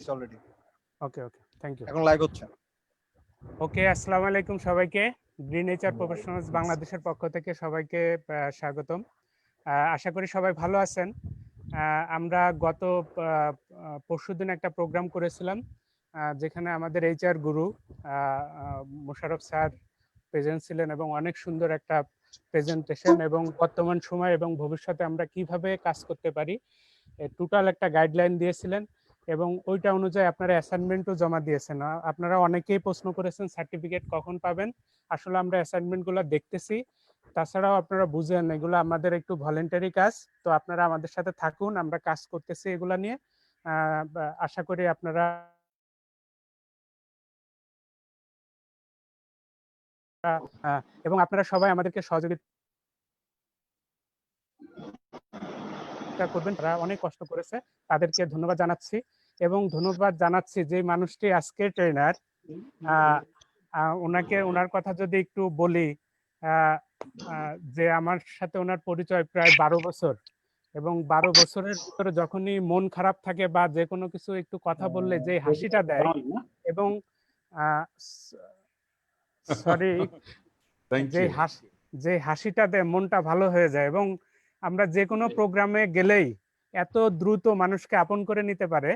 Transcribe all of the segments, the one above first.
দিয়েছি already. Okay okay, thank you. এখন live হচ্ছে। ওকে, আসসালামু আলাইকুম সবাইকে। গ্রিন এইচআর প্রফেশনালস বাংলাদেশের পক্ষ থেকে সবাইকে স্বাগতম। আশা করি সবাই ভালো আছেন। আমরা গত পরশুদিন একটা প্রোগ্রাম করেছিলাম, যেখানে আমাদের এইচআর গুরু মোশাররফ স্যার প্রেজেন্ট ছিলেন এবং অনেক সুন্দর একটা প্রেজেন্টেশন এবং বর্তমান সময় এবং ভবিষ্যতে আমরা কিভাবে কাজ করতে পারি টোটাল একটা গাইডলাইন দিয়েছিলেন এবং ওইটা অনুযায়ী আপনারা অ্যাসাইনমেন্টও জমা দিয়েছেন। আপনারা অনেকেই প্রশ্ন করেছেন সার্টিফিকেট কখন পাবেন। আসলে আমরা অ্যাসাইনমেন্টগুলো দেখতেছি, তাছাড়াও আপনারা বুঝেন এগুলো আমাদের একটু ভলেন্টারি কাজ, তো আপনারা আমাদের সাথে থাকুন, আমরা কাজ করতেছি এগুলা নিয়ে। আশা করি আপনারা এবং আপনারা সবাই আমাদেরকে সহযোগিতা করবেন। তারা অনেক কষ্ট করেছে, তাদেরকে ধন্যবাদ জানাচ্ছি এবং ধন্যবাদ জানাচ্ছি যে মানুষটি আজকে ট্রেনার, ওনার কথা যদি একটু বলি, যে আমার সাথে ওনার পরিচয় প্রায় 12 বছর এবং 12 বছরের ভিতরে যখনই মন খারাপ থাকে বা যে কোনো কিছু একটু কথা বললে যে হাসিটা দেয় এবং সরি যে হাসিটা দেয় মনটা ভালো হয়ে যায় এবং আমরা যে কোনো প্রোগ্রামে গেলেই এত দ্রুত মানুষকে আপন করে নিতে পারে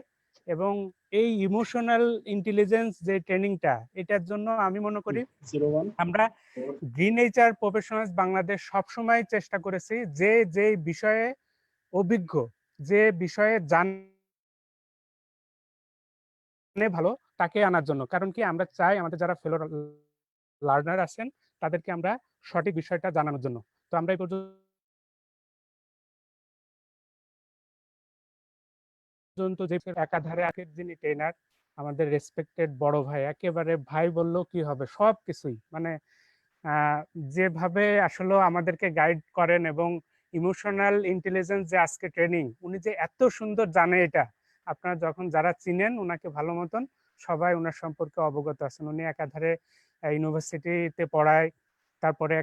এবং এই ইমোশনাল ইন্টেলিজেন্স যে ট্রেনিংটা, এটার জন্য আমি মনে করি আমরা গ্রিন এইচআর প্রফেশনালস বাংলাদেশ সবসময় চেষ্টা করেছি যে বিষয়ে অভিজ্ঞ, যে বিষয়ে জানে ভালো তাকে আনার জন্য। কারণ কি, আমরা চাই আমাদের যারা ফেলো লার্নার আছেন তাদেরকে আমরা সঠিক বিষয়টা জানানোর জন্য। তো আমরা এই পর্যন্ত যে একাধারে আগের যিনি ট্রেনার, আমাদের রেসপেক্টেড বড় ভাই, একেবারে ভাই বললেও কি হবে, সব কিছুই মানে যেভাবে আসলে আমাদেরকে গাইড করেন এবং ইমোশনাল ইন্টেলিজেন্স যে আজকে ট্রেনিং, উনি যে এত সুন্দর জানে, এটা আপনারা যখন যারা চিনেন ওনাকে ভালো মতন সবাই ওনার সম্পর্কে অবগত আছেন। উনি একাধারে ইউনিভার্সিটিতে পড়ায়, তারপরে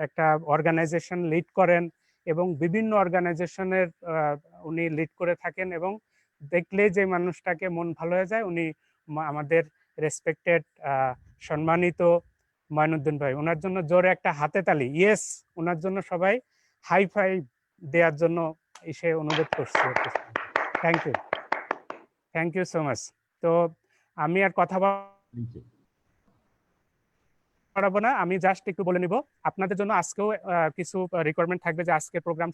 একটা অর্গানাইজেশন লিড করেন এবং বিভিন্ন অর্গানাইজেশনের উনি লিড করে থাকেন এবং দেখলে যে মানুষটাকে মন ভালো হয়ে যায়। উনি আমাদের রেসপেক্টেড সম্মানিত মঈনুদ্দিন ভাই, ওনার জন্য জোরে একটা হাতে তালি। ইয়েস, ওনার জন্য সবাই হাই ফাই দেওয়ার জন্য এসে অনুরোধ করছি। Thank you, thank you so much. তো আমি আর কথা বাড়াবো না, আমি জাস্ট একটু বলে নিব আপনাদের জন্য আজকেও কিছু রিকোয়ারমেন্ট থাকবে, যে আজকে প্রোগ্রাম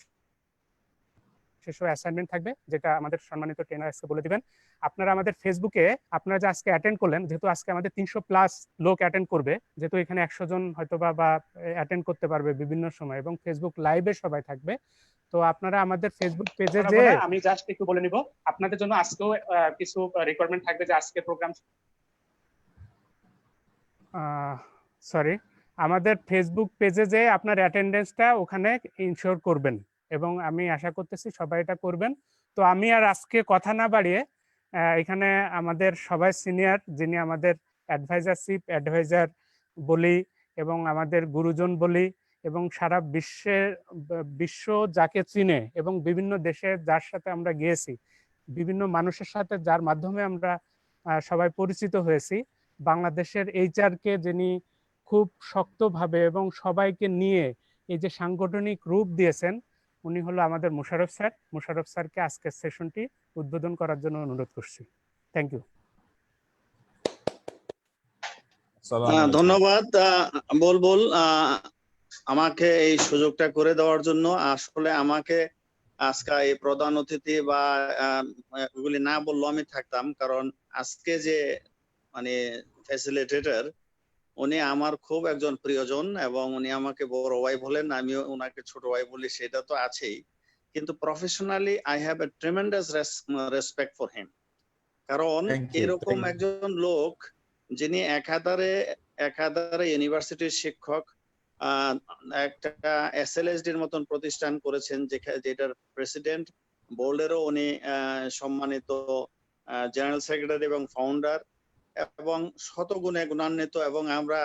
শেষে অ্যাসাইনমেন্ট থাকবে, যেটা আমাদের সম্মানিত ট্রেনার আজকে বলে দিবেন। আপনারা আমাদের ফেসবুকে, আপনারা যে আজকে অ্যাটেন্ড করলেন, যেহেতু আজকে আমাদের 300+ লোক অ্যাটেন্ড করবে, যেহেতু এখানে 100 জন হয়তো বা অ্যাটেন্ড করতে পারবে বিভিন্ন সময় এবং ফেসবুক লাইভে সবাই থাকবে। তো আপনারা আমাদের ফেসবুক পেজে যে, আমি জাস্ট একটু বলে নিব আপনাদের জন্য আজকেও কিছু রিকোয়ারমেন্ট থাকবে, যে আজকে প্রোগ্রাম সরি আমাদের ফেসবুক পেজে যে আপনার অ্যাটেন্ডেন্সটা ওখানে ইনশিওর করবেন এবং আমি আশা করতেছি সবাই এটা করবেন। তো আমি আর আজকে কথা না বাড়িয়ে এখানে আমাদের সবাই সিনিয়র, যিনি আমাদের চিফ অ্যাডভাইজার বলি এবং আমাদের গুরুজন বলি এবং সারা বিশ্ব যাকে চিনে এবং বিভিন্ন দেশে যার সাথে আমরা গিয়েছি, বিভিন্ন মানুষের সাথে যার মাধ্যমে আমরা সবাই পরিচিত হয়েছি, বাংলাদেশের এইচআরকে যিনি খুব শক্তভাবে এবং সবাইকে নিয়ে এই যে সাংগঠনিক রূপ দিয়েছেন, উনি হলো আমাদের মোশাররফ স্যার। মোশাররফ স্যারকে আজকের সেশনটি উদ্বোধন করার জন্য অনুরোধ করছি। Thank you. ধন্যবাদ বুলবুল আমাকে এই সুযোগটা করে দেওয়ার জন্য। আসলে আমাকে আজকে এই প্রধান অতিথি বা ওগুলি না বললেও আমি থাকতাম, কারণ আজকে যে মানে ফ্যাসিলিটেটর, উনি আমার খুব একজন প্রিয়জন এবং উনি আমাকে বড় ভাই বলেন, আমিও ওনাকে ছোট ভাই বলি, সেটা তো আছেই, কিন্তু professionally I have a tremendous respect for him. কারণ এরকম একজন লোক যিনি একাধারে ইউনিভার্সিটির শিক্ষক, একটা এসএলএসডির মতন প্রতিষ্ঠান করেছেন, যেটার প্রেসিডেন্ট, বোর্ডেরও উনি সম্মানিত জেনারেল সেক্রেটারি এবং ফাউন্ডার, এবং শতগুণে গুণান্বিত। এবং আমরা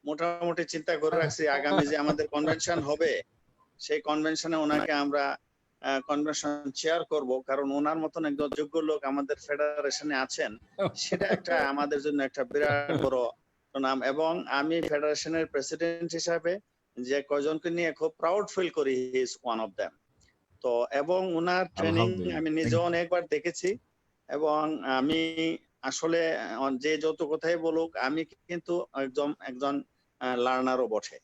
মোটামুটি চিন্তা করে রাখছি আগামী যে আমাদের কনভেনশন হবে, সেই কনভেনশনে ওনাকে আমরা কনভেনশন চেয়ার করব, কারণ ওনার মতন একজন যোগ্য লোক আমাদের ফেডারেশনে আছেন, সেটা একটা আমাদের জন্য একটা বিরাট বড় নাম। এবং আমি ফেডারেশনের প্রেসিডেন্ট হিসাবে যে কয়জনকে নিয়ে খুব প্রাউড ফিল করি, he is one of them. তো এবং ওনার ট্রেনিং আলহামদুলিল্লাহ, আমি নিজেও অনেকবার দেখেছি, এবং আমি আসলে যে যত কথাই বলুক, আমি কিন্তু একজন লার্নারও বটে।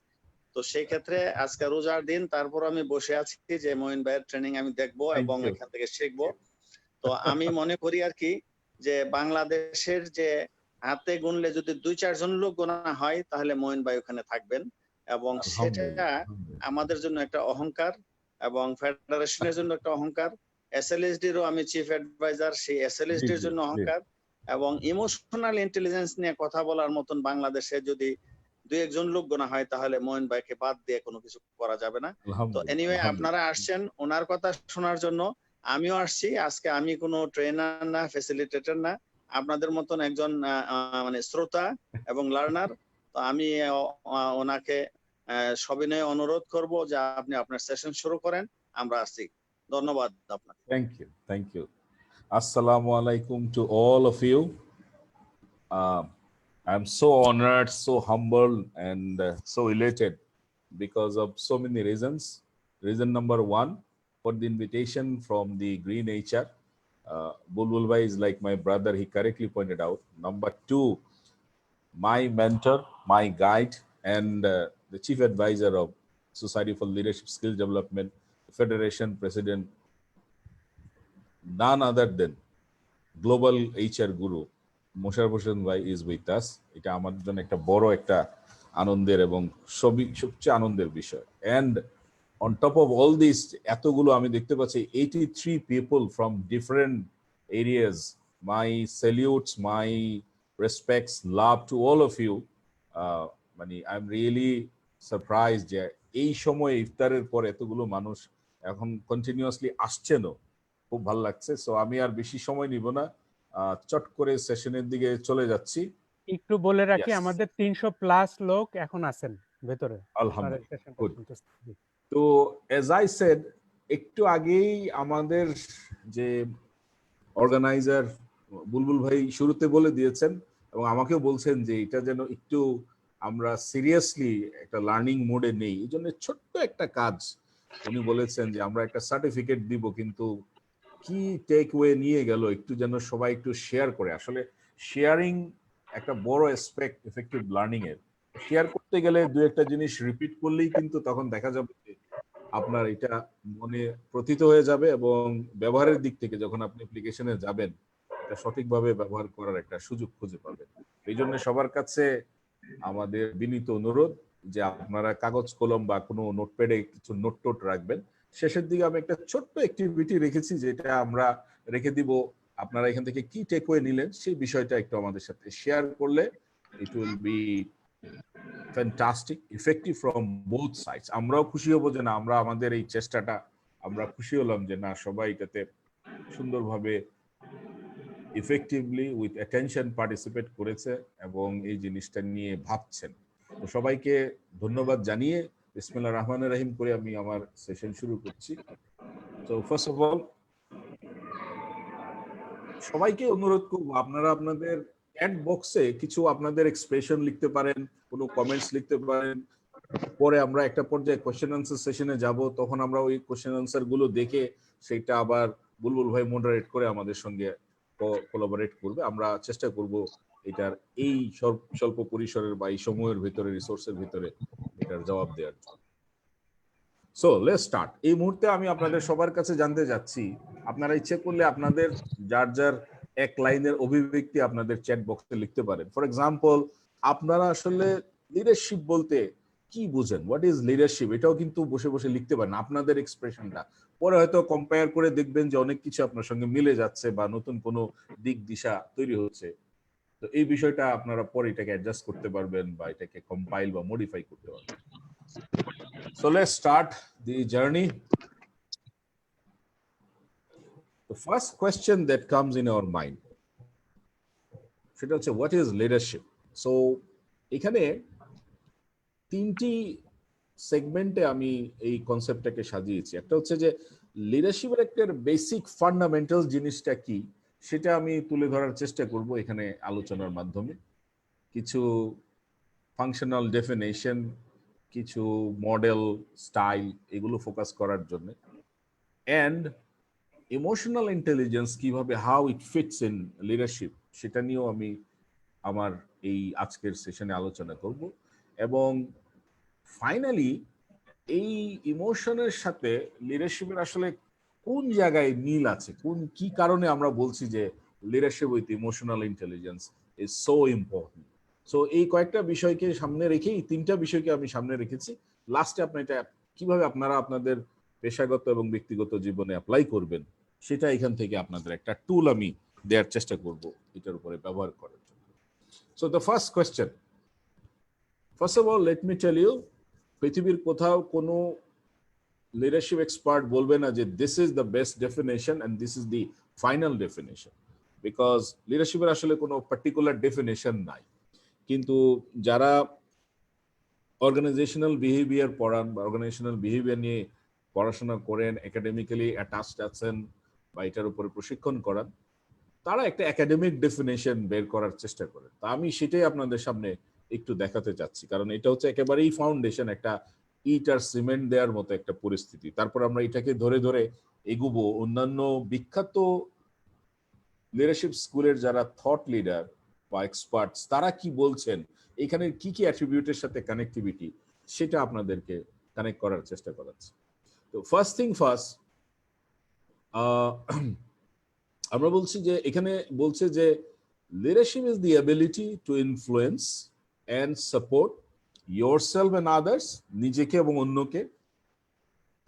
তো সেই ক্ষেত্রে আজকে রোজার দিন, তারপর আমি বসে আছি যে মঈন ভাইয়ের ট্রেনিং আমি দেখবো Thank এবং you. এখান থেকে শিখবো। তো আমি মনে করি আর কি, যে বাংলাদেশের যে হাতে গুনলে যদি 2-4 জন লোক গোনা হয়, তাহলে মঈন ভাই ওখানে থাকবেন, এবং সেটা আলহামদুলিল্লাহ, আলহামদুলিল্লাহ। আমাদের জন্য একটা অহংকার, এবং ফেডারেশনের জন্য একটা অহংকার। এসএলএসডি রও আমি চিফ অ্যাডভাইজার, সেই এসএলএসডি এর জি, জন্য জি। অহংকার। এবং ইমোশনাল ইন্টেলিজেন্স নিয়ে কথা বলার মতন বাংলাদেশে যদি 2-1 জন লোক গোনা হয়, তাহলে মঈন ভাইকে বাদ দিয়ে কোনো কিছু করা যাবে না। তো আলহামদুলিল্লাহ, এনিওয়ে, আপনারা আলহামদুলিল্লাহ। আসছেন ওনার কথা শোনার জন্য, আমিও আসছি। আজকে আমি কোনো ট্রেনার না, ফ্যাসিলিটেটর না, আপনাদের মতন একজন মানে শ্রোতা এবং লার্নার। তো আমি ওনাকে সবিনয়ে অনুরোধ করব যে আপনি আপনার সেশন শুরু করেন, আমরা আসছি। ধন্যবাদ আপনাকে। Thank you, thank you. Assalamu alaikum to all of you. I'm so honored, so humble, and so elated because of so many reasons. Reason number one, for the invitation from the Green HR. Bulbul Bhai is like my brother, he correctly pointed out. Number two, my mentor, my guide, and the chief advisor of Society for Leadership Skills Development, Federation President, none other than global HR গুরু মোশাররফ হোসেন ভাই is with us. এটা আমাদের জন্য একটা বড় একটা আনন্দের এবং সবচেয়ে আনন্দের বিষয়। And on top of all this, এতগুলো আমি দেখতে পাচ্ছি 83 people from different areas. My salutes, my respects, love to all of you. মানে আই এম রিয়েলি সারপ্রাইজ যে এই সময় ইফতারের পর এতগুলো মানুষ এখন কন্টিনিউয়াসলি আসছেনও, খুব ভালো লাগছে। সো আমি আর বেশি সময় নিব না, চট করে সেশনের দিকে চলে যাচ্ছি। একটু বলে রাখি, Yes. আমাদের 300+ লোক এখন আছেন ভেতরে। আলহামদুলিল্লাহ, good. তো এজ আই সেড, একটু আগেই আমাদের যে অর্গানাইজার বুলবুল ভাই শুরুতে বলে দিয়েছেন, এবং আমাকেও বলছেন যে এটা যেন একটু আমরা সিরিয়াসলি একটা লার্নিং মোডে নেই। এই জন্য ছোট্ট একটা কাজ উনি বলেছেন যে আমরা একটা সার্টিফিকেট দিব, কিন্তু কি টেক ওয়ে নিয়ে গেল একটু যেন সবাই একটু শেয়ার করে। আসলে শেয়ারিং একটা বড় অ্যাসপেক্ট এফেক্টিভ লার্নিং এর। শেয়ার করতে গেলে দু একটা জিনিস রিপিট করলেই কিন্তু তখন দেখা যাবে যে আপনার এটা মনে প্রতীত হয়ে যাবে, এবং ব্যবহারের দিক থেকে যখন আপনি অ্যাপ্লিকেশনে যাবেন, এটা সঠিকভাবে ব্যবহার করার একটা সুযোগ খুঁজে পাবেন। এই জন্য সবার কাছে আমাদের বিনীত অনুরোধ যে আপনারা কাগজ কলম বা কোনো নোটপ্যাডে কিছু নোট টোট রাখবেন। শেষের দিকে আমি একটা ছোট্ট অ্যাক্টিভিটি রেখেছি, যেটা আমরা রেখে দিব। আপনারা এখান থেকে কি টেকওয়ে নিলেন সেই বিষয়টা একটু আমাদের সাথে শেয়ার করলে it will be fantastic, effective from both sides. আমরাও খুশি হব যে না, আমরা আমাদের এই চেষ্টাটা আমরা খুশি হলাম যে না, সবাই এটাতে সুন্দরভাবে ইফেক্টিভলি উইথ অ্যাটেনশন পার্টিসিপেট করেছে এবং এই জিনিসটা নিয়ে ভাবছেন। তো সবাইকে ধন্যবাদ জানিয়ে বিসমিল্লাহির রহমানির রহিম করে আমি আমার সেশন শুরু করছি। তো ফার্স্ট অফ অল, সবাইকে অনুরোধ করবো আপনারা আপনাদের চ্যাট বক্সে কিছু আপনাদের এক্সপ্রেশন লিখতে পারেন, কোনো কমেন্টস লিখতে পারেন। পরে আমরা একটা পর্যায়ে কোশ্চেন আনসার সেশনে যাব, তখন আমরা ওই কোশ্চেন আনসার গুলো দেখে সেটা আবার বুলবুল ভাই মডারেট করে আমাদের সঙ্গে কোলাবোরেট করবে। আমরা চেষ্টা করব এটার এই স্বল্প পরিসরের বা এই সময়ের ভিতরে, রিসোর্সের ভিতরে এটার জবাব দেওয়ার জন্য। So let's start. এই মুহূর্তে আমি আপনাদের সবার কাছে জানতে যাচ্ছি, আপনারা ইচ্ছে করলে আপনাদের যার যার এক লাইনের অভিব্যক্তি আপনাদের চ্যাট বক্সে লিখতে পারেন। ফর এক্সাম্পল, আপনারা আসলে লিডারশিপ বলতে কি বুঝেন, হোয়াট ইজ লিডারশিপ, এটাও কিন্তু বসে বসে লিখতে পারেন আপনাদের এক্সপ্রেশনটা। পরে হয়তো কম্পেয়ার করে দেখবেন যে অনেক কিছু আপনার সঙ্গে মিলে যাচ্ছে বা নতুন কোনো দিক দিশা তৈরি হচ্ছে। তো এই বিষয়টা আপনারা পরে এটাকে অ্যাডজাস্ট করতে পারবেন বা এটাকে কম্পাইল বা মডিফাই করতে পারবেন। So let's start the journey. The first question that comes in our mind, সেটা হচ্ছে what is leadership? So এখানে তিনটি সেগমেন্টে আমি এই কনসেপ্টটাকে সাজিয়েছি। একটা হচ্ছে যে লিডারশিপের একটা বেসিক ফান্ডামেন্টাল জিনিসটা কি সেটা আমি তুলে ধরার চেষ্টা করব এখানে আলোচনার মাধ্যমে। কিছু ফাংশনাল ডেফিনেশন, কিছু মডেল, স্টাইল, এগুলো ফোকাস করার জন্য, অ্যান্ড ইমোশনাল ইন্টেলিজেন্স কিভাবে, how it fits in leadership, সেটা নিয়েও আমি আমার এই আজকের সেশনে আলোচনা করব। এবং ফাইনালি এই ইমোশনের সাথে লিডারশিপের আসলে কোন জায়গায় মিল আছে, কি কারণে আমরা বলছি যে leadership with emotional intelligence is so important. So এই কয়েকটা বিষয়কে সামনে রেখেই, তিনটা বিষয়কে আমি সামনে রেখেছি। লাস্টে আপনি এটা কিভাবে আপনারা আপনাদের পেশাগত এবং ব্যক্তিগত জীবনে অ্যাপ্লাই করবেন সেটা এখান থেকে আপনাদের একটা টুল আমি দেওয়ার চেষ্টা করব এটার উপরে ব্যবহার করার জন্য। So the first question, first of all let me tell you, পৃথিবীর কোথাও কোনো লিডারশিপ এক্সপার্ট বলবে না যে this is the best definition and this is the final definition, because লিডারশিপের আসলে কোনো পার্টিকুলার ডেফিনেশন নাই। কিন্তু যারা অর্গানাইজেশনাল বিহেভিয়ার পড়ান বা অর্গানাইজেশনাল বিহেভিয়ার নিয়ে পড়াশোনা করেন, একাডেমিক্যালি অ্যাটাচড আছেন বা এটার উপরে প্রশিক্ষণ করান, তারা একটা একাডেমিক ডেফিনেশন বের করার চেষ্টা করেন। তা আমি সেটাই আপনাদের সামনে একটু দেখাতে চাচ্ছি, কারণ এটা হচ্ছে একেবারেই ফাউন্ডেশন, একটা ইট আর সিমেন্ট দেওয়ার মতো একটা পরিস্থিতি। তারপর আমরা এটাকে ধরে ধরে এগুবো অন্যান্য বিখ্যাত লিডারশিপ স্কুলের যারা থট লিডার বা এক্সপার্টস তারা কি বলছেন, এখানে কি কি অ্যাট্রিবিউটের সাথে কানেক্টিভিটি, সেটা আপনাদেরকে কানেক্ট করার চেষ্টা করাচ্ছি। তো ফার্স্ট থিং ফার্স্ট, আমরা বলছি যে এখানে বলছে যে leadership is the ability to influence and support yourself and others, নিজেকে এবং অন্যকে,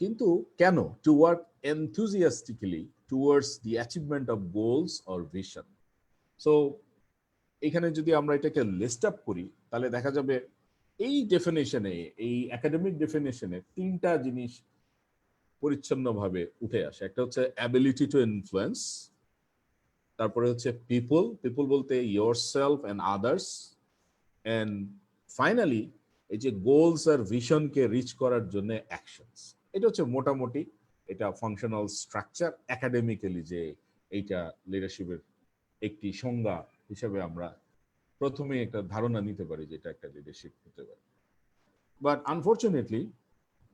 কিন্তু কেন? To work enthusiastically towards the achievement of goals or vision. So এখানে যদি আমরা এটাকে লিস্ট আপ করি তাহলে দেখা যাবে এই ডেফিনেশনে, এই একাডেমিক ডেফিনেশনে তিনটা জিনিস পরিচ্ছন্নভাবে উঠে আসে। একটা হচ্ছে অ্যাবিলিটি টু ইনফ্লুয়েন্স, তারপরে হচ্ছে পিপল বলতে yourself and others, and finally এই যে গোলস আর ভিশনকে রিচ করার জন্য অ্যাকশনস। এটা হচ্ছে মোটামুটি এটা ফাংশনাল স্ট্রাকচার একাডেমিক্যালি, যে এইটা লিডারশিপের একটি সংজ্ঞা হিসেবে আমরা প্রথমে একটা ধারণা নিতে পারি যে এটা একটা লিডারশিপ হতে পারে। But unfortunately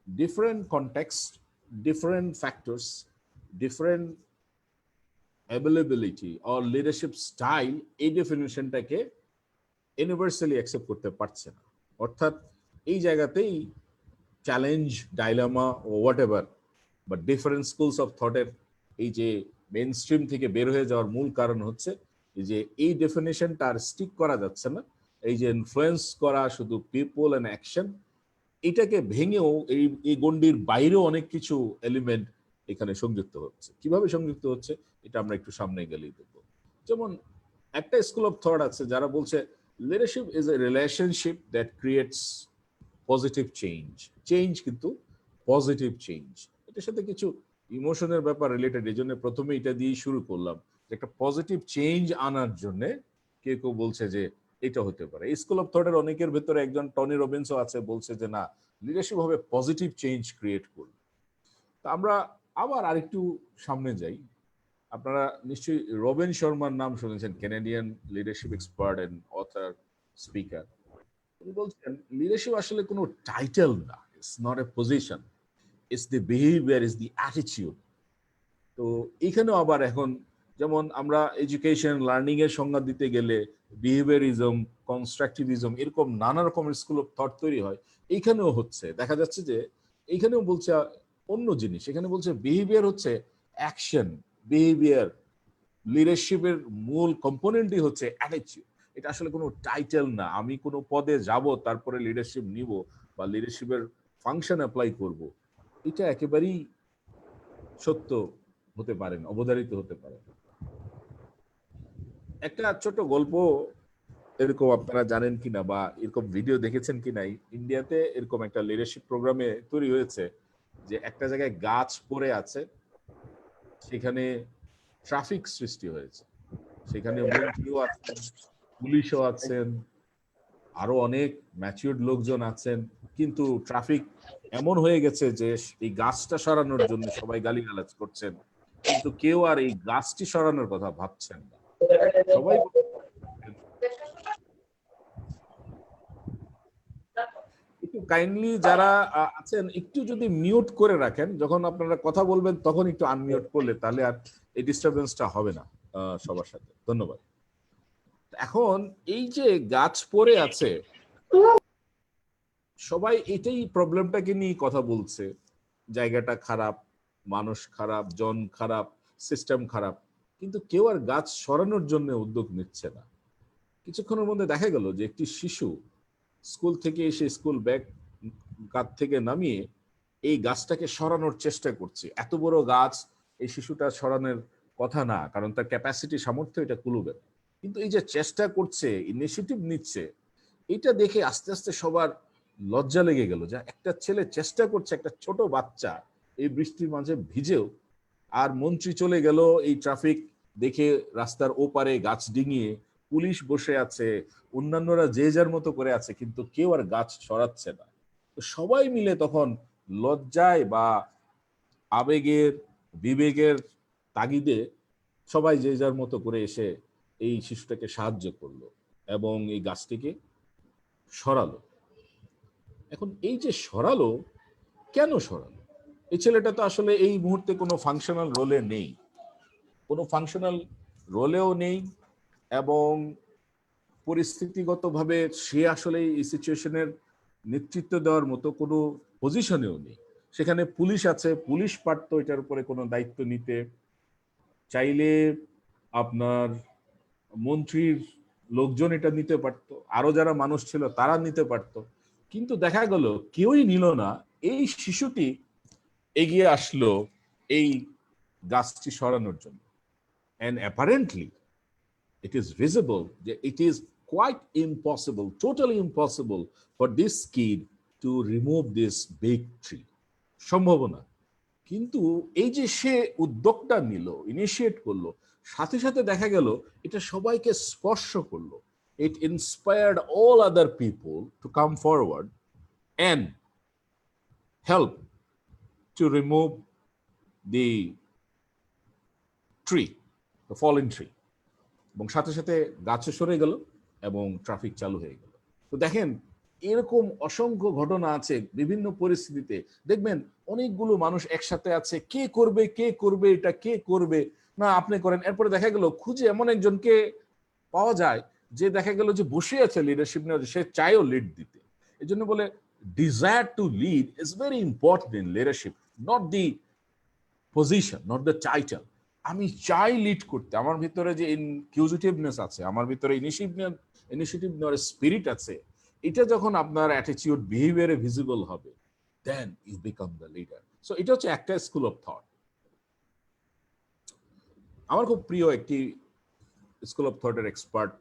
different context, different factors, different availability or leadership style এই ডেফিনেশনটাকে ইউনিভার্সালি অ্যাকসেপ্ট করতে পারছে না। অর্থাৎ এই জায়গাতেই চ্যালেঞ্জ, ডাইলামা ও হোয়াট এভার, বা ডিফারেন্ট স্কুলস অফ থটের এই যে মেইন স্ট্রিম থেকে বের হয়ে যাওয়ার মূল কারণ হচ্ছে যে এই ডেফিনেশনটা আর স্টিক করা যাচ্ছে না। এই যে ইনফ্লুয়েন্স করা শুধু পিপল অ্যান্ড অ্যাকশন, এটাকে ভেঙেও এই গণ্ডির বাইরেও অনেক কিছু এলিমেন্ট এখানে সংযুক্ত হচ্ছে। কিভাবে সংযুক্ত হচ্ছে এটা আমরা একটু সামনে গেলেই দেখবো। যেমন একটা স্কুল অফ থট আছে যারা বলছে leadership is a relationship that creates positive change. Change কিন্তু পজিটিভ চেঞ্জ, এটার সাথে কিছু ইমোশনের ব্যাপার রিলেটেড, এই জন্য প্রথমে এটা দিয়েই শুরু করলাম যে একটা পজিটিভ চেঞ্জ আনার জন্য কেউ কেউ বলছে যে এটা হতে পারে। স্কুল অফ থটের অনেকের ভেতরে একজন টনি রবিনসও আছে, বলছে যে না, লিডারশিপ হবে পজিটিভ চেঞ্জ ক্রিয়েট করবে। তা আমরা আবার আরেকটু সামনে যাই। আপনারা নিশ্চয়ই রবিন শর্মার নাম শুনেছেন, Canadian leadership expert and author, speaker. উনি বলছেন লিডারশিপ আসলে কোনো টাইটেল না, it's not a position, it's the behaviour, it's the attitude. তো এখানেও আবার এখন যেমন আমরা এডুকেশন লার্নিং এর সংজ্ঞা দিতে গেলে বিহেভিয়ারিজম, কনস্ট্রাকটিভিজম, এরকম নানা রকমের স্কুল অফ থট তৈরি হয়। এইখানেও হচ্ছে, দেখা যাচ্ছে যে এইখানেও বলছে অন্য জিনিস। এখানে বলছে বিহেভিয়ার হচ্ছে অ্যাকশন, বিহেভিয়ার, লিডারশিপের মূল কম্পোনেন্টই হচ্ছে অ্যাটিটিউড। এটা আসলে কোনো টাইটেল না, আমি কোনো পদে যাব তারপরে লিডারশিপ নিব বা লিডারশিপের ফাংশন অ্যাপ্লাই করব, এটা একেবারেই সত্য হতে পারে না, অবধারিত হতে পারে না। একটা ছোট গল্প এরকম আপনারা জানেন কিনা বা এরকম ভিডিও দেখেছেন কিনা, ইন্ডিয়াতে এরকম একটা লিডারশিপ প্রোগ্রামে তৈরি হয়েছে যে একটা জায়গায় গাছ পড়ে আছে, সেখানে ট্রাফিক সৃষ্টি হয়েছে, সেখানে মন্ত্রীও আছেন, পুলিশও আছেন, আরো অনেক ম্যাচিউরড লোকজন আছেন, কিন্তু ট্রাফিক এমন হয়ে গেছে যে এই গাছটা সরানোর জন্য সবাই গালিগালাজ করছেন, কিন্তু কেউ আর এই গাছটি সরানোর কথা ভাবছেন না। সবাই একটু কাইন্ডলি যারা আছেন একটু যদি মিউট করে রাখেন, যখন আপনারা কথা বলবেন তখন একটু আনমিউট করলে তাহলে আর এই ডিস্টারবেন্সটা হবে না সবার সাথে। ধন্যবাদ। এখন এই যে গাছ পড়ে আছে, সবাই এটাই প্রবলেমটাকে নিয়ে কথা বলছে, জায়গাটা খারাপ, মানুষ খারাপ, জন খারাপ, সিস্টেম খারাপ, কিন্তু কেউ আর গাছ সরানোর জন্য উদ্যোগ নিচ্ছে না। কিছুক্ষণের মধ্যে দেখা গেল যে একটি শিশু স্কুল থেকে এসে স্কুল ব্যাগ কাঁধ থেকে নামিয়ে এই গাছটাকে সরানোর চেষ্টা করছে। এত বড় গাছ এই শিশুটা সরানোর কথা না, কারণ তার ক্যাপাসিটি, সামর্থ্য এটা কুলবে, কিন্তু এই যে চেষ্টা করছে, ইনিশিয়েটিভ নিচ্ছে, এটা দেখে আস্তে আস্তে সবার লজ্জা লেগে গেল যে একটা ছেলে চেষ্টা করছে, একটা ছোট বাচ্চা এই বৃষ্টির মাঝে ভিজেও। আর মন্ত্রী চলে গেল এই ট্রাফিক দেখে রাস্তার ওপারে গাছ ডিঙিয়ে, পুলিশ বসে আছে, অন্যান্যরা যে যার মতো করে আছে, কিন্তু কেউ আর গাছ সরাচ্ছে না। তো সবাই মিলে তখন লজ্জায় বা আবেগের, বিবেকের তাগিদে সবাই যে যার মতো করে এসে এই শিশুটাকে সাহায্য করলো এবং এই গাছটিকে সরালো। এখন এই যে সরালো, কেন সরালো? এই ছেলেটা তো আসলে এই মুহূর্তে কোনো ফাংশনাল রোলে নেই, কোনো ফাংশনাল রোলেও নেই, এবং পরিস্থিতিগতভাবে সে আসলে এই সিচুয়েশনের নেতৃত্ব দেওয়ার মতো কোনো পজিশনেও নেই। সেখানে পুলিশ আছে, পুলিশ পারতো এটার উপরে কোনো দায়িত্ব নিতে, চাইলে আপনার মন্ত্রীর লোকজন এটা নিতে পারতো, আরো যারা মানুষ ছিল তারা নিতে পারতো, কিন্তু দেখা গেল কেউই নিল না। এই শিশুটি এগিয়ে আসলো এই গাছটি সরানোর জন্য, and apparently it is visible that it is quite impossible, totally impossible for this kid to remove this big tree. সম্ভব না। কিন্তু এই যে সে উদ্যোগটা নিল, ইনিশিয়েট করলো, সাথে সাথে দেখা গেল এটা সবাইকে স্পর্শ করলো। It inspired all other people to come forward and help to remove the tree, the fallen tree. এবং সাথে সাথে গাছও সরে গেল এবং ট্রাফিক চালু হয়ে গেল। তো দেখেন, এরকম অসংখ্য ঘটনা আছে বিভিন্ন পরিস্থিতিতে। দেখবেন অনেকগুলো মানুষ একসাথে আছে, কে করবে এটা, কে করবে না, আপনি করেন। এরপরে দেখা গেল খুঁজে এমন একজনকে পাওয়া যায় যে দেখা গেল যে বসে আছে লিডারশিপ নেওয়ার, সে চায়ও লিড দিতে। এই জন্য বলে desire to lead is very important in leadership, not the position, not the title. আমি চাই লিড করতে, আমার ভিতরে যে ইনকিউজিটিভনেস আছে, আমার ভিতরে ইনিশিয়েটিভ নেওয়ার স্পিরিট আছে, এটা যখন আপনার অ্যাটিটিউড, বিহেভিয়ারে ভিজিবল হবে, then you become the leader. So এটা হচ্ছে একটা স্কুল অফ থট। আমার খুব প্রিয় একটি স্কুল অফ থটের এক্সপার্ট,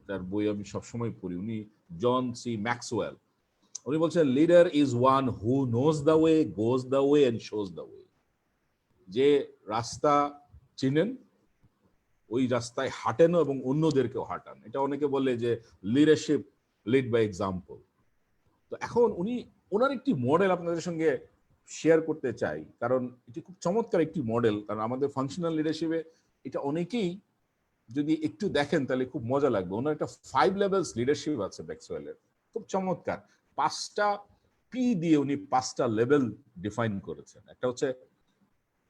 তার বই আমি সবসময় পড়ি, উনি জন সি ম্যাক্সওয়েল। উনি বলছেন leader is one who knows the way, goes the way and shows the way. যে রাস্তা চিনেন, ওই রাস্তায় হাঁটেন এবং অন্যদেরকেও হাঁটান। এটা অনেকে বলে যে লিডারশিপ লিড বাই এক্সাম্পল। তো এখন ওনার একটি মডেল আপনাদের সঙ্গে শেয়ার করতে চাই, কারণ এটি খুব চমৎকার একটি মডেল। কারণ আমাদের ফাংশনাল লিডারশিপে এটা অনেকেই যদি একটু দেখেন তাহলে খুব মজা লাগবে। ওনার একটা 5 লেভেলস লিডারশিপ আছে ম্যাক্সওয়েলের, খুব চমৎকার। 5টা পি দিয়ে উনি 5টা লেভেল ডিফাইন করেছেন। একটা হচ্ছে,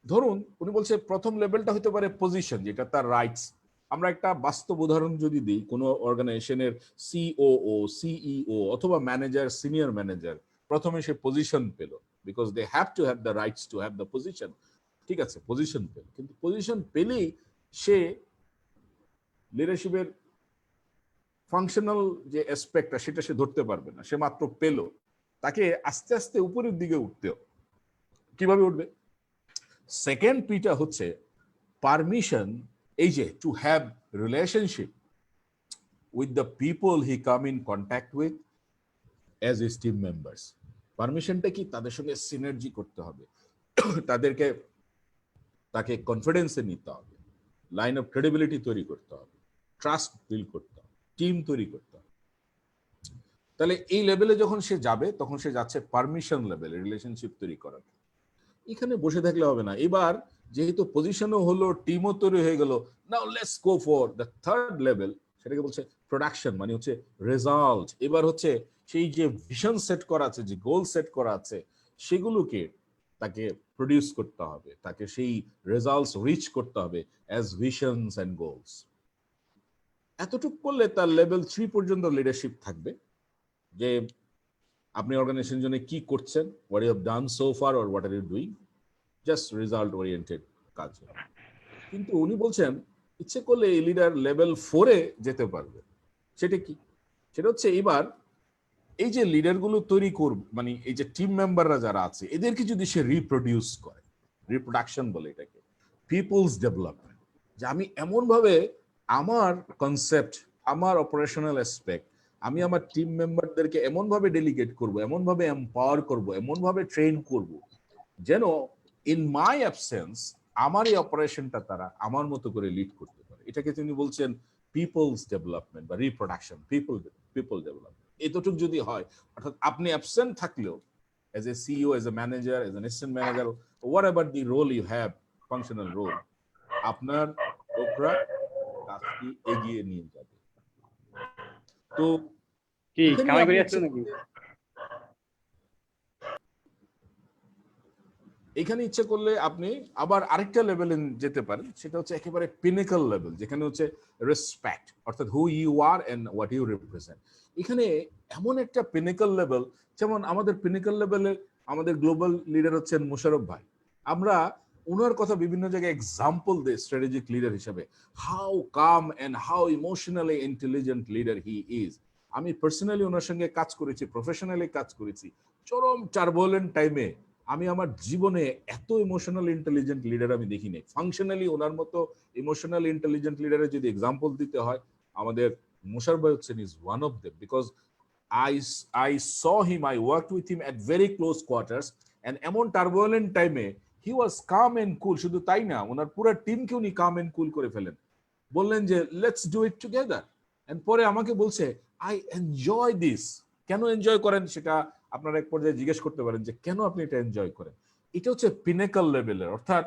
ধরুন উনি বলছে প্রথম লেভেলটা হতে পারে পজিশন, যেটা তার রাইটস। আমরা একটা বাস্তব উদাহরণ যদি দিই, কোনো অর্গানাইজেশনের সিওও, সিইও অথবা ম্যানেজার, সিনিয়র ম্যানেজার, প্রথমে সে পজিশন পেল, because they have to have the rights to have the position. ঠিক আছে, পজিশন পেল, কিন্তু পজিশন পেলেই সে লিডারশিপের ফাংশনাল যে অ্যাসপেক্টটা সেটা সে ধরতে পারবে না। সে মাত্র পেল, তাকে আস্তে আস্তে উপরের দিকে উঠতে হবে। কিভাবে উঠবে? সেকেন্ড পিটা হচ্ছে পারমিশন, এই যে to have relationship with the people he come in contact with as his team members. পারমিশনটা কি? তাদের সঙ্গে সিনার্জি করতে হবে, তাকে কনফিডেন্সে নিতে হবে, লাইন অফ ক্রেডিবিলিটি তৈরি করতে হবে, ট্রাস্ট বিল্ড করতে হবে, টিম তৈরি করতে হবে। তাহলে এই লেভেলে যখন সে যাবে তখন সে যাচ্ছে পারমিশন লেভেলে রিলেশনশিপ তৈরি করার। এখানে বসে থাকলে হবে না। এবার যেহেতু পজিশনও হলো, টিমও তৈরি হয়ে গেল, now let's go for the third level, সেটাকে বলছে প্রোডাকশন, মানে হচ্ছে রেজাল্ট। এবার হচ্ছে সেই যে ভিশন সেট করা আছে, যে গোল সেট করা আছে, সেগুলোকে তাকে প্রডিউস করতে হবে, তাকে সেই রেজাল্টস রিচ করতে হবে অ্যাজ ভিশনস অ্যান্ড গোলস। এতটুকু করলে তার লেভেল 3 পর্যন্ত লিডারশিপ থাকবে, যে আপনি অর্গানাইজেশনের জন্য কি করছেন, what you have done so far or what are you doing, just result oriented কাজ। কিন্তু উনি বলছেন ইচ্ছে করলে এই লিডার লেভেল 4-এ যেতে পারবে। সেটা কি? সেটা হচ্ছে এবার এই যে লিডারগুলো তৈরি করবে, মানে এই যে টিম মেম্বাররা যারা আছে এদেরকে যদি সে রিপ্রোডিউস করে, রিপ্রোডাকশন বলে এটাকে, পিপলস ডেভেলপমেন্ট, যে আমি এমন ভাবে আমার কনসেপ্ট, আমার অপারেশনাল অ্যাসপেক্ট, আমি আমার টিম মেম্বারদেরকে এমন ভাবে ডেলিগেট করব, এমন ভাবে এম্পাওয়ার করব, এমন ভাবে ট্রেন করব, যেন ইন মাই অ্যাবসেন্স আমার এই অপারেশনটা তারা আমার মতো করে লিড করতে পারে। এটাকে তিনি বলছেন পিপলস ডেভেলপমেন্ট বা রিপ্রোডাকশন, পিপল ডেভেলপমেন্ট। এতটুকু যদি হয়, অর্থাৎ আপনি অ্যাবসেন্ট থাকলেও as a CEO, as a manager, as an assistant manager, whatever the role you have, functional role, আপনার লোকরা কাজটি এগিয়ে নিয়ে যাবে। তো কি এখানে কামাই করে আপনি আসছো নাকি? এখানে ইচ্ছে করলে আপনি আবার আরেকটা লেভেলে যেতে পারেন, সেটা হচ্ছে একেবারে পিনিকল লেভেল, যেখানে হচ্ছে রেসপেক্ট, অর্থাৎ who you are and what you represent. এখানে এমন একটা পিনিকল লেভেল, যেমন আমাদের পিনিকল লেভেলে আমাদের গ্লোবাল লিডার হচ্ছেন মোশাররফ ভাই। আমরা ওনার কথা বিভিন্ন জায়গায় এক্সাম্পল দেই স্ট্র্যাটেজিক লিডার হিসেবে, how come and how emotionally intelligent leader he is. আমি পার্সোনালি ওনার সঙ্গে কাজ করেছি, প্রফেশনালি কাজ করেছি। চরম টার্বুলেন্ট টাইমে আমি আমার জীবনে এত ইমোশনাল ইন্টেলিজেন্ট লিডার আমি দেখিনি। ফাংশনালি ওনার মতো ইমোশনাল ইন্টেলিজেন্ট লিডারের যদি এক্সাম্পল দিতে হয়, আমাদের মোশাররফ ভাই হচ্ছেন is one of them, because I saw him, I worked with him at very close quarters, and এমন টার্বুলেন্ট টাইমে he was calm and cool। শুধু তাই না, ওনার পুরো টিমকে উনি calm and cool করে ফেলেন, বললেন যে let's do it together. And পরে আমাকে বলছে আই এনজয় দিস। কেন এনজয় করেন সেটা আপনারা এক পর্যায়ে জিজ্ঞেস করতে পারেন, যে কেন আপনি এটা এনজয় করেন। এটা হচ্ছে পিনাকল লেভেলের, অর্থাৎ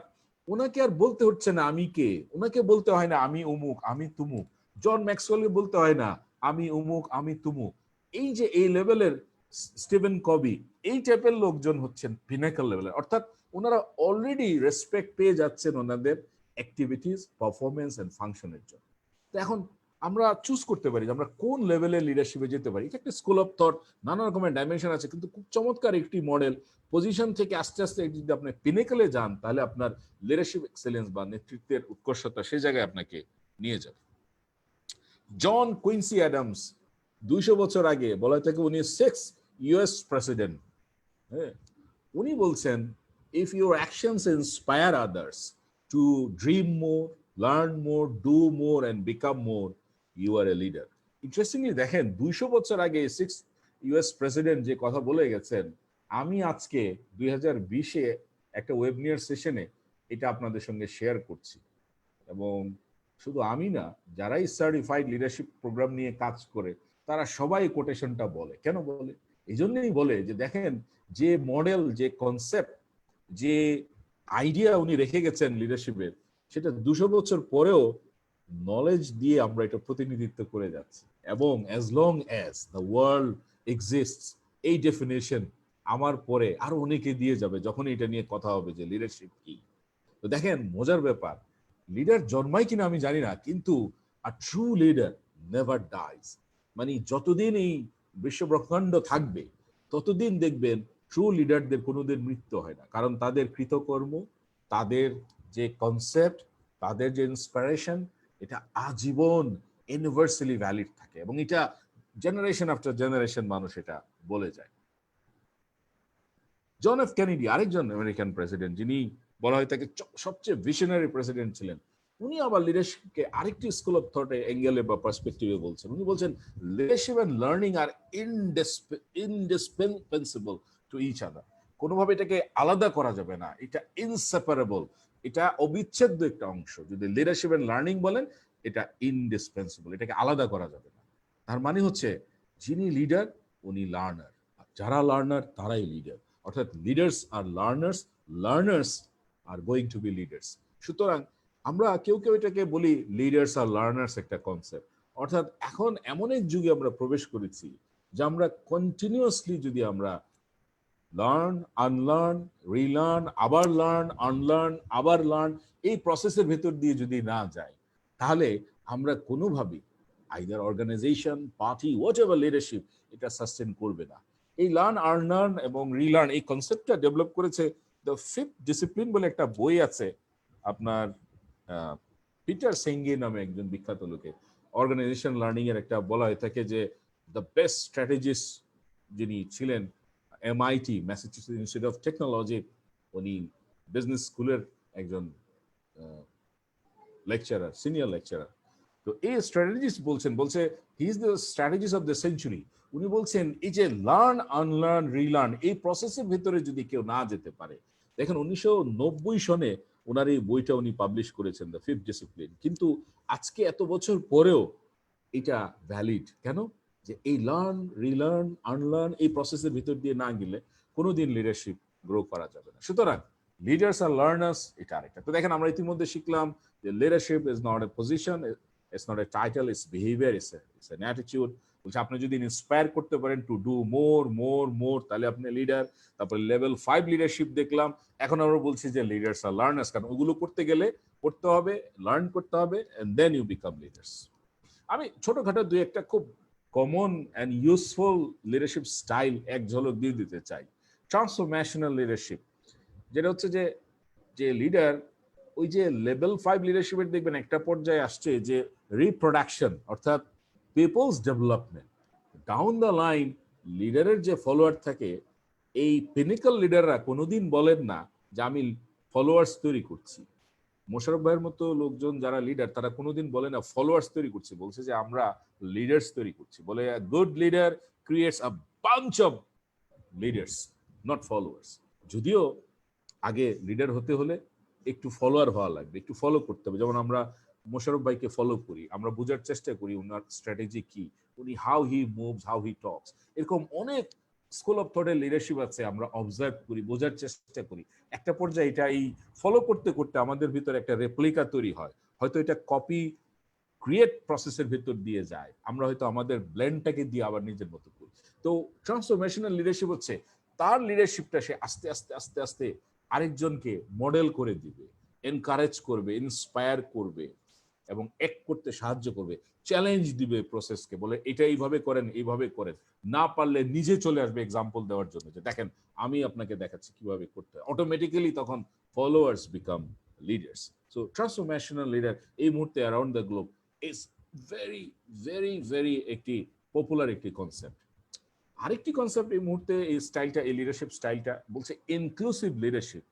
ওনাকে আর বলতে হচ্ছে না আমি কে, ওনাকে বলতে হয় না আমি উমুক আমি তুমুক, জন ম্যাক্সওয়েলকে বলতে হয় না আমি উমুক আমি তুমুক। এই যে এই লেভেলের স্টিভেন কবি, এই টাইপের লোকজন হচ্ছেন পিনাকল লেভেলের, অর্থাৎ ওনারা অলরেডি রেসপেক্ট পেয়ে যাচ্ছেন ওনাদের অ্যাক্টিভিটিস, পারফরমেন্স এন্ড ফাংশনের জন্য। তো এখন আমরা চুজ করতে পারি যে আমরা কোন লেভেলের লিডারশিপে যেতে পারি। এটা একটা স্কুল অফ থট, নানা রকমের ডাইমেনশন আছে, কিন্তু খুব চমৎকার একটি মডেল। পজিশন থেকে আস্তে আস্তে যদি আপনি পিনেকলে যান, তাহলে আপনার লিডারশিপ এক্সেলেন্স বা নেতৃত্বের উৎকর্ষতা সেই জায়গায় আপনাকে নিয়ে যাবে। জন কুইন্সি অ্যাডামস 200 বছর আগে বলা থাকে উনি 6 US প্রেসিডেন্ট। হ্যাঁ, উনি বলছেন if your actions inspire others to dream more, learn more, do more and become more, you are a leader. Interestingly দেখেন 200 বছর আগে 6 US প্রেসিডেন্ট যে কথা বলে গেছেন, আমি আজকে 2020-এ একটা ওয়েবিনার সেশনে এটা আপনাদের সঙ্গে শেয়ার করছি। এবং শুধু আমি না, যারাই সার্টিফাইড লিডারশিপ প্রোগ্রাম নিয়ে কাজ করে তারা সবাই কোটেশনটা বলে। কেন বলে? এই জন্যই বলে যে দেখেন, যে মডেল, যে কনসেপ্ট, যে আইডিয়া উনি রেখে গেছেন লিডারশিপের, সেটা 200 বছর পরেও নলেজ দিয়ে আমরা এটা প্রতিনিধিত্ব করে যাচ্ছি। এবং as long as the world exists, এই ডেফিনেশন আমার পরে আরো অনেকে দিয়ে যাবে যখন এটা নিয়ে কথা হবে যে লিডারশিপ কি। তো দেখেন মজার ব্যাপার, লিডার জন্মায় কিনা আমি জানি না, কিন্তু a true leader never dies. মানে যতদিন এই বিশ্ব ব্রহ্মাণ্ড থাকবে ততদিন দেখবেন ট্রু লিডারদের কোনোদিন মৃত্যু হয় না, কারণ তাদের কৃতকর্ম, তাদের যে কনসেপ্ট, তাদের যে ইন্সপিরেশন, এটা আজীবন ইউনিভার্সালি ভ্যালিড থাকে, এবং এটা জেনারেশন আফটার জেনারেশন মানুষ এটা বলে যায়। জন এফ কেনেডি আরেকজন আমেরিকান প্রেসিডেন্ট, যিনি বলা হয় তাকে সবচেয়ে ভিশনারি প্রেসিডেন্ট ছিলেন, উনি আবার লিডারশিপকে আরেকটি স্কুল অফ থটে অ্যাঙ্গেলে বা পার্সপেক্টিভে বলছেন। উনি বলছেন leadership and learning are indispensable to each other. কোনোভাবে এটাকে আলাদা করা যাবে না, এটা ইনসেপারেবল, এটা অবিচ্ছেদ্য একটা অংশ। যদি লিডারশিপ এন্ড লার্নিং বলেন, এটা ইনডিসপেন্সেবল, এটাকে আলাদা করা যাবে না। তার মানে হচ্ছে যিনি লিডার উনি লার্নার, যারা লার্নার তারাই লিডার, অর্থাৎ leaders are learners, learners are going to be leaders. সুতরাং আমরা কেউ কেউ এটাকে বলি লিডার্স আর লার্নার্স একটা কনসেপ্ট, অর্থাৎ এখন এমন এক যুগে আমরা প্রবেশ করেছি যে আমরা কন্টিনিউয়াসলি যদি আমরা লার্ন, আনলার্ন, রিলার্ন, আবার লার্ন, আনলার্ন, আবার লার্ন, এই প্রসেসের ভেতর দিয়ে যদি না যাই, তাহলে আমরা কোনোভাবেই either organisation, party, whatever leadership এটা সাস্টেন করবে না। এই লার্ন, আনলার্ন এবং রিলার্ন এই কনসেপ্টটা ডেভেলপ করেছে দ্য ফিফথ ডিসিপ্লিন বলে একটা বই আছে আপনার, পিটার সেঙ্গে নামে একজন বিখ্যাত লোকের, অর্গানাইজেশন লার্নিং এর একটা বলা হয়ে থাকে যে দ্য বেস্ট স্ট্র্যাটেজিস্ট যিনি ছিলেন MIT, Massachusetts institute of technology, উনি বিজনেস স্কুলের একজন লেকচারার, সিনিয়র লেকচারার। তো এই স্ট্র্যাটেজিস্ট বলছে he is the strategist of the century. উনি বলছেন এই যে লার্ন, আনলার্ন, রিলার্ন এই প্রসেসের ভিতরে যদি কেউ না যেতে পারে, দেখেন 1990 সনে ওনার এই বইটা উনি পাবলিশ করেছেন দ্য ফিফথ ডিসিপ্লিন, কিন্তু আজকে এত বছর পরেও এটা ভ্যালিড। কেন? যে এই লার্ন, রিলার্ন, আনলার্ন এই প্রসেসের ভিতর দিয়ে না গেলে কোনোদিন লিডারশিপ গ্রো করা যাবে না। সুতরাং লিডার্স আর লার্নার্স এটা আরেকটা। তো দেখেন আমরা ইতিমধ্যে শিখলাম যে leadership is not a position, it's not A title, it's behaviour, it's an attitude. বলছে আপনি যদি ইন্সপায়ার করতে পারেন টু ডু মোর মোর মোর, তাহলে আপনি লিডার। তারপরে লেভেল 5 লিডারশিপ দেখলাম। এখন আমরা বলছি যে লিডার্স আর লার্নার্স, কারণ ওগুলো করতে গেলে পড়তে হবে, লার্ন করতে হবে, and then you become leaders. আমি ছোটখাটো দুই একটা খুব common and useful leadership style এক ঝলক দিয়ে দিতে চাই। ট্রান্সফরমেশনাল লিডারশিপ, যেটা হচ্ছে যে যে লিডার ওই যে লেভেল 5 লিডারশিপের দেখবেন একটা পর্যায়ে আসছে যে রিপ্রোডাকশন, অর্থাৎ people's development. Down the line লিডারের যে ফলোয়ার থাকে, এই পিনিকল লিডাররা কোনোদিন বলেন না যে আমি ফলোয়ার্স তৈরি করছি। মোশাররফ ভাইয়ের মতো লোকজন যারা লিডার তারা কোনোদিন বলে না ফলোয়ার্স তৈরি করছি, বলছে যে আমরা লিডার্স তৈরি করছি। বলে good leader creates a bunch of leaders, not followers. যদিও আগে লিডার হতে হলে একটু ফলোয়ার হওয়া লাগবে, একটু ফলো করতে হবে। যেমন আমরা মোশাররফ ভাইকে ফলো করি, আমরা বোঝার চেষ্টা করি ওনার স্ট্র্যাটেজি কি, উনি how he moves, how he talks. এরকম অনেক স্কুল অফ থটের লিডারশিপ আছে, আমরা অবজার্ভ করি, বোঝার চেষ্টা করি। একটা পর্যায়ে এটা এই ফলো করতে করতে আমাদের ভিতরে একটা রেপ্লিকা তৈরি হয়, হয়তো এটা কপি ক্রিয়েট প্রসেসের ভিতর দিয়ে যায়, আমরা হয়তো আমাদের ব্লেন্ডটাকে দিয়ে আবার নিজের মতো করি। তো ট্রান্সফরমেশনাল লিডারশিপ হচ্ছে তার লিডারশিপটা সে আস্তে আস্তে আস্তে আস্তে আরেকজনকে মডেল করে দিবে, এনকারেজ করবে, ইন্সপায়ার করবে এবং এক করতে সাহায্য করবে, চ্যালেঞ্জ দিবে প্রসেসকে, বলে এটা এইভাবে করেন, এইভাবে করেন। না পারলে নিজে চলে আসবে এক্সাম্পল দেওয়ার জন্য, যে দেখেন আমি আপনাকে দেখাচ্ছি কিভাবে করতে হয়। অটোমেটিক্যালি তখন followers become leaders. So transformational leader এই মুহূর্তে around the globe is very very very একটি পপুলার একটি কনসেপ্ট। আরেকটি কনসেপ্ট এই মুহূর্তে এই স্টাইলটা, এই লিডারশিপ স্টাইলটা বলছে ইনক্লুসিভ লিডারশিপ।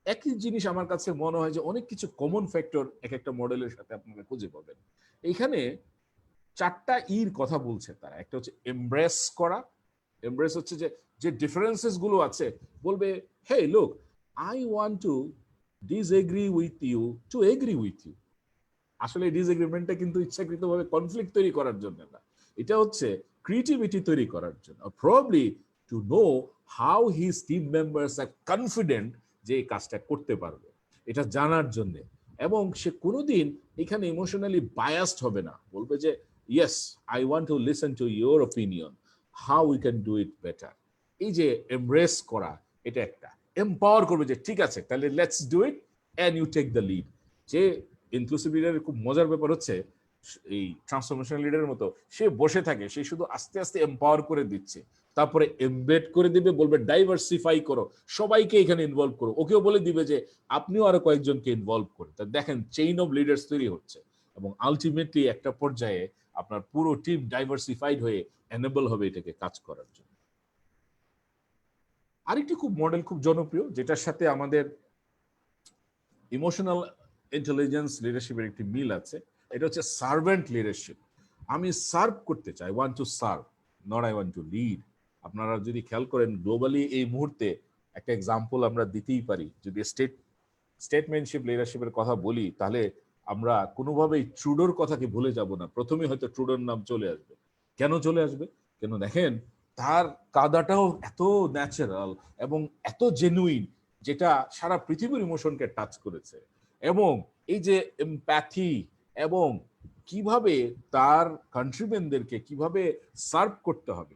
একই জিনিস আমার কাছে মনে হয় যে অনেক কিছু কমন ফ্যাক্টর এক একটা মডেলের সাথে আপনারা খুঁজে পাবেন। এইখানে 4টা ইর কথা বলছে তারা। একটা হচ্ছে এমব্রেস করা। এমব্রেস হচ্ছে যে যে ডিফারেন্সেস গুলো আছে বলবে hey look, I want to disagree with you to agree with you. আসলে ডিসএগ্রিমেন্টটা কিন্তু ইচ্ছাকৃতভাবে কনফ্লিক্ট তৈরি করার জন্য না, এটা হচ্ছে ক্রিয়েটিভিটি তৈরি করার জন্য, probably to know how his team members are confident যে এই কাজটা করতে পারবে, এটা জানার জন্য। এবং সে কোনোদিন এখানে ইমোশনালি বায়াসড হবে না, বলবে যে yes I want to listen to your opinion, how we can do it better. এই যে এমব্রেস করা, এটা একটা এম্পাওয়ার করবে যে ঠিক আছে তাহলে let's do it and you take the lead. যে ইনক্লুসিভ লিডারের খুব মজার ব্যাপার হচ্ছে এই ট্রান্সফরমেশনাল লিডারের মতো সে বসে থাকে, সে শুধু আস্তে আস্তে এম্পাওয়ার করে দিচ্ছে, তারপরে এমবেড করে দিবে, বলবে ডাইভার্সিফাই করো, সবাইকে এখানে ইনভলভ করো। ওকেও বলে দিবে যে আপনিও আরো কয়েকজনকে ইনভলভ করে। তা দেখেন চেইন অফ লিডার্স তৈরি হচ্ছে এবং আলটিমেটলি একটা পর্যায়ে আপনার পুরো টিম ডাইভার্সিফাইড হয়ে এনেবল হবে এটাকে কাজ করার জন্য। আরেকটি খুব মডেল খুব জনপ্রিয়, যেটার সাথে আমাদের ইমোশনাল ইন্টেলিজেন্স লিডারশিপের একটি মিল আছে, এটা হচ্ছে সার্ভেন্ট লিডারশিপ। আমি সার্ভ করতে চাই, want to serve, not I want to lead. আপনারা যদি খেয়াল করেন গ্লোবালি এই মুহূর্তে একটা এক্সাম্পল আমরা দিতেই পারি, যদি স্টেটমেন্টশিপ লিডারশিপের কথা বলি তাহলে আমরা কোনোভাবেই ট্রুডোর কথাকে ভুলে যাব না, প্রথমে হয়তো ট্রুডোর নাম চলে আসবে। কেন চলে আসবে? কেন দেখেন তার কাদাটাও এত ন্যাচারাল এবং এত জেনুইন, যেটা সারা পৃথিবীর ইমোশনকে টাচ করেছে। এবং এই যে এমপ্যাথি এবং কিভাবে তার কান্ট্রিম্যানদেরকে কিভাবে সার্ভ করতে হবে,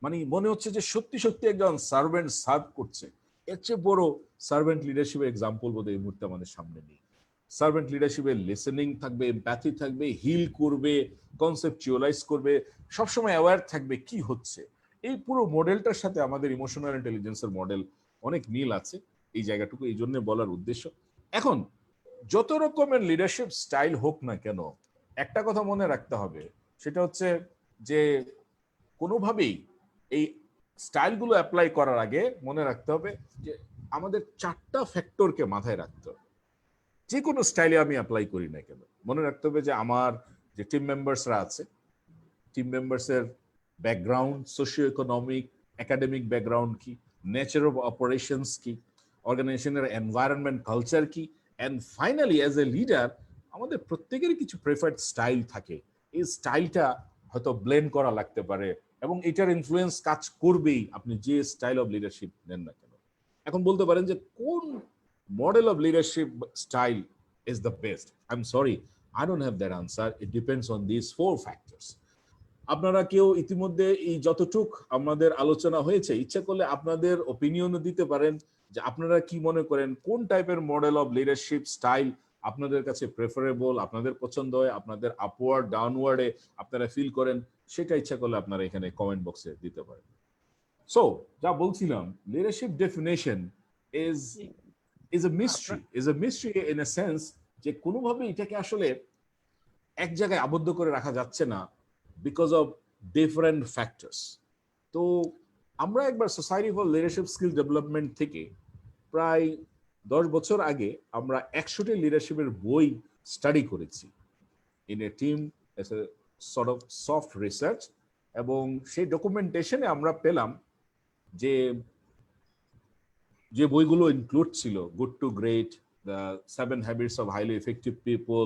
মানে মনে হচ্ছে যে সত্যি সত্যি একজন সার্ভেন্ট সার্ভ করছে। এর চেয়ে বড় সার্ভেন্ট লিডারশিপের এক্সাম্পল বোধহয় এই মুহূর্তে আমাদের সামনে নেই। সার্ভেন্ট লিডারশিপের লিসেনিং থাকবে, এমপ্যাথি থাকবে, হিল করবে, কনসেপচুয়ালাইজ করবে, সবসময় অ্যাওয়্যার থাকবে কি হচ্ছে। এই পুরো মডেলটার সাথে আমাদের ইমোশনাল ইন্টেলিজেন্সের মডেল অনেক মিল আছে। এই জায়গাটুকু এই জন্য বলার উদ্দেশ্য। এখন যত রকমের লিডারশিপ স্টাইল হোক না কেন, একটা কথা মনে রাখতে হবে, সেটা হচ্ছে যে কোনোভাবেই এই স্টাইলগুলো অ্যাপ্লাই করার আগে মনে রাখতে হবে যে আমাদের 4টা ফ্যাক্টরকে মাথায় রাখতে হবে। যে কোনো স্টাইলে আমি অ্যাপ্লাই করি না কেন, মনে রাখতে হবে যে আমার যে টিম মেম্বার্সরা আছে, টিম মেম্বার্সের background, socio economic, academic background কি, নেচার অফ অপারেশনস কি, অর্গানাইজেশনের এনভায়রনমেন্ট, কালচার কি, and finally as a leader আমাদের প্রত্যেকেরই কিছু প্রেফার্ড স্টাইল থাকে। এই স্টাইলটা হয়তো ব্লেন্ড করা লাগতে পারে এবং এটার ইনফ্লুয়েন্স কাজ করবেই আপনি যে স্টাইল অফ লিডারশিপ নেন না কেন। এখন বলতে পারেন যে কোন model of leadership style is the best? I am sorry, I don't have that answer. It depends on these 4 factors. আপনারা কেউ ইতিমধ্যে এই যতটুক আমাদের আলোচনা হয়েছে, ইচ্ছা করলে আপনাদের ওপিনিয়নও দিতে পারেন যে আপনারা কি মনে করেন কোন টাইপের মডেল অফ লিডারশিপ স্টাইল আপনাদের কাছে প্রেফারেবল, আপনাদের পছন্দ হয়, আপনাদের আপওয়ার্ড ডাউনওয়ার্ডে আপনারা ফিল করেন, সেটা ইচ্ছা করলে আপনারা এখানে কমেন্ট বক্সে দিতে পারেন। সো যা বলছিলাম, leadership definition is a mystery in a sense যে কোনোভাবে এটাকে আসলে এক জায়গায় আবদ্ধ করে রাখা যাচ্ছে না বিকজ অফ ডিফারেন্ট ফ্যাক্টরস। তো আমরা একবার society for leadership skill development থেকে প্রায় 10 বছর আগে আমরা 100টি লিডারশিপের বই স্টাডি করেছি in a team S A sort of soft research, এবং সেই ডকুমেন্টেশনে আমরা পেলাম যে যে বইগুলো ইনক্লুড ছিল good to great, the 7 habits of highly effective people,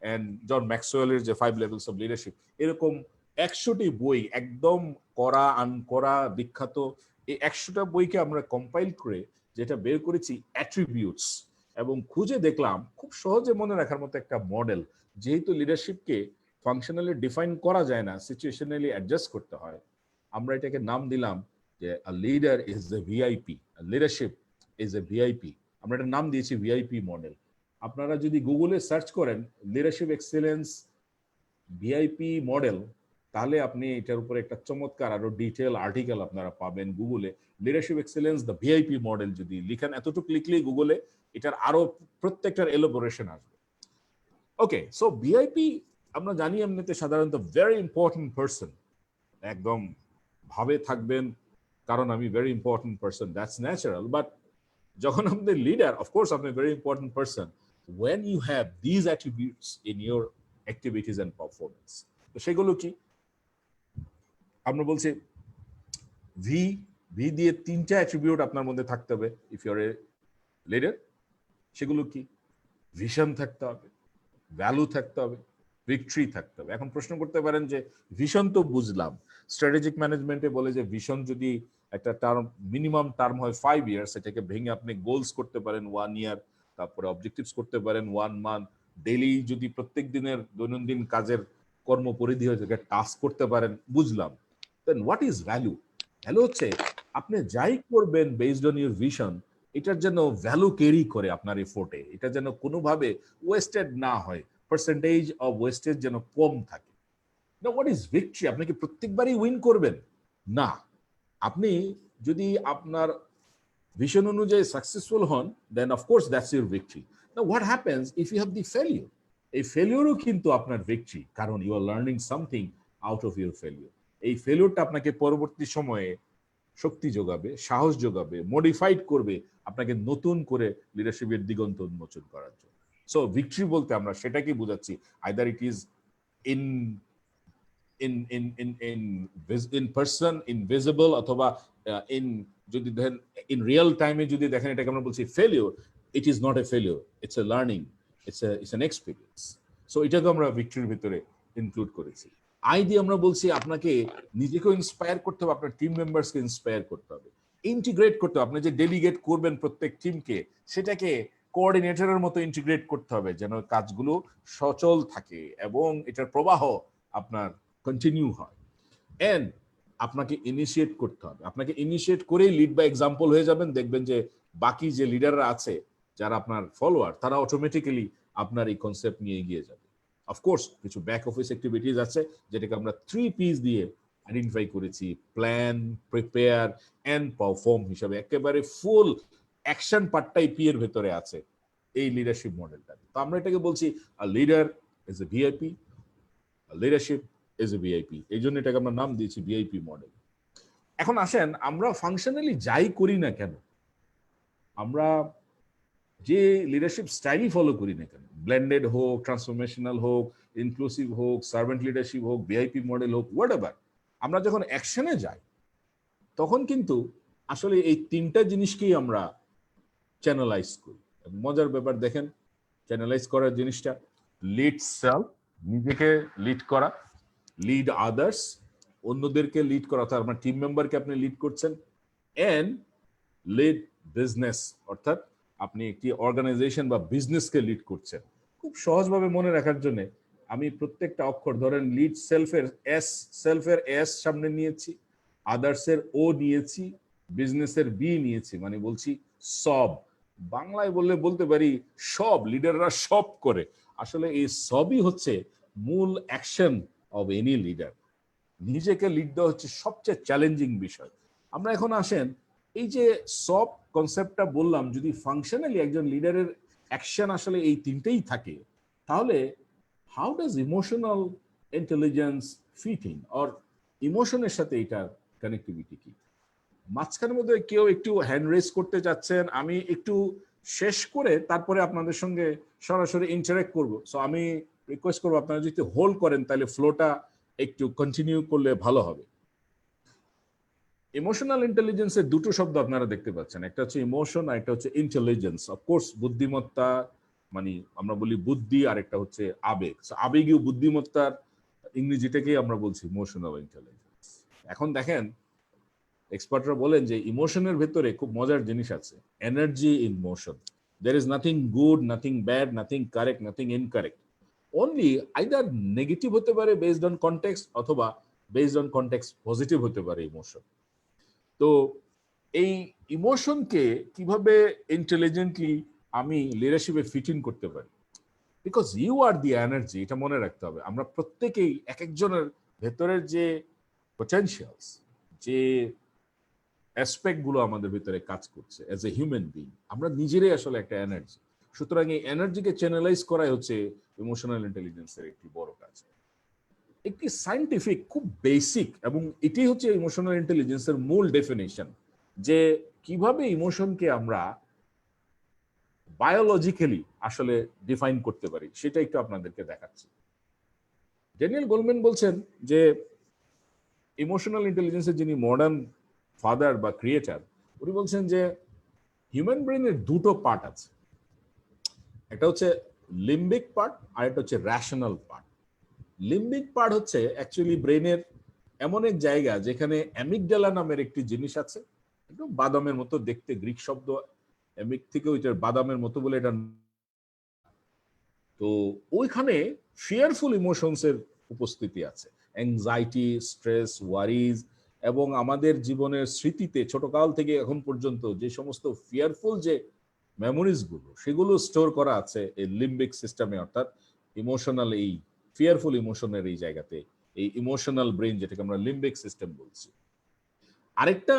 and John ম্যাক্সওয়েলের যে 5 লেভেলস অফ লিডারশিপ, এরকম 100টি বই একদম করা আনকরা বিখ্যাত। এই 100টা বইকে আমরা কম্পাইল করে যেটা বের করেছি অ্যাট্রিবিউটস, এবং খুঁজে দেখলাম খুব সহজে মনে রাখার মতো একটা মডেল। যেহেতু লিডারশিপকে ফাংশনালি ডিফাইন করা যায় না, সিচুয়েশনালি অ্যাডজাস্ট করতে হয়, আমরা এটাকে নাম দিলাম যে আ leader is the VIP, leadership is a VIP. আমরা এটার নাম দিয়েছি ভিআইপি মডেল। আপনারা যদি গুগলে সার্চ করেন লিডারশিপ এক্সেলেন্স ভিআইপি মডেল, তাহলে আপনি এটার উপরে একটা চমৎকার আরো ডিটেল আর্টিকেল আপনারা পাবেন গুগলে। Leadership excellence the VIP model যদি লিখেন, এতটুকু লিখলেই গুগলে এটার আরো প্রত্যেকটার এলোবোরেশন আসবে। ওকে, সো ভিআইপি আমরা জানি এমনিতে সাধারণত ভেরি ইম্পর্টেন্ট পার্সন, একদম ভাবে থাকবেন কারণ আমি very important person, that's natural. But যখন আমাদের লিডার, অফকোর্স আপনি very important person when you have these attributes in your activities and performance. তো সেগুলো কি আমরা বলছি? ভি দিয়ে 3টা অ্যাট্রিবিউট আপনার মধ্যে থাকতে হবে if you are a leader. সেগুলো কি? ভিশন থাকতে হবে, ভ্যালু থাকতে হবে, ভিক্টরি থাকতে হবে। এখন প্রশ্ন করতে পারেন যে ভিশন তো বুঝলাম, স্ট্র্যাটেজিক ম্যানেজমেন্টে বলে যে ভিশন যদি একটা টার্ম, মিনিমাম টার্ম হয় 5 ইয়ার্স, সেটাকে ভেঙে আপনি গোলস করতে পারেন 1 ইয়ার, তারপরে অবজেক্টিভস করতে পারেন 1 মান্থ, ডেইলি যদি প্রত্যেক দিনের দৈনন্দিন কাজের কর্মপরিধি হয়ে থাকে টাস্ক করতে পারেন, বুঝলাম। দেন হোয়াট ইজ ভ্যালু? ভ্যালু হচ্ছে আপনি যাই করবেন বেসড অন ইউর ভিশন, এটার যেন ভ্যালু ক্যারি করে আপনার এফোর্টে, এটা যেন কোনোভাবে ওয়েস্টেড না হয়, পার্সেন্টেজ অফ ওয়েস্টেজ যেন কম থাকে। না, হোয়াট ইজ ভিক্টরি? আপনি কি প্রত্যেকবারই উইন করবেন? না, আপনি যদি আপনার ভিশন অনুযায়ী সাকসেসফুল হন, then of course that's your victory. না, what happens if you have the failure? এই ফেলিওরও কিন্তু আপনার ভিক্টরি, কারণ you are learning something out of your failure. এই ফেলিওরটা আপনাকে পরবর্তী সময়ে শক্তি যোগাবে, সাহস যোগাবে, মডিফাইড করবে আপনাকে নতুন করে লিডারশিপের দিগন্ত উন্মোচন করার জন্য। সো ভিক্টরি বলতে আমরা সেটাকে বোঝাচ্ছি, either it is in person, invisible, অথবা যদি দেখেন ইন রিয়েল টাইমে যদি দেখেন, এটাকে আমরা বলছি failure. It is not a failure, it's a learning, it's an experience. So এটাকে আমরা ভিক্টরির ভিতরে ইনক্লুড করেছি। আই দিয়ে আমরা বলছি আপনাকে নিজেকেও ইন্সপায়ার করতে হবে, আপনার টিম মেম্বার্সকে ইন্সপায়ার করতে হবে, ইন্টিগ্রেট করতে হবে। আপনি যে ডেলিগেট করবেন প্রত্যেক টিমকে, সেটাকে কোঅর্ডিনেটরের মতো ইন্টিগ্রেট করতে হবে যেন কাজগুলো সচল থাকে এবং এটার প্রবাহ আপনার কন্টিনিউ হয়। এন্ড আপনাকে ইনিশিয়েট করতে হবে, আপনাকে ইনিশিয়েট করেই লিড বাই এক্সাম্পল হয়ে যাবেন। দেখবেন যে বাকি যে লিডাররা আছে যারা আপনার ফলোয়ার, তারা অটোমেটিক্যালি আপনার এই কনসেপ্ট নিয়ে এগিয়ে যাবে। অফকোর্স কিছু ব্যাক অফিস অ্যাক্টিভিটিস আছে যেটাকে আমরা 3 Ps দিয়ে আইডেন্টিফাই করেছি, প্ল্যান, প্রিপেয়ার এন্ড পারফর্ম হিসাবে। একেবারে ফুল অ্যাকশন পার্টটাই পি এর ভেতরে আছে এই লিডারশিপ মডেলটা। তো আমরা এটাকে বলছি leader is a VIP, leadership is a VIP, এই জন্য এটাকে আমরা নাম দিয়েছি ভিআইপি মডেল। এখন আসেন, আমরা ফাংশনালি যাই করি না কেন, আমরা যে লিডারশিপ স্টাইলই ফলো করি না কেন, ব্লেন্ডেড হোক, ট্রান্সফরমেশনাল হোক, ইনক্লুসিভ হোক, সার্ভেন্ট লিডারশিপ হোক, ভিআইপি মডেল হোক, হোয়াট এভার, আমরা যখন অ্যাকশনে যাই তখন কিন্তু আসলে এই 3টা জিনিসকেই আমরা চ্যানেলাইজ করি। মজার ব্যাপার দেখেন, চ্যানেলাইজ করার জিনিসটা, লিড সেলফ, নিজেকে লিড করা, লিড আদার্স, অন্যদেরকে লিড করা, অর্থাৎ আপনার টিম মেম্বারকে আপনি লিড করছেন, এন্ড লিড বিজনেস, অর্থাৎ আপনি একটি অর্গানাইজেশন বা বিজনেসকে লিড করছেন। খুব সহজভাবে মনে রাখার জন্য আমি প্রত্যেকটা অক্ষর, ধরেন লিড সেলফের এস সামনে নিয়েছি, আদার্সের ও নিয়েছি, বিজনেসের বি নিয়েছি, মানে বলছি সব। বাংলায় বলতে পারি সব, লিডাররা সব করে। আসলে এই সবই হচ্ছে মূল অ্যাকশন অব এনি লিডার। নিজেকে লিড দেওয়া হচ্ছে সবচেয়ে চ্যালেঞ্জিং বিষয়। আমরা এখন আসেন, এই যে সব কনসেপ্টটা বললাম, যদি ফাংশনালি একজন লিডারের অ্যাকশন আসলে এই 3টেই থাকে, তাহলে how does emotional intelligence fit in, or ইমোশনের সাথে এটার কানেক্টিভিটি কি? মাঝখানের মধ্যে কেউ একটু হ্যান্ড রেজ করতে চাচ্ছেন, আমি একটু শেষ করে তারপরে আপনাদের সঙ্গে সরাসরি ইন্টারেক্ট করব। সো আমি রিকোয়েস্ট করবো আপনারা যদি হোল্ড করেন তাহলে ফ্লোটা একটু কন্টিনিউ করলে ভালো হবে। ইমোশনাল ইন্টেলিজেন্সের 2টো শব্দ আপনারা দেখতে পাচ্ছেন, একটা হচ্ছে ইমোশন আর একটা হচ্ছে ইন্টেলিজেন্স। অফকোর্স বুদ্ধিমত্তা, মানে আমরা বলি বুদ্ধি, আর একটা হচ্ছে আবেগ। আবেগীয় বুদ্ধিমত্তার ইংরেজিটাকেই আমরা বলছি ইমোশনাল ইন্টেলিজেন্স। এখন দেখেন, এক্সপার্টরা বলেন যে ইমোশনের ভেতরে খুব মজার জিনিস আছে, energy in motion. There is nothing good, nothing bad, nothing correct, nothing incorrect. Only either negative হতে পারে বেসড অন কনটেক্সট, অথবা বেসড অন কনটেক্সট পজিটিভ হতে পারে ইমোশন। তো এই ইমোশনকে কিভাবে ইন্টেলিজেন্টলি আমি লিডারশিপে ফিট ইন করতে পারি, because you are the energy, এটা মনে রাখতে হবে। আমরা প্রত্যেকেই এক একজনের ভেতরের যে পটেনশিয়ালস, যে অ্যাসপেক্ট গুলো আমাদের ভিতরে কাজ করছে অ্যাজ এ হিউম্যান বিং, আমরা নিজেরাই আসলে একটা এনার্জি। সুতরাং এই এনার্জিকে চ্যানেলাইজ করাই হচ্ছে ইমোশনাল ইন্টেলিজেন্সের একটি বড় কাজ। একটি সায়েন্টিফিক, খুব বেসিক, এবং এটি হচ্ছে ইমোশনাল ইন্টেলিজেন্সের মূল ডেফিনেশন, যে কিভাবে ইমোশনকে আমরা বায়োলজিক্যালি আসলে ডিফাইন করতে পারি, সেটা একটু আপনাদেরকে দেখাচ্ছি। ড্যানিয়েল গোলম্যান বলছেন যে ইমোশনাল ইন্টেলিজেন্সের যিনি মডার্ন ফাদার বা ক্রিয়েটার, উনি বলছেন যে হিউম্যান ব্রেনের 2টো পার্ট আছে, একটা হচ্ছে লিম্বিক পার্ট আর একটা হচ্ছে র্যাশনাল পার্ট। লিম্বিক পার্ট হচ্ছে অ্যাকচুয়ালি ব্রেনের এমন এক জায়গা যেখানে অ্যামিগডালা নামের একটি জিনিস আছে, একটু বাদামের মতো দেখতে, গ্রিক শব্দ অ্যামিক থেকে ওইটার বাদামের মতো বলে এটা। তো ওইখানে ফিয়ারফুল ইমোশনস এর উপস্থিতি আছে, অ্যাংজাইটি, স্ট্রেস, ওয়ারিজ, এবং আমাদের জীবনের স্মৃতিতে ছোটকাল থেকে এখন পর্যন্ত যে সমস্ত ফিয়ারফুল যে মেমোরিজ গুলো, সেগুলো স্টোর করা আছে এই লিম্বিক সিস্টেমে, অর্থাৎ ইমোশনাল, এই ফিয়ারফুল ইমোশনের এই জায়গাতে, এই ইমোশনাল ব্রেন যেটাকে আমরা লিম্বিক সিস্টেম বলছি। আরেকটা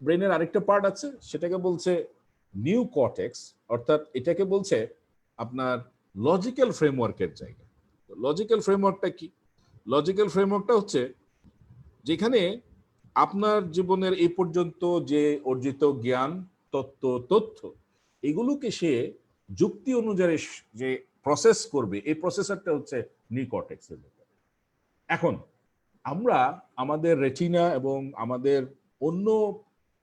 ব্রেনের আরেকটা পার্ট আছে, সেটাকে বলছে নিউ কর্টেক্স, অর্থাৎ এটাকে বলছে আপনার লজিক্যাল ফ্রেমওয়ার্কের জায়গা। লজিক্যাল ফ্রেমওয়ার্কটা কি? লজিক্যাল ফ্রেমওয়ার্কটা হচ্ছে যেখানে আপনার জীবনের এই পর্যন্ত যে অর্জিত জ্ঞান, তথ্য এগুলোকে সে যুক্তি অনুযায়ী যে প্রসেস করবে, এই প্রসেসরটা হচ্ছে নিউকর্টেক্সের ব্যাপার। এখন আমরা আমাদের রেটিনা এবং আমাদের অন্য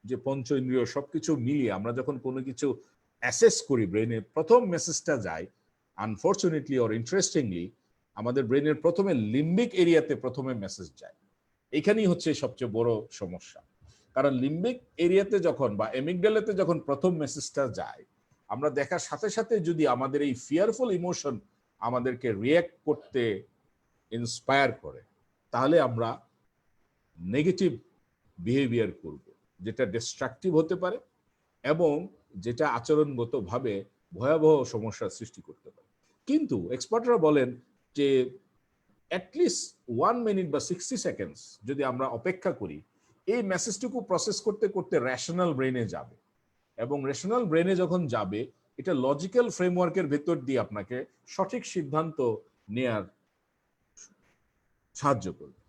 যে পঞ্চ ইন্দ্রিয় সবকিছু মিলিয়ে আমরা যখন কোনো কিছু অ্যাসেস করি, ব্রেনে প্রথম মেসেজটা যায় আনফরচুনেটলি অর ইন্টারেস্টিংলি আমাদের ব্রেনের প্রথমে লিম্বিক এরিয়াতে প্রথমে মেসেজ যায়। এখানেই হচ্ছে সবচেয়ে বড় সমস্যা, কারণ লিম্বিক এরিয়াতে যখন বা এমিগডালাতে যখন প্রথম মেসেজটা যায়, আমরা দেখার সাথে সাথে যদি আমাদের এই ফিয়ারফুল ইমোশন আমাদেরকে রিয়্যাক্ট করতে ইন্সপায়ার করে, তাহলে আমরা নেগেটিভ বিহেভিয়ার করব, যেটা ডিস্ট্রাকটিভ হতে পারে এবং যেটা আচরণগতভাবে ভয়াবহ সমস্যার সৃষ্টি করতে পারে। কিন্তু এক্সপার্টরা বলেন যে অ্যাটলিস্ট 1 মিনিট বা 60 সেকেন্ডস যদি আমরা অপেক্ষা করি, এই মেসেজটুকু প্রসেস করতে করতে রেশনাল ব্রেনে যাবে, এবং রেশনাল ব্রেনে যখন যাবে, এটা লজিক্যাল ফ্রেমওয়ার্কের ভেতর দিয়ে আপনাকে সঠিক সিদ্ধান্ত নেয়ার সাহায্য করবে।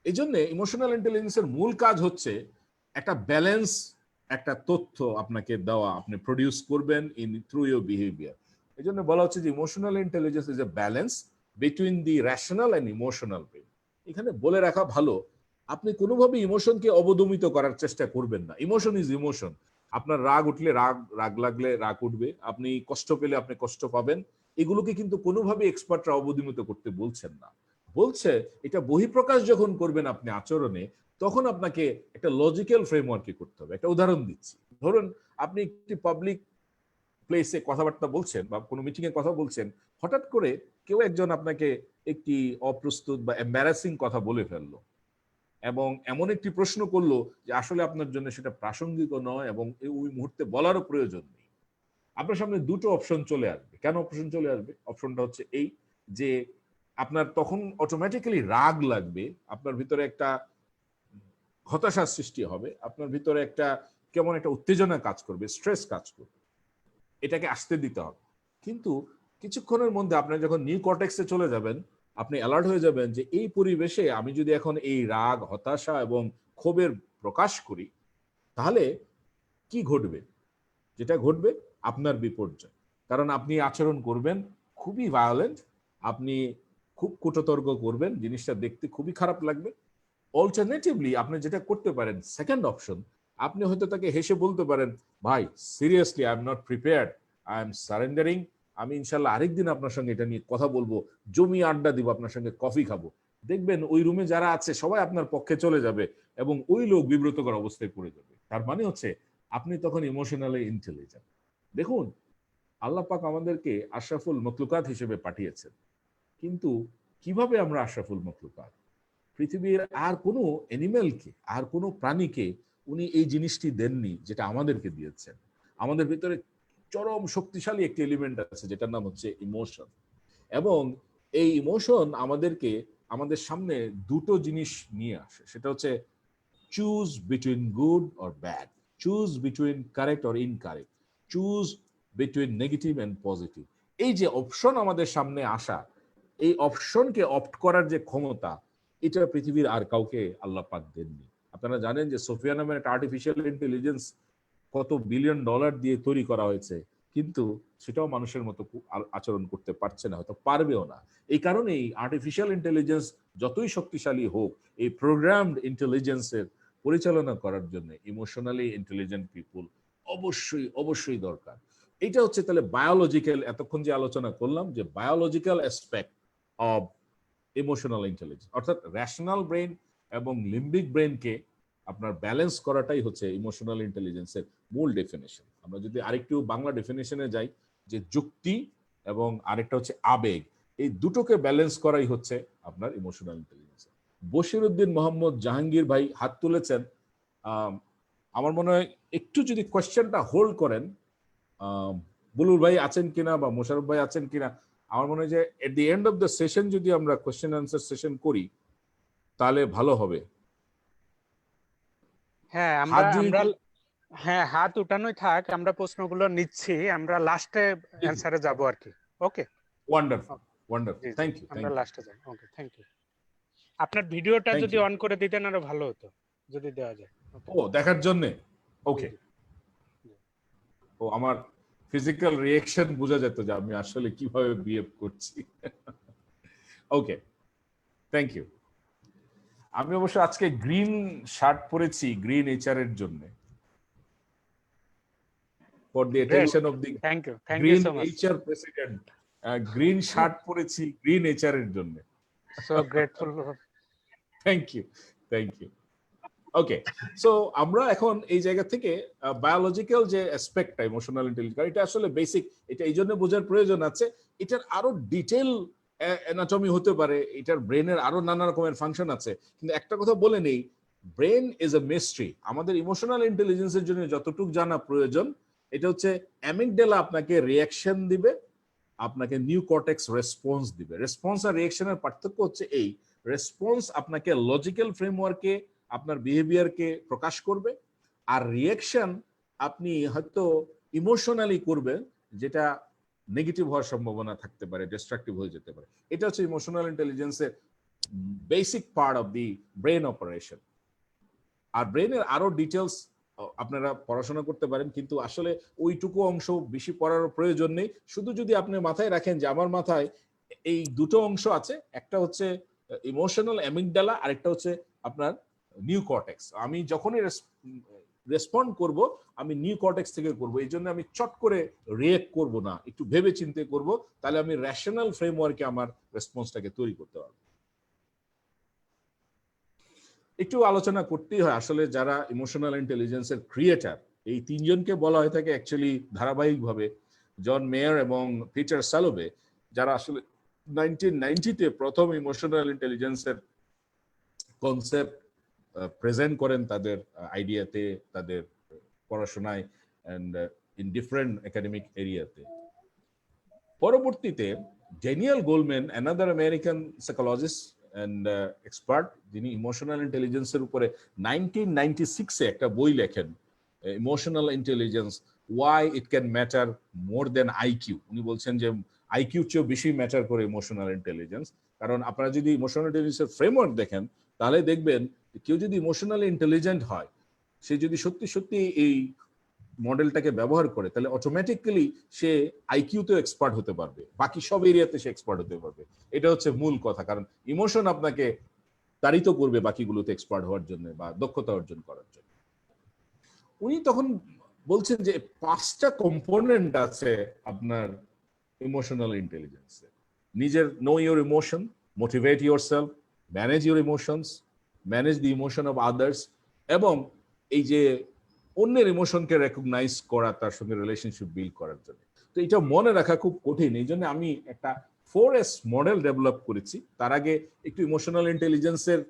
এই জন্য ইমোশনাল ইন্টেলিজেন্সের মূল কাজ হচ্ছে একটা ব্যালেন্স, একটা তথ্য আপনাকে দেওয়া, আপনি প্রডিউস করবেন ইন থ্রু ইউর বিহেভিয়ার। এই জন্য বলা হচ্ছে যে emotional intelligence is a balance between the rational and emotional brain. এখানে বলে রাখা ভালো, আপনি কোনোভাবে ইমোশনকে অবদমিত করার চেষ্টা করবেন না। Emotion is emotion. আপনার রাগ উঠলে রাগ লাগলে রাগ উঠবে, আপনি কষ্ট পেলে আপনি কষ্ট পাবেন। এগুলোকে কিন্তু কোনোভাবে এক্সপার্টরা অবদমিত করতে বলছেন না। বলছে এটা বহিঃপ্রকাশ যখন করবেন আপনি আচরণে, তখন আপনাকে একটা লজিক্যাল ফ্রেমওয়ার্কে করতে হবে। একটা উদাহরণ দিচ্ছি, ধরুন আপনি একটি পাবলিক প্লেসে কথাবার্তা বলছেন বা কোনো মিটিং এ কথা বলছেন, হঠাৎ করে কেউ একজন আপনাকে একটি অপ্রস্তুত বা এম্বারাসিং কথা বলে ফেললো এবং এমন একটি প্রশ্ন করলো যে আসলে আপনার জন্য সেটা প্রাসঙ্গিক নয় এবং ওই মুহূর্তে বলারও প্রয়োজন নেই। আপনার সামনে দুটো অপশন চলে আসবে। কেন অপশন চলে আসবে? অপশনটা হচ্ছে এই যে আপনার তখন অটোমেটিক্যালি রাগ লাগবে, আপনার ভিতরে একটা হতাশার সৃষ্টি হবে, আপনার ভিতরে একটা কেমন একটা উত্তেজনা কাজ করবে, স্ট্রেস কাজ করবে। এটাকে আসতে দিতে হবে। কিন্তু কিছুক্ষণের মধ্যে আপনি যখন নিউ কর্টেক্সে চলে যাবেন, আপনি অ্যালার্ট হয়ে যাবেন যে এই পরিবেশে আমি যদি এখন এই রাগ, হতাশা এবং ক্ষোভের প্রকাশ করি, তাহলে কি ঘটবে? যেটা ঘটবে আপনার বিপর্যয়। কারণ আপনি আচরণ করবেন খুবই ভায়োলেন্ট, আপনি খুব কূটতর্ক করবেন, জিনিসটা দেখতে খুবই খারাপ লাগবে। অল্টারনেটিভলি আপনি যেটা করতে পারেন, সেকেন্ড অপশন, আপনি হয়তো তাকে হেসে বলতে পারেন, ভাই seriously I am not prepared, I am সারেন্ডারিং, আমি ইনশাল্লাহ আরেকদিন আপনার সঙ্গে এটা নিয়ে কথা বলবো, জমি আড্ডা দিব, আপনার সঙ্গে কফি খাবো। দেখবেন ওই রুমে যারা আছে সবাই আপনার পক্ষে চলে যাবে এবং ওই লোক বিব্রতকর অবস্থায় পড়ে যাবে। তার মানে হচ্ছে আপনি তখন ইমোশনালি ইন্টেলিজেন্ট। দেখুন, আল্লাহ পাক আমাদেরকে আশরাফুল মখলুকাত হিসেবে পাঠিয়েছেন, কিন্তু কিভাবে আমরা আশরাফুল মখলুকাত? পৃথিবীর আর কোনো অ্যানিমেলকে, আর কোনো প্রাণীকে উনি এই জিনিসটি দেননি যেটা আমাদেরকে দিয়েছেন। আমাদের ভিতরে চরম শক্তিশালী একটি এলিমেন্ট আছে যেটার নাম হচ্ছে ইমোশন, এবং এই ইমোশন আমাদেরকে আমাদের সামনে দুটো জিনিস নিয়ে আসে। সেটা হচ্ছে choose between good or bad, choose between correct or incorrect, choose between negative and positive. এই যে অপশন আমাদের সামনে আসা, এই অপশনকে অপ্ট করার যে ক্ষমতা, এটা পৃথিবীর আর কাউকে আল্লাহ পাক দেননি। আপনারা জানেন যে সোফিয়া নামের একটা আর্টিফিশিয়াল ইন্টেলিজেন্স কত বিলিয়ন ডলার দিয়ে তৈরি করা হয়েছে, কিন্তু সেটাও মানুষের মতো আচরণ করতে পারছে না, হয়তো পারবেও না। এই কারণেই আর্টিফিশিয়াল ইন্টেলিজেন্স যতই শক্তিশালী হোক, এই প্রোগ্রামড ইন্টেলিজেন্সের পরিচালনা করার জন্য ইমোশনালি ইন্টেলিজেন্ট পিপুল অবশ্যই অবশ্যই দরকার। এটা হচ্ছে তাহলে বায়োলজিক্যাল, এতক্ষণ যে আলোচনা করলাম যে biological aspect of emotional intelligence, অর্থাৎ রেশনাল ব্রেন এবং লিম্বিক ব্রেনকে আপনার ব্যালেন্স করাটাই হচ্ছে ইমোশনাল ইন্টেলিজেন্সের মূল ডেফিনেশন। আমরা যদি আরেকটু বাংলা ডেফিনেশনে যাই, যে যুক্তি এবং আরেকটা হচ্ছে আবেগ, এই দুটোকে ব্যালেন্স করাই হচ্ছে আপনার ইমোশনাল ইন্টেলিজেন্স। বশির উদ্দিন মোহাম্মদ জাহাঙ্গীর ভাই হাত তুলেছেন। আমার মনে হয় একটু যদি কোয়েশ্চেনটা হোল্ড করেন, বুলুল ভাই আছেন কিনা বা মোশারফ ভাই আছেন কিনা, আমার মনে হয় যে at the end of the session যদি আমরা কোয়েশ্চেন আনসার সেশন করি তাহলে ভালো হবে। হ্যাঁ, হ্যাঁ, হাত উঠানোই থাক, আমরা প্রশ্নগুলো নিচ্ছি, আমরা লাস্টে অ্যানসারে যাব আর কি। ওকে, ওয়ান্ডারফুল ওয়ান্ডারফুল, থ্যাংক ইউ। আমরা লাস্টে যাই। ওকে, থ্যাংক ইউ। আপনার ভিডিওটা যদি অন করে দিতেন আরো ভালো হতো, যদি দেওয়া যায়। ও দেখার জন্য? ওকে। ও আমার ফিজিক্যাল রিঅ্যাকশন বোঝা যেত যে আমি আসলে কিভাবে বিহেভ করছি। Okay, thank you. আমি অবশ্য আজকে গ্রিন শার্ট পরেছি গ্রিন এইচআর এর জন্য, for the attention of the thank you green so much. HR president green shirt পরেছি গ্রিন এইচআর এর জন্য। So grateful. Thank you, thank you. Okay, so আমরা এখন এই জায়গা থেকে বায়োলজিক্যাল যে অ্যাসপেক্টটা ইমোশনাল ইন্টেলিজেন্স, এটা আসলে বেসিক, এটা এই জন্য বোঝার প্রয়োজন আছে। এটার আরো ডিটেল অ্যানাটমি হতে পারে, এটার ব্রেনের আরো নানা রকমের ফাংশন আছে, কিন্তু একটা কথা বলে নেই, ব্রেন ইজ এ মিস্ট্রি। আমাদের ইমোশনাল ইন্টেলিজেন্সের জন্য যতটুকু জানা প্রয়োজন, এটা হচ্ছে অ্যামিগডালা আপনাকে রিয়াকশন দিবে, আপনাকে নিউ কর্টেক্স রেসপন্স দিবে। রেসপন্স আর রিয়াকশনের পার্থক্য হচ্ছে এই, রেসপন্স আপনাকে লজিক্যাল ফ্রেমওয়ার্কে আপনার বিহেভিয়ারকে প্রকাশ করবে, আর রিয়াকশন আপনি হয়তো ইমোশনালি করবেন, যেটা নেগেটিভ হওয়ার সম্ভাবনা থাকতে পারে, ডিস্ট্রাকটিভ হয়ে যেতে পারে। এটা হচ্ছে ইমোশনাল ইন্টেলিজেন্সের basic part of the brain operation. আর ব্রেনের আরো ডিটেলস আপনারা পড়াশোনা করতে পারেন, কিন্তু আসলে ওইটুকু অংশ বেশি পড়ার প্রয়োজন নেই। শুধু যদি আপনি মাথায় রাখেন যে আমার মাথায় এই দুটো অংশ আছে, একটা হচ্ছে ইমোশনাল অ্যামিগডালা, আরেকটা হচ্ছে আপনার নিউ কর্টেক্স। আমি যখনই রেসপন্ড করব, আমি নিউ কর্টেক্স থেকে করব। এই জন্য আমি চট করে রিয়েক্ট করব না, একটু ভেবে চিন্তে করব, তাহলে আমি রেশনাল ফ্রেমওয়ার্কে আমার রেসপন্সটাকে তৈরি করতে পারবো। একটু আলোচনা করতেই হয়, আসলে যারা ইমোশনাল ইন্টেলিজেন্সের ক্রিয়েটার, এই তিনজনকে বলা হয়ে থাকে অ্যাকচুয়ালি ধারাবাহিকভাবে, জন মেয়ার এবং পিটার সালোভে, যারা আসলে 1990-তে প্রথম ইমোশনাল ইন্টেলিজেন্সের কনসেপ্ট প্রেজেন্ট করেন তাদের আইডিয়াতে, তাদের পড়াশোনায় এন্ড ইন ডিফারেন্ট একাডেমিক এরিয়াতে। পরবর্তীতে Daniel Goleman, another American psychologist and expert, যিনি ইমোশনাল ইন্টেলিজেন্সের উপরে 1996-এ একটা বই লেখেন, emotional intelligence why it can matter more than IQ. উনি বলছেন যে আইকিউ চেয়েও বেশি ম্যাটার করে ইমোশনাল ইন্টেলিজেন্স। কারণ আপনারা যদি ইমোশনাল ইন্টেলিজেন্সের ফ্রেমওয়ার্ক দেখেন, তাহলে দেখবেন কেউ যদি ইমোশনালি ইন্টেলিজেন্ট হয়, সে যদি সত্যি সত্যি এই মডেলটাকে ব্যবহার করে, তাহলে অটোমেটিক্যালি সে আইকিউতেও এক্সপার্ট হতে পারবে, বাকি সব এরিয়াতে সে এক্সপার্ট হতে পারবে। এটা হচ্ছে মূল কথা, কারণ ইমোশন আপনাকে তাড়িত করবে বাকিগুলোতে এক্সপার্ট হওয়ার জন্য বা দক্ষতা অর্জন করার জন্য। উনি তখন বলছেন যে 5টা কম্পোনেন্ট আছে আপনার ইমোশনাল ইন্টেলিজেন্সে। নিজের no your emotion, motivate your self, manage your emotions, manage the emotion of others, এবং এই যে অন্যের ইমোশনকে রেকগনাইজ করা, তার সঙ্গে রিলেশনশিপ বিল্ড করার জন্য। তো এটা মনে রাখা খুব কঠিন, এই জন্য আমি একটা 4S মডেল ডেভেলপ করেছি। তার আগে একটু ইমোশনাল ইন্টেলিজেন্সের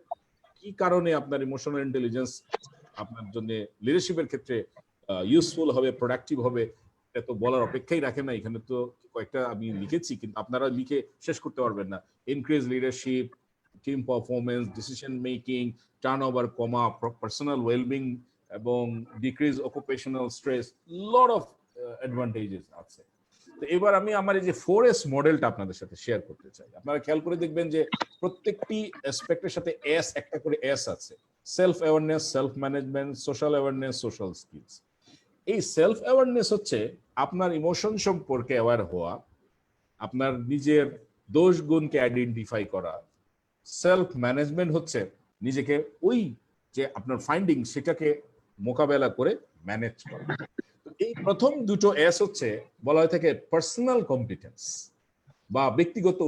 কি কারণে আপনার ইমোশনাল ইন্টেলিজেন্স আপনার জন্য লিডারশিপের ক্ষেত্রে ইউজফুল হবে, প্রোডাক্টিভ হবে, এটা তো বলার অপেক্ষাই রাখে না। এখানে তো কয়েকটা আমি লিখেছি, কিন্তু আপনারা লিখে শেষ করতে পারবেন না। Increase leadership, team performance, decision making, turn over, personal wellbeing, এবং decrease occupational stress, lot of advantages আছে। তো এবার আমি আমার এই যে 4S মডেলটা আপনাদের সাথে শেয়ার করতে চাই। আপনারা খেয়াল করে দেখবেন যে প্রত্যেকটি অ্যাসপেক্টের সাথে এস, একটা করে এস আছে। Self awareness, self management, social awareness, social skills. এই সেলফ অ্যাওয়ারনেস হচ্ছে আপনার ইমোশন সম্পর্কে অ্যাওয়ার হওয়া, আপনার নিজের দোষ গুণকে আইডেন্টিফাই করা। সেলফ ম্যানেজমেন্ট হচ্ছে নিজেকে ওই যে আপনার ফাইন্ডিং সেটাকে মোকাবেলা করে ম্যানেজ করা। এই প্রথম দুটো এস হচ্ছে বলা হয় থাকে পার্সোনাল কম্পিটেন্স বা ব্যক্তিগত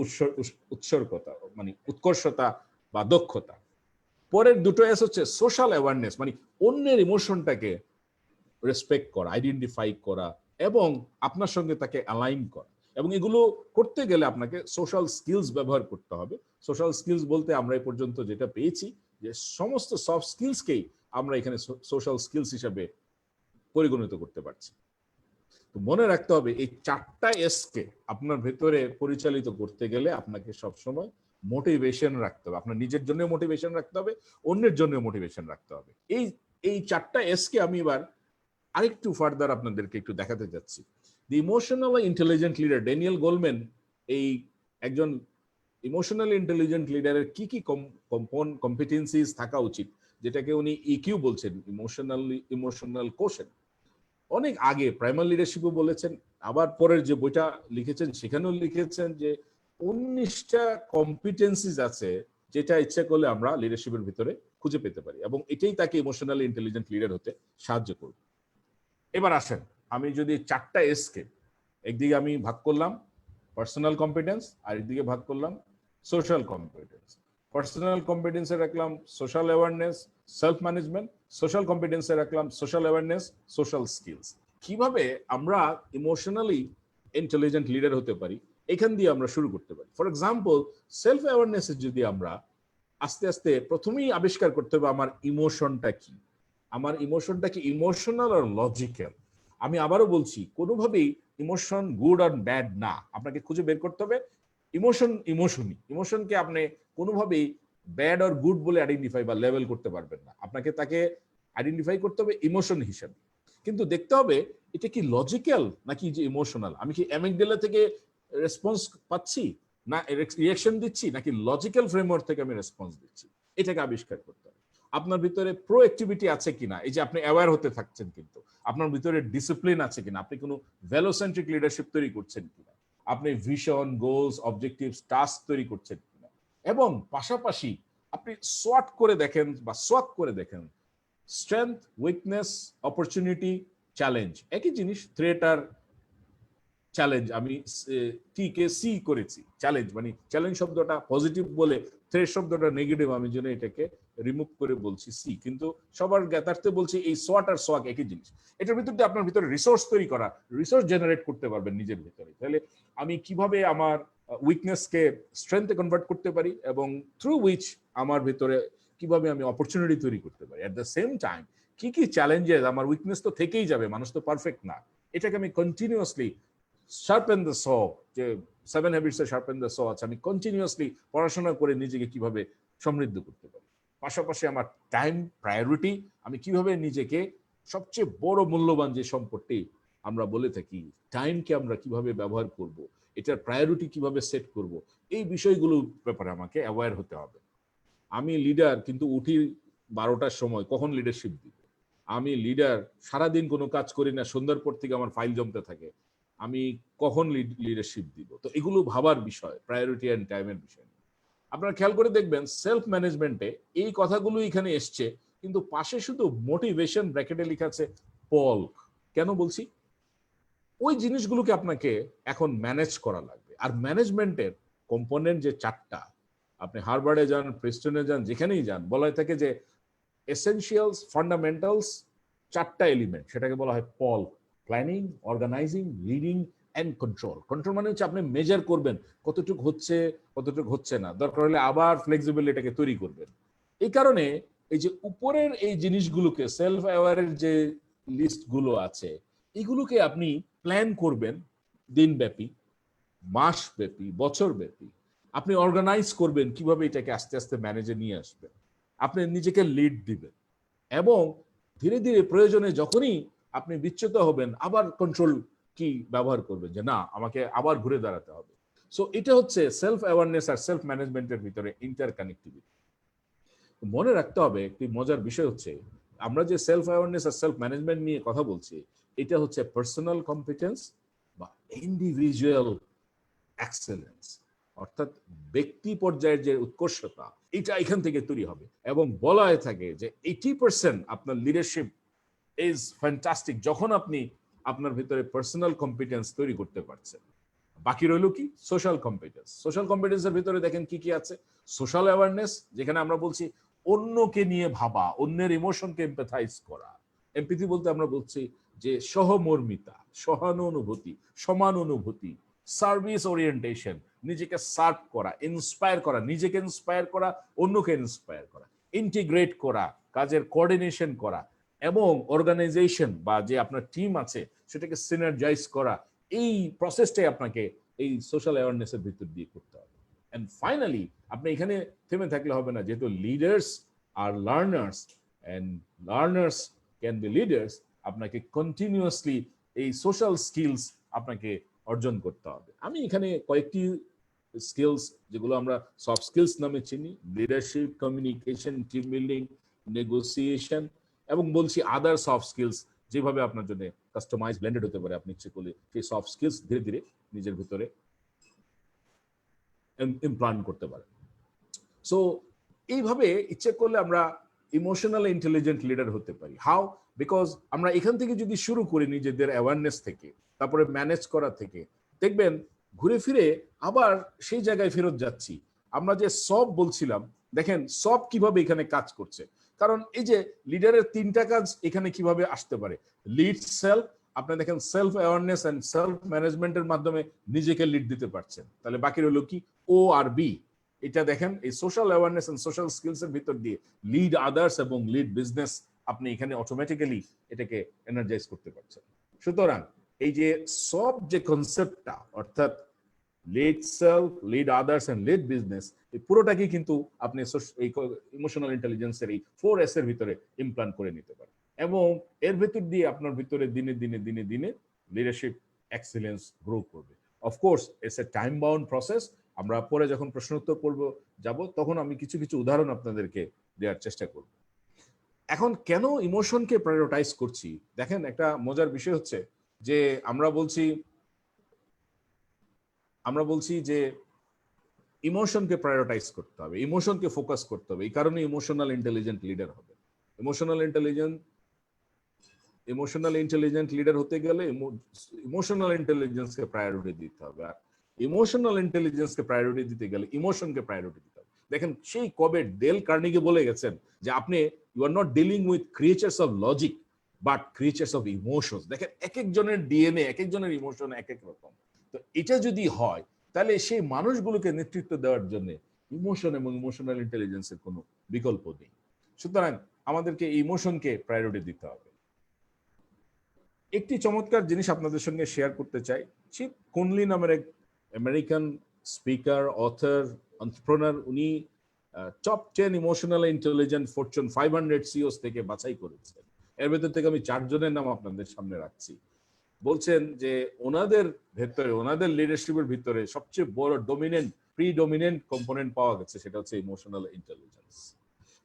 উৎসর্গতা, মানে উৎকর্ষতা বা দক্ষতা। পরের দুটো এস হচ্ছে সোশ্যাল অ্যাওয়ারনেস, মানে অন্যের ইমোশনটাকে রেসপেক্ট করা, আইডেন্টিফাই করা এবং আপনার সঙ্গে তাকে অ্যালাইন করা। এবং এগুলো করতে গেলে আপনাকে সোশ্যাল স্কিলস ব্যবহার করতে হবে। সোশ্যাল স্কিলস বলতে আমরা এই পর্যন্ত যেটা পেয়েছি যে সমস্ত সফট স্কিলসকেই আমরা এখানে সোশ্যাল স্কিলস হিসাবে পরিগণিত করতে পারছি। তো মনে রাখতে হবে এই 4টা এস কে আপনার ভেতরে পরিচালিত করতে গেলে আপনাকে সবসময় মোটিভেশন রাখতে হবে। আপনার নিজের জন্য মোটিভেশন রাখতে হবে, অন্যের জন্য মোটিভেশন রাখতে হবে। এই 4টা এস কে আমি এবার আরেকটু ফার্দার আপনাদেরকে একটু দেখাতে যাচ্ছি। The emotional intelligent leader Daniel Goleman এই একজন ইমোশনালি ইন্টেলিজেন্ট লিডারের কি কি কম্পিটেন্সিস থাকা উচিত, যেটাকে উনি ইকিউ বলছেন, ইমোশনাল কোশেন্ট। অনেক আগে প্রাইমারি লিডারশিপও বলেছেন, আবার পরের যে বইটা লিখেছেন সেখানেও লিখেছেন যে 19টা কম্পিটেন্সিস আছে যেটা ইচ্ছা করলে আমরা লিডারশিপের ভিতরে খুঁজে পেতে পারি, এবং এটাই তাকে ইমোশনালি ইন্টেলিজেন্ট লিডার হতে সাহায্য করবে। এবার আসেন, আমি যদি 4টা এস কে একদিকে আমি ভাগ করলাম পার্সোনাল কম্পিটেন্স, আর একদিকে ভাগ করলাম সোশ্যাল কম্পিটেন্স। পার্সোনাল কম্পিটেন্সে রাখলাম social awareness, self management. Social কম্পিটেন্সে রাখলাম সোশ্যাল অ্যাওয়ারনেস, সোশ্যাল স্কিলস। কিভাবে আমরা ইমোশনালি ইন্টেলিজেন্ট লিডার হতে পারি, এখান দিয়ে আমরা শুরু করতে পারি। ফর এক্সাম্পল, সেলফ অ্যাওয়ারনেস যদি আমরা আস্তে আস্তে প্রথমেই আবিষ্কার করতে হবে আমার ইমোশনটা কি, আমার ইমোশনটা কি ইমোশনাল আর লজিক্যাল। আমি আবারও বলছি, কোনোভাবেই ইমোশন গুড আর ব্যাড না, আপনাকে খুঁজে বের করতে হবে ইমোশন ইমোশনই। ইমোশনকে আপনি কোনোভাবেই ব্যাড আর গুড বলে আইডেন্টিফাই বা লেভেল করতে পারবেন না, আপনাকে তাকে আইডেন্টিফাই করতে হবে ইমোশন হিসাবে। কিন্তু দেখতে হবে এটা কি লজিক্যাল নাকি যে ইমোশনাল, আমি কি অ্যামিগডালা থেকে রেসপন্স পাচ্ছি না রিঅ্যাকশন দিচ্ছি, নাকি লজিক্যাল ফ্রেমওয়ার্ক থেকে আমি রেসপন্স দিচ্ছি, এটাকে আবিষ্কার করতে হবে। আপনার ভিতরে প্রো অ্যাক্টিভিটি আছে কিনা, এই যে আপনি অ্যাওয়্যার হতে থাকছেন, কিন্তু আপনার ভিতরে ডিসিপ্লিন আছে কিনা, আপনি কোনো ভ্যালুসেন্ট্রিক লিডারশিপ তৈরি করছেন কিনা, আপনি ভিশন, গোলস, অবজেক্টিভস, টাস্ক তৈরি করছেন কিনা, এবং পাশাপাশি আপনি সোয়াট করে দেখেন বা সোয়াক করে দেখেন স্ট্রেংথ, উইকনেস, অপরচুনিটি, চ্যালেঞ্জ। একই জিনিস, থ্রেট আর চ্যালেঞ্জ। আমি টি কে সি করেছি, চ্যালেঞ্জ মানে চ্যালেঞ্জ শব্দটা পজিটিভ বলে থ্রেট শব্দটা নেগেটিভ, আমি জন্য এটাকে রিমুভ করে বলছি সি। কিন্তু সবার জ্ঞাতার্থে বলছি এই সোয়াট আর সোয়াক একই জিনিস। এটার ভিতর দিয়ে আপনার ভিতরে রিসোর্স তৈরি করা, রিসোর্স জেনারেট করতে পারবেন নিজের ভিতরে। তাহলে আমি কিভাবে আমার উইকনেসকে স্ট্রেংথে কনভার্ট করতে পারি, এবং থ্রু উইচ আমার ভিতরে কিভাবে আমি অপরচুনিটি তৈরি করতে পারি। এট দ্য সেম টাইম কি কি চ্যালেঞ্জেস, আমার উইকনেস তো থেকেই যাবে, মানুষ তো পারফেক্ট না, এটাকে আমি কন্টিনিউয়াসলি শার্পেন দ্য স, যে 7 হ্যাবিটস এ শার্পেন দ্য স আছে, আমি কন্টিনিউয়াসলি পড়াশোনা করে নিজেকে কিভাবে সমৃদ্ধ করতে পারি। পাশাপাশি আমার টাইম প্রায়োরিটি, আমি কিভাবে নিজেকে সবচেয়ে বড় মূল্যবান যে সম্পদটি আমরা বলে থাকি টাইমকে আমরা কিভাবে ব্যবহার করব, এটার প্রায়োরিটি কিভাবে সেট করব, এই বিষয়গুলোর ব্যাপারে আমাকে অ্যাওয়্যার হতে হবে। আমি লিডার কিন্তু উঠি 12টার সময়, কখন লিডারশিপ দিব? আমি লিডার সারাদিন কোনো কাজ করি না, সন্ধ্যার পর থেকে আমার ফাইল জমতে থাকে, আমি কখন লিডারশিপ দিব? তো এগুলো ভাবার বিষয়, প্রায়োরিটি অ্যান্ড টাইমের বিষয়। আপনারা খেয়াল করে দেখবেন সেলফ ম্যানেজমেন্টে এই কথাগুলো এখানে এসছে, কিন্তু পাশে শুধু মোটিভেশন ব্র্যাকেটে লেখা আছে পল। কেন বলছি? ওই জিনিসগুলোকে আপনাকে এখন ম্যানেজ করা লাগবে। আর ম্যানেজমেন্টের কম্পোনেন্ট যে 4টা, আপনি হার্ভার্ডে যান, প্রিস্টনে যান, যেখানেই যান, বলা হয়ে থাকে যে এসেনশিয়ালস, ফান্ডামেন্টালস, 4টা এলিমেন্ট, সেটাকে বলা হয় পল। Planning, organising, leading and control. Control মানে হচ্ছে আপনি মেজার করবেন কতটুকু হচ্ছে, কতটুকু হচ্ছে না, দরকার হলে আবার ফ্লেক্সিবল এটাকে তৈরি করবেন। এই কারণে এই যে উপরের এই জিনিসগুলোকে, সেলফ অ্যাওয়ারের যে লিস্টগুলো আছে, এগুলোকে আপনি প্ল্যান করবেন দিনব্যাপী, মাসব্যাপী, বছরব্যাপী। আপনি অর্গানাইজ করবেন কিভাবে এটাকে আস্তে আস্তে ম্যানেজে নিয়ে আসবেন, আপনি নিজেকে লিড দিবেন, এবং ধীরে ধীরে প্রয়োজনে যখনই আপনি বিচ্যুত হবেন আবার কন্ট্রোল কি ব্যবহার করবেন, যে না আমাকে আবার ঘুরে দাঁড়াতে হবে। সো এটা হচ্ছে সেলফ অ্যাওয়ারনেস আর সেলফ ম্যানেজমেন্টের ভিতরে ইন্টার কানেক্টিভিটি। মনে রাখতে হবে একটি মজার বিষয় হচ্ছে, আমরা যে সেলফ অ্যাওয়ারনেস আর সেলফ ম্যানেজমেন্ট নিয়ে কথা বলছি, এটা হচ্ছে পার্সোনাল কম্পিটেন্স বা ইন্ডিভিজুয়াল এক্সেলেন্স, অর্থাৎ ব্যক্তি পর্যায়ের যে উৎকর্ষতা, এটা এখান থেকে তৈরি হবে। এবং বলা হয়ে থাকে যে 80% আপনার লিডারশিপ ইজ ফ্যান্টাস্টিক যখন আপনি আপনার ভিতরে পার্সোনাল কম্পিটেন্স তৈরি করতে পারছেন। বাকি রইল কি? Social competence. সোশ্যাল কম্পিটেন্সের ভিতরে দেখেন কি কি আছে। সোশ্যাল অ্যাওয়ারনেস, যেখানে আমরা বলছি অন্যকে নিয়ে ভাবা, অন্যের ইমোশনকে এমপ্যাথাইজ করা। এমপ্যাথি বলতে আমরা বলছি যে সহমর্মিতা, সহানুভূতি, সমানুভূতি, সার্ভিস ওরিয়েন্টেশন, নিজেকে সার্ভ করা, ইন্সপায়ার করা, নিজেকে ইন্সপায়ার করা, অন্যকে ইন্সপায়ার করা, ইন্টিগ্রেট করা, কাজের কোঅর্ডিনেশন করা, এবং অর্গানাইজেশন বা যে আপনার টিম আছে সেটাকে সিনার্জাইজ করা। এই প্রসেসটাই আপনাকে এই সোশ্যাল অ্যাওয়ারনেসের ভিতর দিয়ে করতে হবে। এন্ড ফাইনালি আপনি এখানে থেমে থাকলে হবে না, যেহেতু leaders are learners and learners can be leaders, আপনাকে কন্টিনিউয়াসলি এই সোশ্যাল স্কিলস আপনাকে অর্জন করতে হবে। আমি এখানে কয়েকটি স্কিলস যেগুলো আমরা সফট স্কিলস নামে চিনি, leadership, communication, team building, negotiation, এবং বলছি আদার সফট স্কিলস, যেভাবে আপনার জন্য কাস্টমাইজ ব্লেন্ডেড হতে পারে, আপনি ইচ্ছে করলে সেই সফট স্কিলস ধীরে ধীরে নিজের ভিতরে ইমপ্লান্ট করতে পারেন। সো এইভাবে ইচ্ছে করলে আমরা ইমোশনাল ইন্টেলিজেন্ট লিডার হতে পারি। হাউ? বিকজ আমরা এখান থেকে যদি শুরু করি নিজেদের অ্যাওয়ারনেস থেকে, তারপরে ম্যানেজ করা থেকে, দেখবেন ঘুরে ফিরে আবার সেই জায়গায় ফেরত যাচ্ছি। আমরা যে সব বলছিলাম, দেখেন সব কিভাবে এখানে কাজ করছে। কারণ এই যে লিডারের 3টা কাজ এখানে কিভাবে আসতে পারে। লিড সেলফ, আপনি দেখেন সেলফ অ্যাওয়ারনেস এন্ড সেলফ ম্যানেজমেন্টের মাধ্যমে নিজেকে লিড দিতে পারছেন। তাহলে বাকি রইল কি? ও আর বি। এটা দেখেন এই social awareness and social skills এর ভিতর দিয়ে লিড আদার্স এবং লিড বিজনেস আপনি এখানে অটোমেটিক্যালি এটাকে এনার্জাইজ করতে পারছেন। সুতরাং এই যে সব যে কনসেপ্টটা, অর্থাৎ lead self, lead others and lead business, এই পুরোটাকে কিন্তু আপনি এই ইমোশনাল ইন্টেলিজেন্সের এই 4S এর ভিতরে ইমপ্লান্ট করে নিতে পারেন এবং এর ভিতর দিয়ে আপনার ভিতরে দিনে দিনে দিনে দিনে লিডারশিপ এক্সিলেন্স গ্রো করবে। Of course it's a time bound process. আমরা পরে যখন প্রশ্ন উত্তর করব যাব, তখন আমি কিছু কিছু উদাহরণ আপনাদেরকে দেওয়ার চেষ্টা করব। এখন কেন ইমোশনকে প্রায়োরিটাইজ করছি? দেখেন একটা মজার বিষয় হচ্ছে যে আমরা বলছি যে ইমোশনকে প্রায়োরিটাইজ করতে হবে, ইমোশনকে ফোকাস করতে হবে। এই কারণে ইমোশনাল ইন্টেলিজেন্ট লিডার হবে। ইমোশনাল ইন্টেলিজেন্ট লিডার হতে গেলে ইমোশনাল ইন্টেলিজেন্সকে প্রায়োরিটি দিতে হবে। আর ইমোশনাল ইন্টেলিজেন্সকে প্রায়োরিটি দিতে গেলে ইমোশনকে প্রায়োরিটি দিতে হবে। দেখেন সেই কবে ডেল কার্নেগি বলে গেছেন যে আপনি you are not dealing with creatures of logic but creatures of emotions. দেখেন এক একজনের ডিএনএ, এক একজনের ইমোশন এক এক রকম। তো এটা যদি হয় তাহলে সেই মানুষগুলোকে নেতৃত্ব দেওয়ার জন্য ইমোশন এবং ইমোশনাল ইন্টেলিজেন্সের কোনো বিকল্প নেই। সুতরাং আমাদেরকে ইমোশনকে প্রায়োরিটি দিতে হবে। একটি চমৎকার জিনিস আপনাদের সঙ্গে শেয়ার করতে চাই। চিপ কুনলি নামের এক আমেরিকান স্পিকার, অথর, এন্টারপ্রেনার, উনি টপ 10 ইমোশনাল ইন্টেলিজেন্ট ফরচুন 500 সিওস থেকে বাছাই করেছেন। এর ভেতর থেকে আমি 4 জনের নাম আপনাদের সামনে রাখছি। বলছেন যে ওনাদের ভেতরে, ওনাদের লিডারশিপের ভিতরে সবচেয়ে বড় প্রিডমিনেন্ট কম্পোনেন্ট পাওয়া গেছে, সেটা হচ্ছে ইমোশনাল ইন্টেলিজেন্স।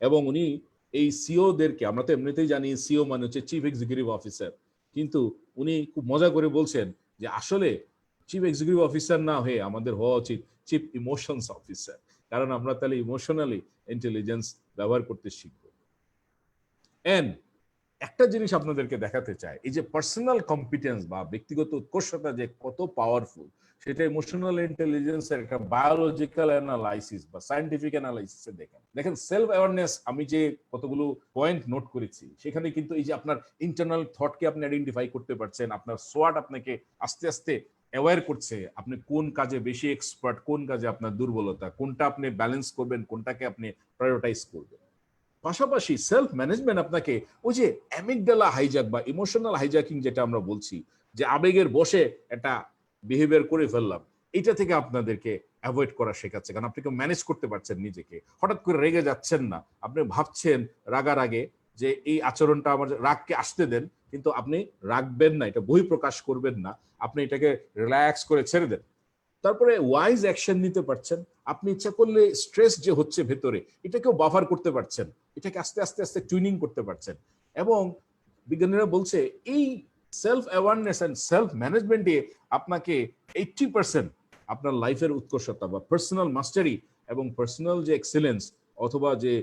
এবং উনি এই সিওদেরকে, আমরা তো এমনিতেই জানি সিও মানে হচ্ছে চিফ এক্সিকিউটিভ অফিসার, কিন্তু উনি খুব মজা করে বলছেন যে আসলে চিফ এক্সিকিউটিভ অফিসার না হয়ে আমাদের হওয়া উচিত চিফ ইমোশনস অফিসার, কারণ আমরা তাহলে ইমোশনালি ইন্টেলিজেন্স ব্যবহার করতে শিখব। এন্ড একটা জিনিস আপনাদেরকে দেখাতে চাই, এই যে পার্সোনাল কম্পিটেন্স বা ব্যক্তিগত উৎকর্ষতা যে কত পাওয়ারফুল, সেটা ইমোশনাল ইন্টেলিজেন্সের একটা বায়োলজিক্যাল অ্যানালাইসিস বা সায়েন্টিফিক অ্যানালাইসিসে দেখেন সেলফ অ্যাওয়ারনেস। আমি যে কতগুলো পয়েন্ট নোট করেছি সেখানে কিন্তু এই যে আপনার ইন্টারনাল থটকে আপনি আইডেন্টিফাই করতে পারছেন, আপনার সোয়াট আপনাকে আস্তে আস্তে অ্যাওয়্যার করছে আপনি কোন কাজে বেশি এক্সপার্ট, কোন কাজে আপনার দুর্বলতা, কোনটা আপনি ব্যালেন্স করবেন, কোনটাকে আপনি প্রায়োরিটাইজ করবেন। পাশাপাশি সেলফ ম্যানেজমেন্ট আপনাকে ওই যে অ্যামিগডালা হাইজ্যাক বা ইমোশনাল হাইজ্যাকিং যেটা আমরা বলছি, যে আবেগের বশে একটা বিহেভিয়ার করে ফেললাম, এটা থেকে আপনাদেরকে অ্যাভয়েড করা শেখাচ্ছে। কারণ আপনি ম্যানেজ করতে পারছেন নিজেকে, হঠাৎ করে রেগে যাচ্ছেন না, আপনি ভাবছেন রাগার আগে যে এই আচরণটা আমার, রাগকে আসতে দেন কিন্তু আপনি রাখবেন না, এটা বহিঃপ্রকাশ করবেন না, আপনি এটাকে রিল্যাক্স করে ছেড়ে দেন। তারপরে ওয়াইজ অ্যাকশন নিতে পারছেন। আপনি ইচ্ছা করলে স্ট্রেস যে হচ্ছে ভেতরে, এটাকেও বাফার করতে পারছেন, এটাকে আস্তে আস্তে আস্তে টুইনিং করতে পারছেন। এবং বিজ্ঞানীরা বলছে এই সেলফ অ্যাওয়ারনেস এন্ড সেলফ ম্যানেজমেন্টে আপনাকে 80% আপনার লাইফের উৎকর্ষতা বা পার্সোনাল মাস্টারি এবং পার্সোনাল যে এক্সেলেন্স অথবা যে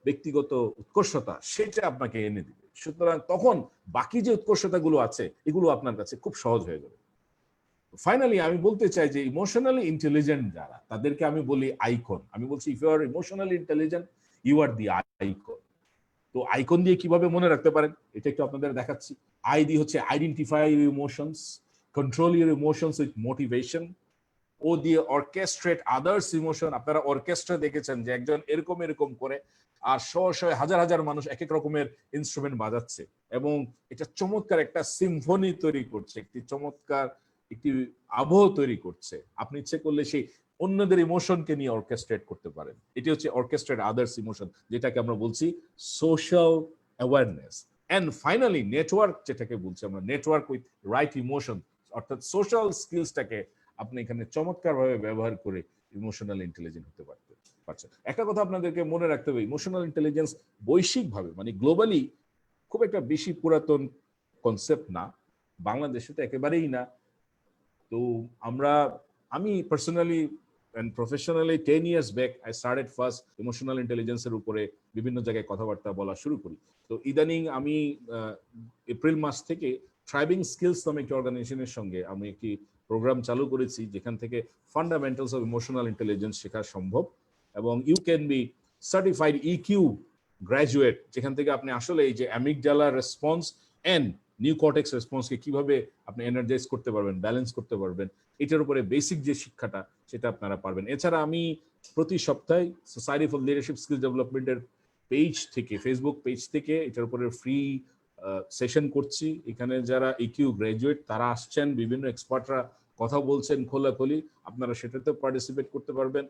ব্যক্তিগত উৎকর্ষতা, সেটা আপনাকে এনে দিবে। সুতরাং তখন বাকি যে উৎকর্ষতাগুলো আছে এগুলো আপনার কাছে খুব সহজ হয়ে যাবে। ফাইনালি আমি বলতে চাই যে ইমোশনালি ইন্টেলিজেন্ট যারা, তাদেরকে আমি বলি আইকন। আমি বলছি if you are emotionally intelligent you are the icon. তো আইকন দিয়ে কিভাবে মনে রাখতে পারেন এটা একটু আপনাদের দেখাচ্ছি। আই দি হচ্ছে identify your emotions, control your emotions with motivation. O দিয়ে অর্কেস্ট্রেট আদার্স ইমোশন। আপনারা অর্কেস্ট্রা দেখেছেন যে একজন এরকম এরকম করে আর শো হাজার হাজার মানুষ এক এক রকমের ইনস্ট্রুমেন্ট বাজাচ্ছে এবং এটা চমৎকার একটা সিম্ফনি তৈরি করছে, একটি চমৎকার একটি আবহ তৈরি করছে। আপনি ইচ্ছে করলে সেই অন্যদের ইমোশনকে নিয়ে অর্কেস্ট্রেট করতে পারেন। এটি হচ্ছে অর্কেস্ট্রেট আদার্স ইমোশন, যেটাকে আমরা বলছি social awareness. And finally network, যেটাকে বলছি আমরা নেটওয়ার্ক উইথ রাইট ইমোশন, অর্থাৎ সোশ্যাল স্কিলসটাকে আপনি এখানে চমৎকার ভাবে ব্যবহার করে ইমোশনাল ইন্টেলিজেন্ট হতে পারছেন। একটা কথা আপনাদেরকে মনে রাখতে হবে, ইমোশনাল ইন্টেলিজেন্স বৈশ্বিকভাবে মানে গ্লোবালি খুব একটা বেশি পুরাতন কনসেপ্ট না, বাংলাদেশে তো একেবারেই না। তো আমি personally and professionally 10 years back I started first emotional ইন্টেলিজেন্সের উপরে বিভিন্ন জায়গায় কথাবার্তা বলা শুরু করি। তো ইদানিং আমি এপ্রিল মাস থেকে ট্রাইবিং স্কিলস নামে একটি অর্গানাইজেশনের সঙ্গে আমি একটি প্রোগ্রাম চালু করেছি যেখান থেকে ফান্ডামেন্টালস অফ ইমোশনাল ইন্টেলিজেন্স শেখা সম্ভব, এবং you can be certified EQ graduate, যেখান থেকে আপনি আসলে এই যে amygdala response and neocortex রেসপন্সকে কিভাবে আপনি এনার্জাইজ করতে পারবেন, ব্যালেন্স করতে পারবেন, এটার উপরে বেসিক যে শিক্ষাটা সেটা আপনারা পারবেন। এছাড়া আমি প্রতি সপ্তাহে সোসাইটি ফর লিডারশিপ স্কিল ডেভেলপমেন্টের পেজ থেকে, ফেসবুক পেজ থেকে এটার উপরে ফ্রি সেশন করছি। এখানে যারা ইকিউ গ্র্যাজুয়েট তারা আসছেন, বিভিন্ন এক্সপার্টরা কথা বলছেন খোলাখুলি, আপনারা সেটাতে পার্টিসিপেট করতে পারবেন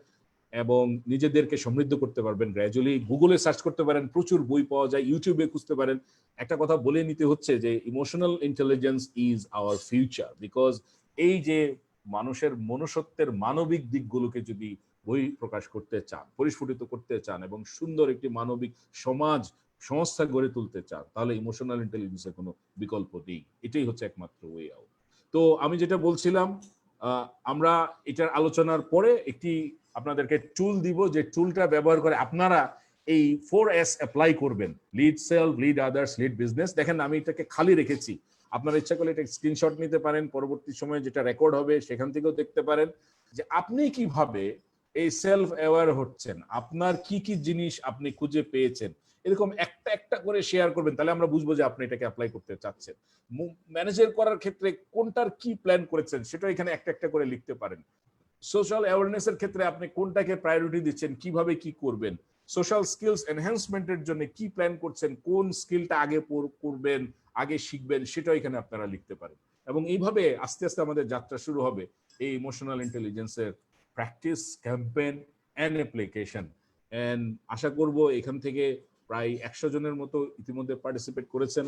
এবং নিজেদেরকে সমৃদ্ধ করতে পারবেন গ্র্যাজুয়ালি। গুগলে সার্চ করতে পারেন, প্রচুর বই পাওয়া যায়, ইউটিউবে খুঁজতে পারেন। একটা কথা বলে নিতে হচ্ছে যে emotional intelligence is our future, because এই যে মানুষের মনুষ্যত্বের মানবিক দিকগুলোকে যদি বই প্রকাশ করতে চান, পরিস্ফুটিত করতে চান এবং সুন্দর একটি মানবিক সমাজ সংস্থা গড়ে তুলতে চান, তাহলে ইমোশনাল ইন্টেলিজেন্সের কোনো বিকল্প নেই। এটাই হচ্ছে একমাত্র ওয়ে আউট। তো আমি যেটা বলছিলাম, আমরা এটার আলোচনার পরে একটি আপনাদেরকে টুল দিব, যে টুলটা ব্যবহার করে আপনারা এই 4S অ্যাপ্লাই করবেন, lead self, lead others, lead business. দেখেন আমি এটাকে খালি রেখেছি, আপনারা ইচ্ছা করলে এটা স্ক্রিনশট নিতে পারেন, পরবর্তী সময়ে যেটা রেকর্ড হবে সেখান থেকেও দেখতে পারেন যে আপনি কিভাবে এই সেলফ অ্যাওয়্যার হচ্ছেন, আপনার কি কি জিনিস আপনি খুঁজে পেয়েছেন, এরকম একটা একটা করে শেয়ার করবেন, তাহলে আমরা বুঝবো যে আপনি এটাকে অ্যাপ্লাই করতে চাচ্ছেন। ম্যানেজার করার ক্ষেত্রে কোনটার কি প্ল্যান করেছেন সেটা এখানে একটা একটা করে লিখতে পারেন। সোশ্যাল অ্যাওয়ারনেসের ক্ষেত্রে আপনি কোনটাকে প্রায়োরিটি দিচ্ছেন, কিভাবে কি করবেন, সোশ্যাল স্কিলস এনহ্যান্সমেন্টের জন্য কি প্ল্যান করছেন, কোন স্কিলটা আগে করবেন, আগে শিখবেন, সেটাও এখানে আপনারা লিখতে পারেন। এবং এইভাবে আস্তে আস্তে আমাদের যাত্রা শুরু হবে এই ইমোশনাল ইন্টেলিজেন্সের practice, campaign and application. And আশা করব এখান থেকে প্রায় 100 জনের মতো ইতিমধ্যে পার্টিসিপেট করেছেন,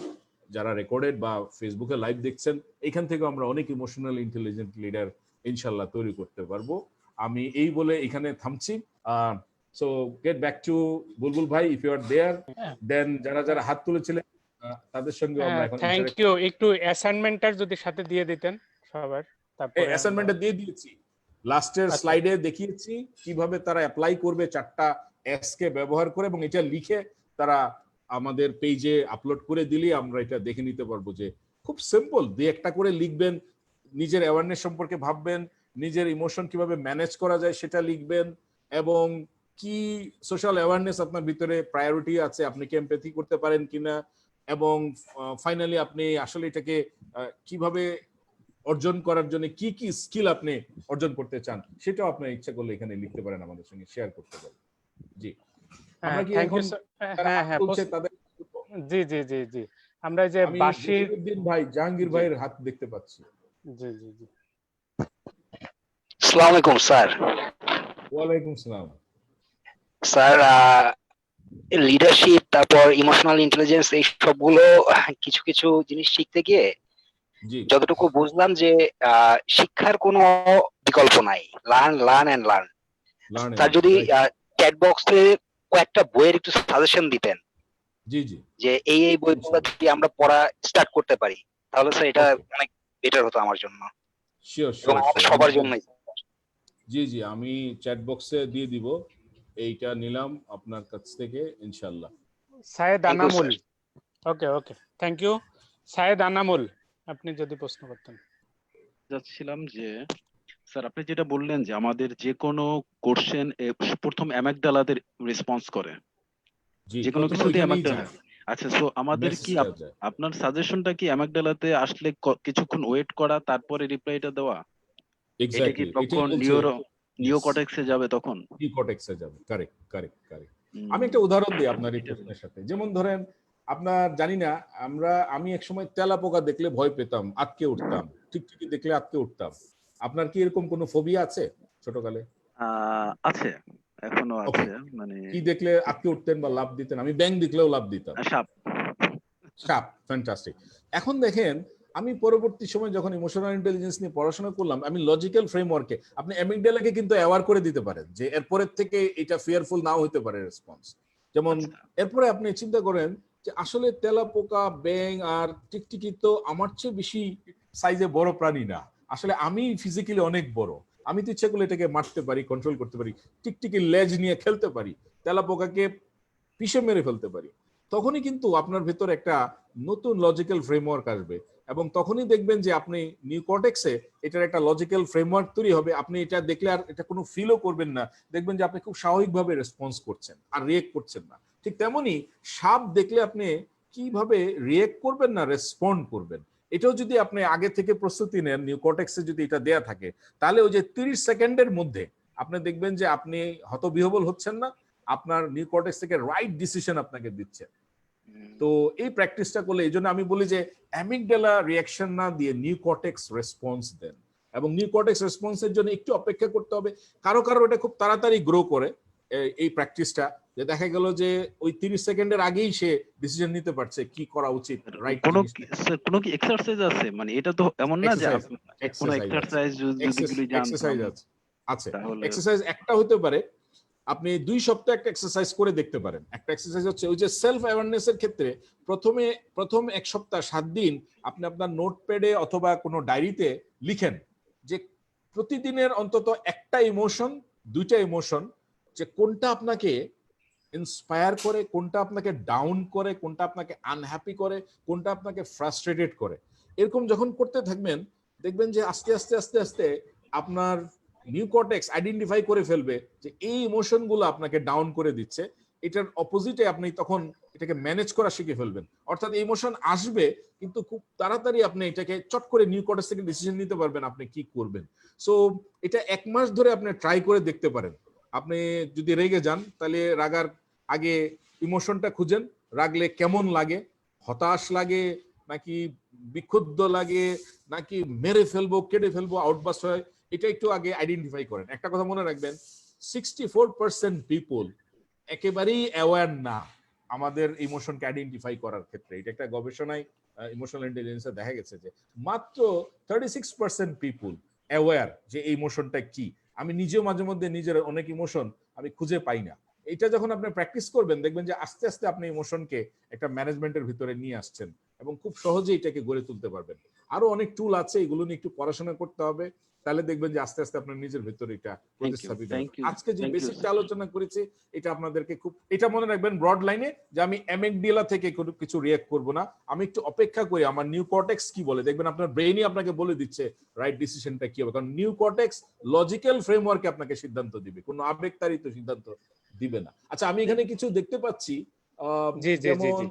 যারা রেকর্ডেড বা ফেসবুকে লাইভ দেখছেন। এখান থেকে আমরা অনেক ইমোশনাল ইন্টেলিজেন্ট লিডার ইনশাল্লাহ তৈরি করতে পারবো। আমি এই বলে এখানে থামছি। সো গেট ব্যাক টু বুলবুল ভাই, ইফ ইউ আর দেয়ার, দেন যারা যারা হাত তুলেছিলেন তাদের সঙ্গে আমরা এখন থ্যাংক ইউ। একটু অ্যাসাইনমেন্টটা যদি সাথে দিয়ে দিতেন সবার, তারপরে অ্যাসাইনমেন্টটা দিয়ে দিয়েছি, লাস্টের স্লাইডে দেখিয়েছি কিভাবে তারা অ্যাপ্লাই করবে 4টা এস কে ব্যবহার করে, এবং এটা লিখে তারা আমাদের পেজে আপলোড করে দিলে আমরা এটা দেখে নিতে পারবো যে খুব সিম্পল, দুই একটা করে লিখবেন, নিজের অ্যাওয়ারনেস সম্পর্কে ভাববেন, নিজের ইমোশন কিভাবে ম্যানেজ করা যায় সেটা লিখবেন, এবং কি সোশ্যাল অ্যাওয়ারনেস আপনার ভিতরে প্রায়োরিটি আছে, আপনি কি এমপ্যাথি করতে পারেন কিনা, এবং ফাইনালি আপনি আসলে এটাকে কিভাবে অর্জন করার জন্য কি কি স্কিল আপনি অর্জন করতে চান সেটাও আপনি ইচ্ছা করলে এখানে লিখতে পারেন, আমাদের সঙ্গে শেয়ার করতে পারেন। জি, আমরা কি এখন তাদের জি জি জি জি আমরা যে বাশির উদ্দিন ভাই, জাহাঙ্গীর ভাইয়ের হাত দেখতে পাচ্ছি। জি জি জি আসসালামু আলাইকুম স্যার। ওয়ালাইকুম সালাম স্যার, লিডারশিপ, তারপর ইমোশনাল ইন্টেলিজেন্স, এই সবগুলো কিছু কিছু জিনিস শিখতে গিয়ে যতটুকু বুঝলাম যে শিক্ষার কোনো বিকল্প নাই, লার্ন এন্ড লার্ন। স্যার যদি চ্যাট বক্সে কয়েকটা বইয়ের একটু সাজেশন দিতেন, জি জি, যে এই এই বইগুলো যদি আমরা পড়া স্টার্ট করতে পারি তাহলে স্যার এটা অনেক বেটার হতো আমার জন্য, শিওর এবং সবার জন্যই। জি জি, আমি চ্যাট বক্সে দিয়ে দিব, এইটা নিলাম আপনার কাছ থেকে ইনশাআল্লাহ। সায়েদ আনামুল, ওকে ওকে, থ্যাংক ইউ। সায়েদ আনামুল, আপনি যদি প্রশ্ন করতেন। যাচ্ছিলাম যে স্যার আপনি যেটা বললেন যে আমাদের যে কোনো কোশ্চেন প্রথম অ্যামাগডালাতে রেসপন্স করে, যে কোনো কিছুতে অ্যামাগডালা। আচ্ছা, সো আমাদের কি আপনার সাজেশনটা কি অ্যামাগডালাতে আসলে কিছুক্ষণ ওয়েট করা, তারপরে রিপ্লাইটা দেওয়া? এটা কি তখন নিওকর্টেক্সে যাবে? তখন নিওকর্টেক্সে যাবে। Correct correct correct. আমি একটা উদাহরণ দিই আপনার এই প্রশ্নের সাথে। যেমন ধরেন আপনার জানি না, আমি একসময় তেলাপোকা দেখলে ভয় পেতাম, আটকে উঠতাম, টিকটিকি দেখলে আটকে উঠতাম। আপনার কি এরকম কোনো ফোবিয়া আছে ছোটকালে? আছে, এখনো আছে। মানে কি দেখলে আটকে উঠতেন বা লাফ দিতেন? আমি ব্যাঙ দেখলেও লাফ দিতাম। সাপ। সাপ, ফ্যান্টাস্টিক। এখন দেখেন, আমি পরবর্তী সময় যখন ইমোশনাল ইন্টেলিজেন্স নিয়ে পড়াশোনা করলাম, আমি লজিক্যাল ফ্রেমওয়ার্কে আপনি অ্যামিগডালাকে কিন্তু অ্যাওয়ার করে দিতে পারেন যে এরপরের থেকে এটা ফিয়ারফুল নাও হতে পারে রেসপন্স। যেমন এরপরে আপনি চিন্তা করেন যে আসলে তেলাপোকা, ব্যাঙ আর টিকটিকি তো আমার চেয়ে বেশি সাইজে বড় প্রাণী না, আসলে আমি ফিজিক্যালি অনেক বড়, আমি তো ইচ্ছা করলে এটাকে মারতে পারি, কন্ট্রোল করতে পারি, টিকটিকির লেজ নিয়ে খেলতে পারি, তেলাপোকাকে পিষে মেরে ফেলতে পারি। তখনই কিন্তু আপনার ভেতর একটা নতুন লজিক্যাল ফ্রেমওয়ার্ক আসবে এবং তখনই দেখবেন যে আপনি নিউ কর্টেক্সে এটার একটা লজিক্যাল ফ্রেমওয়ার্ক তৈরি হবে। আপনি এটা দেখলে আর এটা কোনো ফিলও করবেন না, দেখবেন যে আপনি খুব স্বাভাবিকভাবে রেসপন্স করছেন আর রিয়েক্ট করছেন না। ঠিক তেমনি সাপ দেখলে আপনি কিভাবে রিয়েক্ট করবেন না রেসপন্ড করবেন, এটাও যদি আপনি আগে থেকে প্রস্তুতি নেন, নিউ কর্টেক্সে যদি এটা দেয়া থাকে, তাহলে ওই যে 30 সেকেন্ডের মধ্যে আপনি দেখবেন যে আপনি হতবিহ্বল হচ্ছেন না, আপনার নিউ কর্টেক্স থেকে রাইট ডিসিশন আপনাকে দিচ্ছে। তো এই প্র্যাকটিসটা করলে, এই জন্য আমি বলি যে অ্যামিগডালা রিয়াকশন না দিয়ে নিউ কর্টেক্স রেসপন্স দেন, এবং নিউ কর্টেক্স রেসপন্সের জন্য একটু অপেক্ষা করতে হবে। কারো কারো এটা খুব তাড়াতাড়ি গ্রো করে এই প্র্যাকটিসটা, যে দেখা গেল যে ওই 30 সেকেন্ডের আগেই সে ডিসিশন নিতে পারছে কি করা উচিত। রাইট, কোনো কি এক্সারসাইজ আছে? মানে এটা তো এমন না যে কোনো এক্সারসাইজ যদি এক্সারসাইজ আছে। আচ্ছা, এক্সারসাইজ একটা হতে পারে, আপনি 2 সপ্তাহ একটা এক্সারসাইজ করে দেখতে পারেন। একটা এক্সারসাইজ হচ্ছে ওই যে সেলফ অ্যাওয়ারনেস এর ক্ষেত্রে প্রথম 1 সপ্তাহ 7 দিন আপনি আপনার নোটপ্যাডে অথবা কোনো ডায়েরিতে লিখেন যে প্রতিদিনের অন্তত একটা ইমোশন, 2টা ইমোশন, যে কোনটা আপনাকে ইন্সপায়ার করে, কোনটা আপনাকে ডাউন করে, কোনটা আপনাকে আনহ্যাপি করে, কোনটা আপনাকে ফ্রাস্ট্রেটেড করে। এরকম যখন করতে থাকবেন, দেখবেন যে আস্তে আস্তে আস্তে আস্তে আপনার নিউ কর্টেক্স আইডেন্টিফাই করে ফেলবে যে এই ইমোশনগুলো আপনাকে ডাউন করে দিচ্ছে, এটার অপোজিটে আপনি তখন এটাকে ম্যানেজ করা শিখে ফেলবেন। অর্থাৎ ইমোশন আসবে, কিন্তু খুব তাড়াতাড়ি আপনি এটাকে চট করে নিউ কর্টেক্স থেকে ডিসিশন নিতে পারবেন আপনি কি করবেন। সো এটা 1 মাস ধরে আপনি ট্রাই করে দেখতে পারেন। আপনি যদি রেগে যান, তাহলে রাগার আগে ইমোশনটা খুঁজেন, রাগলে কেমন লাগে, হতাশ লাগে নাকি বিক্ষুব্ধ লাগে নাকি মেরে ফেলবো, কেটে ফেলবো, আউটবাস্ট হয়, এটা একটু আগে আইডেন্টিফাই করেন। একটা কথা মনে রাখবেন, 64% পিপল একেবারেই অ্যাওয়্যার না আমাদের ইমোশনকে আইডেন্টিফাই করার ক্ষেত্রে। এটা একটা গবেষণায় ইমোশনাল ইন্টেলিজেন্সে দেখা গেছে যে মাত্র 36% পিপল অ্যাওয়্যার যে এই ইমোশনটা কি। আমি নিজেও মাঝে মধ্যে নিজের অনেক ইমোশন আমি খুঁজে পাই না। এটা যখন আপনি প্র্যাকটিস করবেন, দেখবেন যে আস্তে আস্তে আপনি ইমোশনকে একটা ম্যানেজমেন্টের ভিতরে নিয়ে আসছেন এবং খুব সহজেই এটাকে গড়ে তুলতে পারবেন। আরো অনেক টুল আছে, এগুলো নিয়ে একটু পড়াশোনা করতে হবে, তাহলে দেখবেন যে আস্তে আস্তে আপনার নিজের ভিতরে এটা প্রতিস্থাপিত হবে। আজকে যে বেসিকটা আলোচনা করেছি, এটা আপনাদেরকে খুব, এটা মনে রাখবেন ব্রড লাইনে, যে আমি অ্যামিগডালা থেকে কিছু রিঅ্যাক্ট করব না, আমি একটু অপেক্ষা করি আমার নিউ কর্টেক্স কি বলে। দেখবেন আপনার ব্রেইনই আপনাকে বলে দিচ্ছে রাইট ডিসিশনটা কি হবে, কারণ নিউ কর্টেক্স লজিক্যাল ফ্রেমওয়ার্কে আপনাকে সিদ্ধান্ত দিবে, কোনো আবেগতাড়িত সিদ্ধান্ত দিবে না। আচ্ছা, আমি এখানে কিছু দেখতে পাচ্ছি, যেমন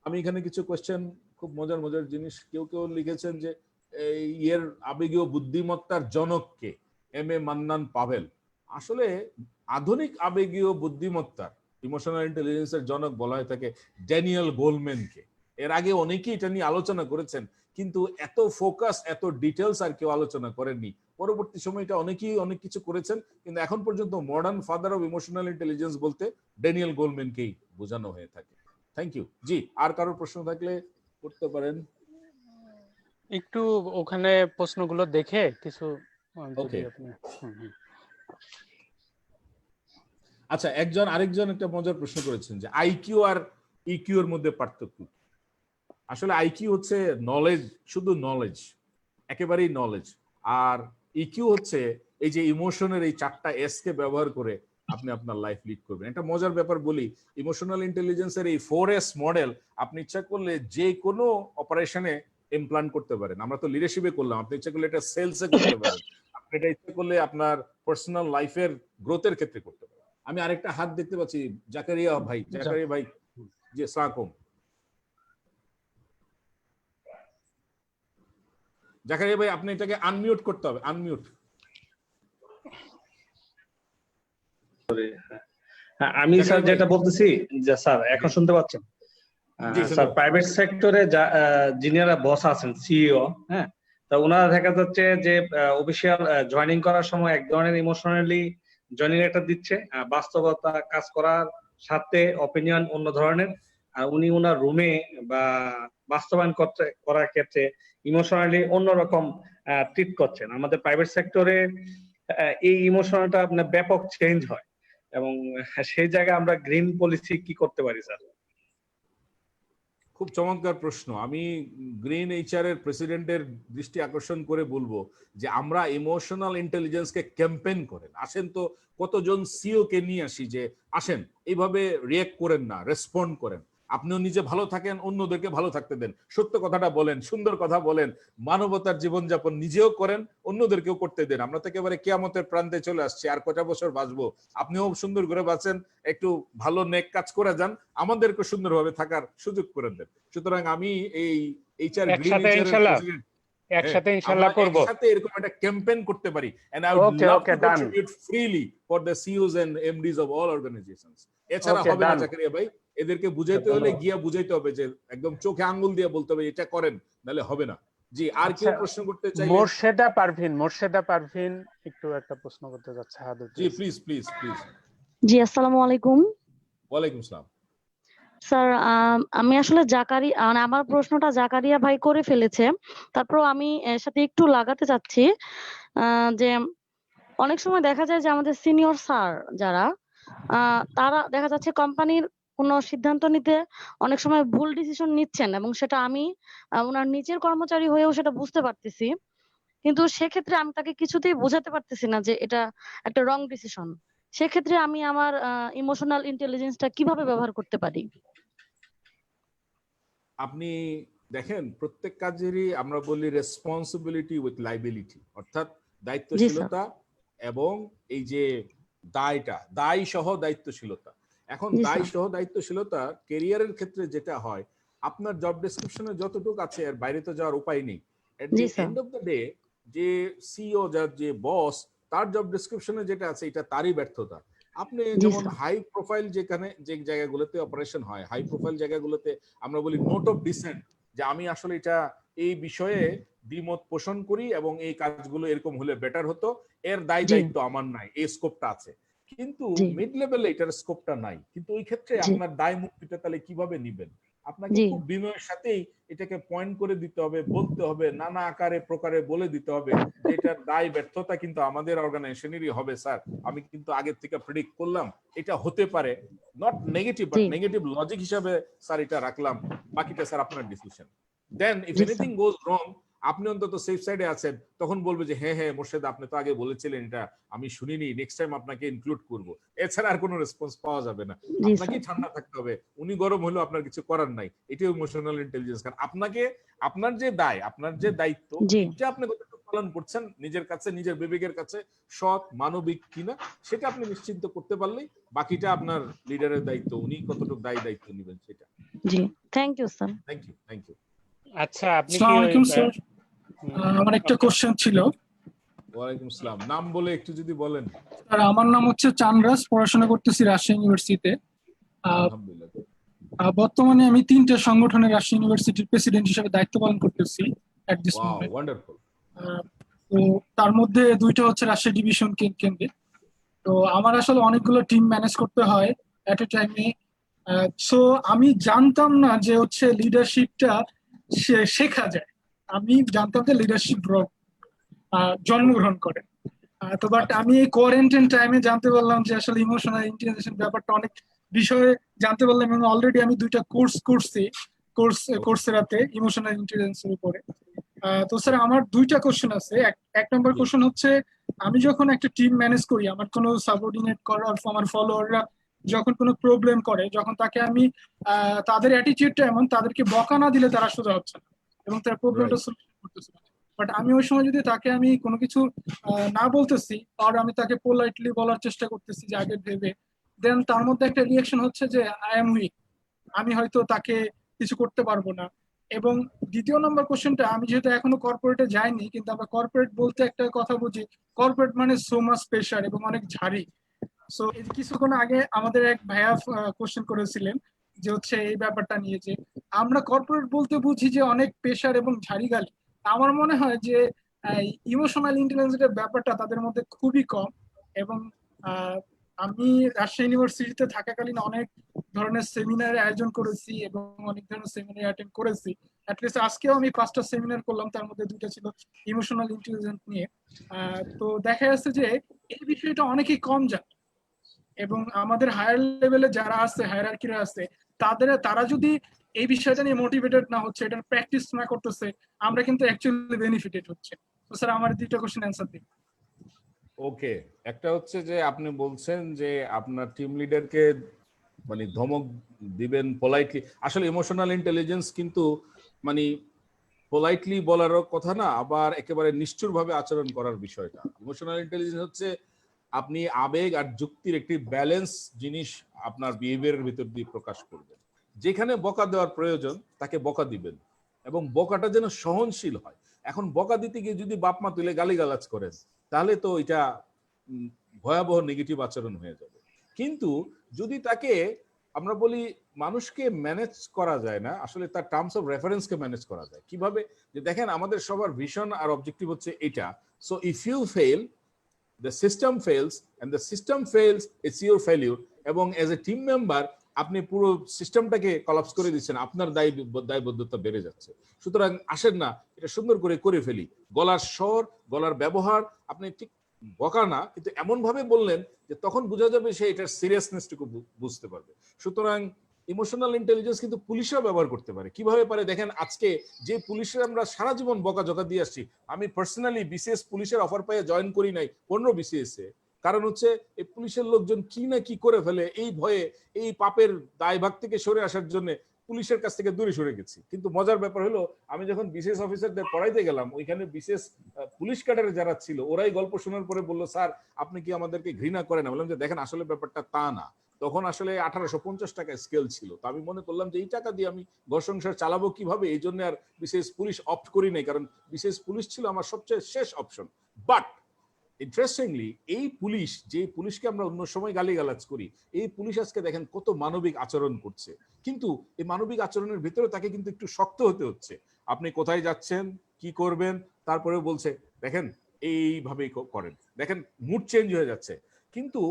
আমি এখানে কিছু কোয়েশ্চেন, খুব মজার মজার জিনিস কেউ লিখেছেন যে এর আবেগীয় বুদ্ধিমত্তার জনক কে? এম.এ. মান্নান পাভেল। আসলে আধুনিক আবেগীয় বুদ্ধিমত্তার, ইমোশনাল ইন্টেলিজেন্সের জনক বলা হয়ে থাকে ড্যানিয়েল গোলম্যানকে। এর আগে অনেকেই এটা নিয়ে আলোচনা করেছেন, কিন্তু এত ফোকাস, এত ডিটেলস আর কেউ আলোচনা করেননি। পরবর্তী সময় এটা অনেকেই অনেক কিছু করেছেন, কিন্তু এখন পর্যন্ত modern father of emotional intelligence বলতে ড্যানিয়েল গোলম্যানকেই বোঝানো হয়ে থাকে। Thank you. জি, আর কারো প্রশ্ন থাকলে করতে পারেন। একটু ওখানে প্রশ্নগুলো দেখে কিছু যদি আপনি। আচ্ছা, আরেকজন একটা মজার প্রশ্ন করেছেন যে আইকিউ আর ইকিউ এর মধ্যে পার্থক্য। আসলে আইকিউ হচ্ছে নলেজ, শুধু নলেজ, একেবারেই নলেজ। আর ইকিউ হচ্ছে এই যে ইমোশনের এই 4টা এস কে ব্যবহার করে আপনি আপনার লাইফ লিড করবেন। একটা মজার ব্যাপার বলি, ইমোশনাল ইন্টেলিজেন্সের এই 4S মডেল আপনি ইচ্ছা করলে যে কোনো অপারেশনে ইমপ্লান্ট করতে পারেন। আমরা তো লিডারশিপে করলাম, আপনি ইচ্ছা করলে এটা সেলসে করতে পারেন, আপনি এটা ইচ্ছা করলে আপনার পার্সোনাল লাইফের গ্রোথের ক্ষেত্রে করতে পারেন। আমি আরেকটা হাত দেখতে পাচ্ছি, জাকারিয়া ভাই। জাকারিয়া ভাই, জি, আসসালামু আলাইকুম। জাকারিয়া ভাই, আপনি এটাকে আনমিউট করতে হবে, আনমিউট। আমি স্যার যেটা বলতেছি যে স্যার এখন শুনতে পাচ্ছেন? স্যার প্রাইভেট সেক্টরে যিনারা বস আছেন, সিইও, হ্যাঁ, তা ওনারা দেখা যাচ্ছে যে অফিসিয়াল জয়েনিং করার সময় এক ধরনের ইমোশনালি জয়েনিং একটা দিচ্ছে, বাস্তবতা কাজ করার সাথে অপিনিয়ন অন্য ধরনের। আর উনি ওনার রুমে বা বাস্তবায়ন করার ক্ষেত্রে ইমোশনালি অন্যরকম ট্রিট করছেন। আমাদের প্রাইভেট সেক্টরে এই ইমোশনালটা আপনার ব্যাপক চেঞ্জ হয়, এবং সেই জায়গায় আমরা গ্রিন পলিসি কি করতে পারি স্যার? খুব চমৎকার প্রশ্ন। আমি গ্রিন এইচআর এর প্রেসিডেন্টের দৃষ্টি আকর্ষণ করে বলবো যে আমরা ইমোশনাল ইন্টেলিজেন্সকে ক্যাম্পেইন করেন। আসেন তো কতজন সিইও কে নিয়ে আসি যে আসেন এইভাবে রিঅ্যাক্ট করেন না, রেসপন্ড করেন। আপনিও নিজে ভালো থাকেন, অন্যদেরকে ভালো থাকতে দেন, সত্য কথাটা বলেন, সুন্দর কথা বলেন, মানবতার জীবনযাপন নিজেও করেন, অন্যদেরকেও করতে দেন। আমরা তো একেবারে কিয়ামতের প্রান্তে চলে আসছি, আর কয়টা বছর বাঁচবো, আপনিও সুন্দর করে বাঁচেন, একটু ভালো নেক কাজ করে যান, আমাদেরকে সুন্দরভাবে থাকার সুযোগ করে দেন। সুতরাং আমি এই এইচআর গ্রিন এইচআর এর একসাথে ইনশাআল্লাহ করব, একসাথে এরকম একটা ক্যাম্পেইন করতে পারি, and I would love to contribute freely for the CEOs and MDs of all organizations. এছাড়া হবে না জাকারিয়া ভাই, এদেরকে বুঝাইতে হলে গিয়া বুঝাইতে হবে, যে একদম চোখে আঙ্গুল দিয়ে বলতে হবে এটা করেন, নালে হবে না। জি, আর কেউ প্রশ্ন করতে চাইলে? মোর্শেদা পারভিন একটু একটা প্রশ্ন করতে যাচ্ছে। জি প্লিজ প্লিজ প্লিজ। জি, আসসালামু আলাইকুম। ওয়ালাইকুম আসসালাম। স্যার, আমি আসলে মানে আমার প্রশ্নটা জাকারিয়া ভাই করে ফেলেছে, তারপর আমি এর সাথে একটু লাগাতে চাচ্ছি যে অনেক সময় দেখা যায় যে আমাদের সিনিয়র স্যার যারা তারা দেখা যাচ্ছে কোম্পানির কোনো সিদ্ধান্ত নিতে অনেক সময় ভুল ডিসিশন নিচ্ছেন, এবং সেটা আমি ওনার নিচের কর্মচারী হয়েও সেটা বুঝতে পারতেছি, কিন্তু সেক্ষেত্রে আমি তাকে কিছুতেই বোঝাতে পারতেছি না যে এটা একটা রং ডিসিশন। সেক্ষেত্রে আমি আমার ইমোশনাল ইন্টেলিজেন্সটা কিভাবে ব্যবহার করতে পারি? আপনি দেখেন, প্রত্যেক কাজেরই আমরা বলি রেসপন্সিবিলিটি উইথ লাইবিলিটি, অর্থাৎ দায়িত্বশীলতা এবং এই যে দায় সহ দায়িত্বশীলতা। এখন দায় সহ দায়িত্বশীলতা ক্যারিয়ারের ক্ষেত্রে যেটা হয়, আপনার জব ডেসক্রিপশনে যতটুকু আছে এর বাইরে তো যাওয়ার উপায় নেই। At the end of the day যে সিইও, যার যে বস, তার জব ডেসক্রিপশনে যেটা আছে এটা তারই ব্যর্থতা। আপনি যেমন হাই প্রোফাইল যে জায়গাগুলোতে অপারেশন হয়, হাই প্রোফাইল জায়গাগুলোতে আমরা বলি নোট অফ ডিসেন্ট, যে আমি আসলে এটা এই বিষয়ে দ্বিমত পোষণ করি এবং এই কাজগুলো এরকম হলে বেটার হতো, এর দায়িত্ব আমার নাই, এই স্কোপটা আছে। কিন্তু মিড লেভেলে এটার স্কোপটা নাই, কিন্তু ওই ক্ষেত্রে আপনার দায় মুক্তিটা তাহলে কিভাবে নিবেন? আপনাকে খুব বিনয়ের সাথেই এটাকে পয়েন্ট করে দিতে হবে, বলতে হবে, নানা আকারে প্রকারে বলে দিতে হবে যে এটার দায় ব্যর্থতা কিন্তু আমাদের অর্গানাইজেশনেরই হবে স্যার, আমি কিন্তু আগে থেকে প্রেডিক্ট করলাম এটা হতে পারে, not negative but negative logic হিসাবে স্যার এটা রাখলাম, বাকিটা স্যার আপনার ডিসিশন। দেন ইফ এনিথিং গোজ রং, আপনি অন্তত সেফ সাইডে আছেন, তখন বলবে যে হ্যাঁ মোর্শেদ আপনি তো আগে বলেছিলেন, এটা আমি শুনিনি, নেক্সট টাইম আপনাকে ইনক্লুড করব। এছাড়া আর কোনো রেসপন্স পাওয়া যাবে না। আপনাকেই ঠান্ডা থাকতে হবে, উনি গরম হলেও আপনার কিছু করার নাই, এটাই ইমোশনাল ইন্টেলিজেন্স। কারণ আপনাকে আপনার যে দায়, আপনার যে দায়িত্ব, এটা আপনি কতটুকু পালন করছেন, নিজের কাছে, নিজের বিবেকের কাছে সৎ মানবিক কিনা, সেটা আপনি নিশ্চিন্ত করতে পারলেই বাকিটা আপনার লিডারের দায়িত্ব, উনি কতটুকু দায়িত্ব নেবেন সেটা। জি, thank you sir. Thank you. আচ্ছা, আপনি আমার একটা কোশ্চেন ছিল। ওয়ালাইকুম আসসালাম। নাম বলে একটু যদি বলেন। স্যার, আমার নাম হচ্ছে চানরাজ, পড়াশোনা করতেছি রাজশাহী ইউনিভার্সিটিতে। আলহামদুলিল্লাহ। বর্তমানে আমি 3টে সংগঠনের রাজশাহী ইউনিভার্সিটির প্রেসিডেন্ট হিসেবে দায়িত্ব পালন করতেছি এট দিস মোমেন্ট। ওয়ান্ডারফুল। তো তার মধ্যে 2টা হচ্ছে রাজশাহী ডিভিশন কেন্দ্রে। তো আমার আসলে অনেকগুলো টিম ম্যানেজ করতে হয় এট এ টাইমে। সো আমি জানতাম না যে হচ্ছে লিডারশিপটা শেখা যায়। আমি জানতাম যে লিডারশিপ জন্মগ্রহণ করে। তো বাট আমি এই কোয়ারেন্টাইন টাইমে জানতে পারলাম যে আসলে ইমোশনাল ইন্টেলিজেন্স ব্যাপারটা অনেক বিষয়ে জানতে পারলাম, এবং অলরেডি আমি 2টা কোর্স করছি কোর্সেরাতে ইমোশনাল ইন্টেলিজেন্সের উপরে। তো স্যার, আমার 2টা কোশ্চেন আছে। এক নম্বর কোশ্চেন হচ্ছে, আমি যখন একটা টিম ম্যানেজ করি, আমার কোনো সাবঅর্ডিনেট আমার ফলোয়াররা যখন কোনো প্রবলেম করে, যখন তাকে আমি তাদের অ্যাটিটিউডটা এমন, তাদেরকে বকা না দিলে তারা সোজা হচ্ছে না এবং তার প্রবলেমটা সলিউশন করতেছে না। বাট আমি ওই সময় যদি তাকে আমি কোনো কিছু না বলতেছি, আর আমি তাকে পোলাইটলি বলার চেষ্টা করতেছি যে আগে ভেবে, দেন তার মধ্যে একটা রিয়াকশন হচ্ছে যে আই এম উইক, আমি হয়তো তাকে কিছু করতে পারবো না। এবং দ্বিতীয় নম্বর কোশ্চেনটা, আমি যেহেতু এখনো কর্পোরেটে যাইনি, কিন্তু আমরা কর্পোরেট বলতে একটা কথা বুঝি, কর্পোরেট মানে সো মাচ প্রেশার এবং অনেক ঝাড়ি। সো কিছুক্ষণ আগে আমাদের এক ভাইয়া কোশ্চেন করেছিলেন যে হচ্ছে এই ব্যাপারটা নিয়ে, যে আমরা কর্পোরেট বলতে বুঝি যে অনেক প্রেশার এবং ঝাড়ি গালি। আমার মনে হয় যে ইমোশনাল ইন্টেলিজেন্সের ব্যাপারটা তাদের মধ্যে খুবই কম। এবং আমি রাজশাহী ইউনিভার্সিটিতে থাকাকালীন অনেক ধরনের সেমিনার আয়োজন করেছি এবং অনেক ধরনের সেমিনার অ্যাটেন্ড করেছি। অ্যাটলিস্ট আজকেও আমি 5টা সেমিনার করলাম, তার মধ্যে 2টা ছিল ইমোশনাল ইন্টেলিজেন্স নিয়ে। তো দেখা যাচ্ছে যে এই বিষয়টা অনেকেই কম জানে, এবং আমাদের হায়ার লেভেলে যারা আছে, হায়ারার্কিরা আছে, তারা যদি এই বিষয়টা নিয়ে মোটিভেটেড না হচ্ছে, এটা প্র্যাকটিস না করতেছে, আমরা কিন্তু অ্যাকচুয়ালি বেনিফিটেড হচ্ছে। তো স্যার, আমার 2টা কোশ্চেন অ্যান্সার দিন। ওকে, একটা হচ্ছে যে আপনি বলছেন যে আপনার টিম লিডারকে মানে ধমক দিবেন পোলাইটলি। আসলে ইমোশনাল ইন্টেলিজেন্স কিন্তু মানে পোলাইটলি বলারও কথা না, আবার একেবারে নিষ্ঠুরভাবে আচরণ করার বিষয়টা। ইমোশনাল ইন্টেলিজেন্স হচ্ছে আপনি আবেগ আর যুক্তির একটি ব্যালেন্স জিনিস আপনার বিহেভিয়ারের ভিতর দিয়ে প্রকাশ করবেন। যেখানে বকা দেওয়ার প্রয়োজন তাকে বকা দিবেন, এবং বকাটা যেন সহনশীল হয়। এখন বকা দিতে গিয়ে যদি বাপ মা তুলে গালিগালাজ করেন, তাহলে তো এটা ভয়াবহ নেগেটিভ আচরণ হয়ে যাবে। কিন্তু যদি তাকে আমরা বলি মানুষকে ম্যানেজ করা যায় না, আসলে তার টার্মস অফ রেফারেন্সকে ম্যানেজ করা যায় কিভাবে, যে দেখেন আমাদের সবার ভিশন আর অবজেক্টিভ হচ্ছে এটা। So if you fail, the system fails, and the system fails, it's your failure. এবং এজ এ টিম মেম্বার আপনি পুরো সিস্টেমটাকে কলাপস করে দিচ্ছেন, আপনার দায়বদ্ধতা বেড়ে যাচ্ছে। সুতরাং আসেন না এটা সুন্দর করে ফেলি। গলার স্বর, গলার ব্যবহার আপনি ঠিক বকা না, কিন্তু এমন ভাবে বললেন যে তখন বোঝা যাবে সে এটার সিরিয়াসনেসটুকু বুঝতে পারবে। সুতরাং ইমোশনাল ইন্টেলিজেন্স কিন্তু পুলিশও ব্যবহার করতে পারে। কিভাবে পারে দেখেন, আজকে যে পুলিশের আমরা সারা জীবন বকাঝকা দিয়ে আসছি, আমি পার্সোনালি বিসিএস পুলিশের অফার পেয়ে জয়েন করি নাই 15 বিসিএস এ, কারণ হচ্ছে এই পুলিশের লোকজন কি না কি করে ফেলে, এই ভয়ে, এই পাপের দায়ভাগ থেকে সরে আসার জন্য পুলিশের কাছ থেকে দূরে সরে গেছি। কিন্তু মজার ব্যাপার হলো, আমি যখন বিসিএস অফিসারদের পড়াইতে গেলাম, ওইখানে বিসিএস পুলিশ ক্যাডারে যারা ছিল, ওরাই গল্প শোনার পরে বললো, স্যার আপনি কি আমাদেরকে ঘৃণা করেন? বললাম যে দেখেন আসলে ব্যাপারটা তা না। তখন আসলে 1850 টাকা স্কেল ছিল। তো আমি মনে করলাম যে এই টাকা দিয়ে আমি ঘর সংসার চালাবো কিভাবে, এই জন্য আর বিসিএস পুলিশ অপ্ট করি নাই, কারণ বিসিএস পুলিশ ছিল আমার সবচেয়ে শেষ অপশন। বাট ইন্টারেস্টিংলি এই পুলিশ, যে পুলিশকে আমরা অন্য সময় গালিগালাজ করি, এই পুলিশ আজকে দেখেন কত মানবিক আচরণ করছে। কিন্তু এই মানবিক আচরণের ভিতরে তাকে কিন্তু একটু শক্ত হতে হচ্ছে। আপনি কোথায় যাচ্ছেন, কি করবেন, তারপরে বলছে দেখেন এইভাবেই করেন, দেখেন মুড চেঞ্জ হয়ে যাচ্ছে। কিন্তু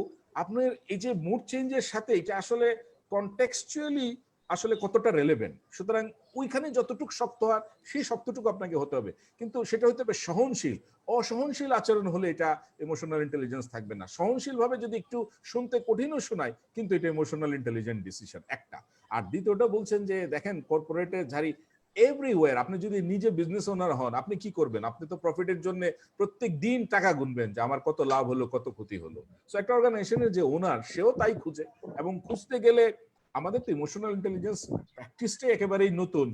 আপনার এই যে মুড চেঞ্জের সাথে এটা আসলে কনটেক্সচুয়ালি আসলে কতটা রেলেভেন্ট। সুতরাং ওইখানে যতটুকু শক্ত হয় সেই শক্তটুকু আপনাকে হতে হবে, কিন্তু সেটা হতে হবে সহনশীল। অসহনশীল আচরণ হলে এটা ইমোশনাল ইন্টেলিজেন্স থাকবে না। সহনশীল ভাবে যদি একটু শুনতে কঠিনও শোনায়, কিন্তু এটা ইমোশনাল ইন্টেলিজেন্ট ডিসিশন একটা। আর দ্বিতীয়টা বলছেন যে দেখেন কর্পোরেটে ঝাড়ি এভরিওয়্যার। আপনি যদি নিজে বিজনেস ওনার হন, আপনি কি করবেন? আপনি তো প্রফিটের জন্য প্রত্যেক দিন টাকা গুনবেন যে আমার কত লাভ হলো, কত ক্ষতি হলো। সো একটা অর্গানাইজেশনের যে ওনার, সেও তাই খুঁজে, এবং খুঁজতে গেলে আমাদের তো ইমোশনাল ইন্টেলিজেন্স প্র্যাকটিসটাই একেবারেই নতুন,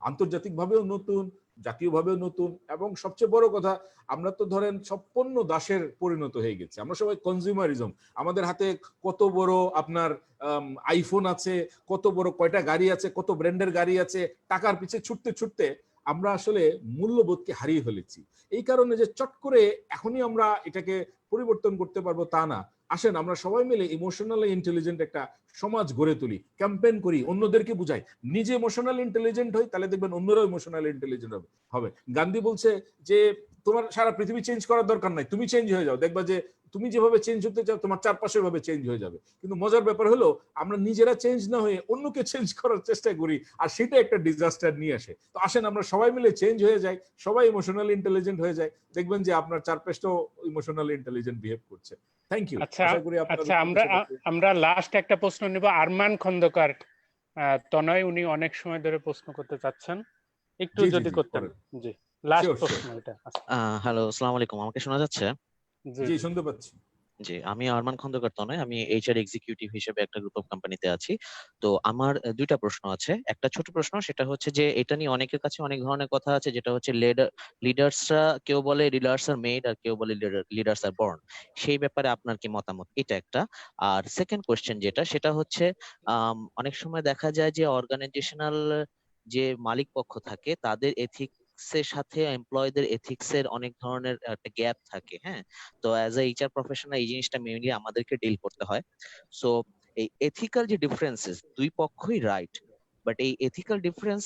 আন্তর্জাতিকভাবেও নতুন, জাতীয়ভাবেও নতুন। এবং সবচেয়ে বড় কথা, আমরা তো ধরেন সম্পূর্ণ দাসের পরিণত হয়ে গেছি। আমরা সবাই কনজিউমারিজম, আমাদের হাতে কত বড় আপনার আইফোন আছে, কত বড় কয়টা গাড়ি আছে, কত ব্র্যান্ডের গাড়ি আছে, টাকার পিছে ছুটতে ছুটতে আমরা আসলে মূল্যবোধকে হারিয়ে ফেলেছি। এই কারণে যে চট করে এখনই আমরা এটাকে পরিবর্তন করতে পারবো তা না। আসেন আমরা সবাই মিলে ইমোশনালি ইন্টেলিজেন্ট একটা সমাজ গড়ে তুলি, ক্যাম্পেইন করি, অন্যদেরকে বুঝাই। নিজে ইমোশনাল ইন্টেলিজেন্ট হই, তাহলে দেখবেন অন্যরাও ইমোশনাল ইন্টেলিজেন্ট হবে। গান্ধী বলছে যে তোমার সারা পৃথিবী চেঞ্জ করার দরকার নাই, তুমি চেঞ্জ হয়ে যাও, দেখবা যে তুমি যেভাবে চেঞ্জ হতে চাও তোমার চারপাশের ভাবে চেঞ্জ হয়ে যাবে। কিন্তু মজার ব্যাপার হলো আমরা নিজেরা চেঞ্জ না হয়ে অন্যকে চেঞ্জ করার চেষ্টা করি, আর সেটা একটা ডিজাস্টার নিয়ে আসে। তো আসেন আমরা সবাই মিলে চেঞ্জ হয়ে যাই, সবাই ইমোশনাল ইন্টেলিজেন্ট হয়ে যায়, দেখবেন যে আপনার চারপাশটাও ইমোশনাল ইন্টেলিজেন্ট বিহেভ করছে। Thank you. আচ্ছা, আমরা লাস্ট একটা প্রশ্ন নিব। আরমান খন্দকার তনয়, উনি অনেক সময় ধরে প্রশ্ন করতে চাচ্ছেন, একটু যদি করতেন। জি, লাস্ট প্রশ্ন এটা। হ্যালো, আসসালামু আলাইকুম, আমাকে শোনা যাচ্ছে? জি, শুনতে পাচ্ছি। জি, আমি আরমান খন্দকার তনয়, আমি এইচআর এক্সিকিউটিভ হিসেবে একটা গ্রুপ অফ কোম্পানিতে আছি। তো আমার দুইটা প্রশ্ন আছে। একটা ছোট প্রশ্ন, সেটা হচ্ছে যে এটা নিয়ে অনেকের কাছে অনেক ধরনের কথা আছে, যেটা হচ্ছে লিডার্সরা, কেউ বলে লিডার্স আর মেড, আর কেউ বলে লিডার্স আর বর্ন। সেই ব্যাপারে আপনার কি মতামত? এটা একটা। আর সেকেন্ড কোয়েশ্চেন যেটা, সেটা হচ্ছে অনেক সময় দেখা যায় যে অর্গানাইজেশনাল যে মালিক পক্ষ থাকে তাদের এর সাথে এমপ্লয়ীদের এথিক্স এর অনেক ধরনের একটা গ্যাপ থাকে। হ্যাঁ, তো অ্যাজ এ এইচআর প্রফেশনাল এই জিনিসটা মেইনলি আমাদেরকে ডিল করতে হয়। সো এই এথিক্যাল যে ডিফারেন্সেস, দুই পক্ষই রাইট, বাট এই এথিক্যাল ডিফারেন্স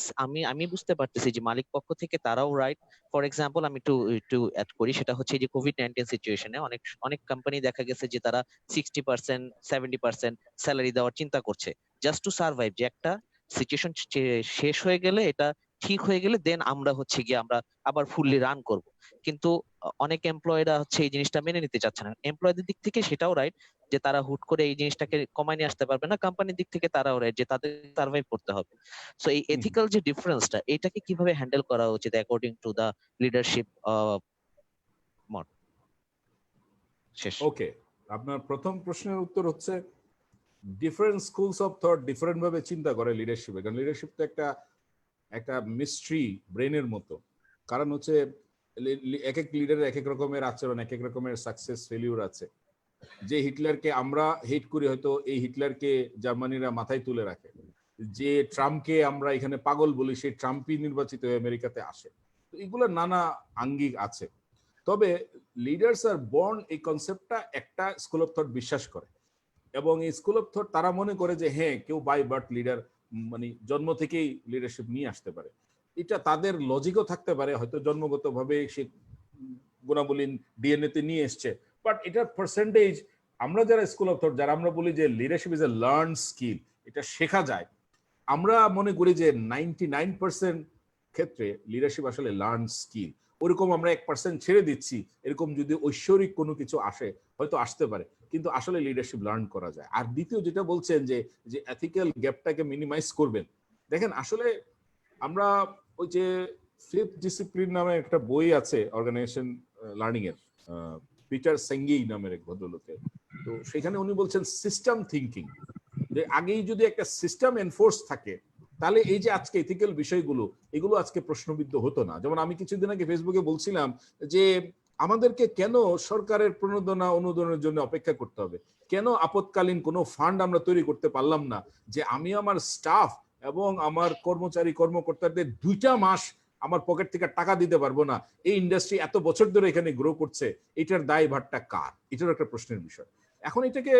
আমি বুঝতে পারতেছি যে মালিক পক্ষ থেকে তারাও রাইট। ফর এক্সাম্পল আমি একটু অ্যাড করি, সেটা হচ্ছে যে কোভিড-19 সিচুয়েশনে অনেক কোম্পানি দেখা গেছে যে তারা 60% 70% স্যালারি দেওয়ার চিন্তা করছে জাস্ট টু সার্ভাইভ, যে একটা সিচুয়েশন শেষ হয়ে গেলে, এটা ঠিক হয়ে গেলে দেন আমরা হচ্ছে গিয়ে আমরা আবার ফুললি রান করব। কিন্তু অনেক এমপ্লয়িরা হচ্ছে এই জিনিসটা মেনে নিতে চাচ্ছে না। এমপ্লয়ীদের দিক থেকে সেটাও রাইট যে তারা হুট করে এই জিনিসটাকে কমায় নিয়ে আসতে পারবে না, কোম্পানির দিক থেকে তারাও রাইট যে তাদের সার্ভাইভ করতে হবে। সো এই এথিক্যাল যে ডিফারেন্সটা, এটাকে কিভাবে হ্যান্ডেল করা উচিত according to the leadership mode? শেষ। ওকে, আপনার প্রথম প্রশ্নের উত্তর হচ্ছে different schools of thought different ভাবে চিন্তা করে লিডারশিপে, কারণ লিডারশিপ তো একটা মিস্ট্রি ব্রেনের মতো। কারণ হচ্ছে এক এক লিডারের এক এক রকমের আচরণ, এক এক রকমের সাকসেস ফেলিউর আছে। যে হিটলারকে আমরা হেট করি, হয়তো এই হিটলারকে জার্মানিরা মাথায় তুলে রাখে। যে ট্রাম্পকে আমরা এখানে পাগল বলি, সেই ট্রাম্পই নির্বাচিত হয়ে আমেরিকাতে আসে। তো এগুলো নানা আঙ্গিক আছে। তবে লিডার্স আর বর্ন, এই কনসেপ্টটা একটা স্কুল অফ থট বিশ্বাস করে, এবং এই স্কুল অফ থট তারা মনে করে যে হ্যাঁ, কেউ বাই বার্থ লিডার, মানে জন্ম থেকেই লিডারশিপ নিয়ে আসতে পারে। এটা তাদের লজিকও থাকতে পারে, হয়তো জন্মগতভাবে সে গুণাবলী ডিএনএ তে নিয়ে এসছে, বাট এটার পার্সেন্টেজ, আমরা যারা স্কুল অফ থট, যারা আমরা বলি যে leadership is a learn skill, এটা শেখা যায়, আমরা মনে করি যে 99% ক্ষেত্রে লিডারশিপ আসলে লার্ন স্কিল। ওরকম আমরা 1% ছেড়ে দিচ্ছি, এরকম যদি ঐশ্বরিক কোনো কিছু আসে হয়তো আসতে পারে, কিন্তু আসলে লিডারশিপ লার্ন করা যায়। আর দ্বিতীয় যেটা বলছেন যে এথিক্যাল গ্যাপটাকে মিনিমাইজ করবেন, দেখেন আসলে আমরা ওই যে ফিফথ ডিসিপ্লিন নামে একটা বই আছে অর্গানাইজেশন লার্নিং এর, পিটার সেঙ্গি নামের এক ভদ্রলোকের, তো সেখানে উনি বলছেন সিস্টেম থিঙ্কিং, যে আগেই যদি একটা সিস্টেম এনফোর্স থাকে, তাহলে এই যে আজকে এথিক্যাল বিষয়গুলো, এগুলো আজকে প্রশ্নবিদ্ধ হতো না। যেমন আমি কিছুদিন আগে ফেসবুকে বলছিলাম যে আমাদেরকে কেন সরকারের প্রণোদনা অনুদানের জন্য অপেক্ষা করতে হবে, কেন আপৎকালীন কোনো ফান্ড আমরা তৈরি করতে পারলাম না, যে আমি আমার স্টাফ এবং আমার কর্মচারী কর্মকর্তাদের 2টা মাস আমার পকেট থেকে টাকা দিতে পারবো না, এই ইন্ডাস্ট্রি এত বছর ধরে এখানে গ্রো করছে, এটার দায় ভারটা কার? এটার একটা প্রশ্নের বিষয়। এখন এটাকে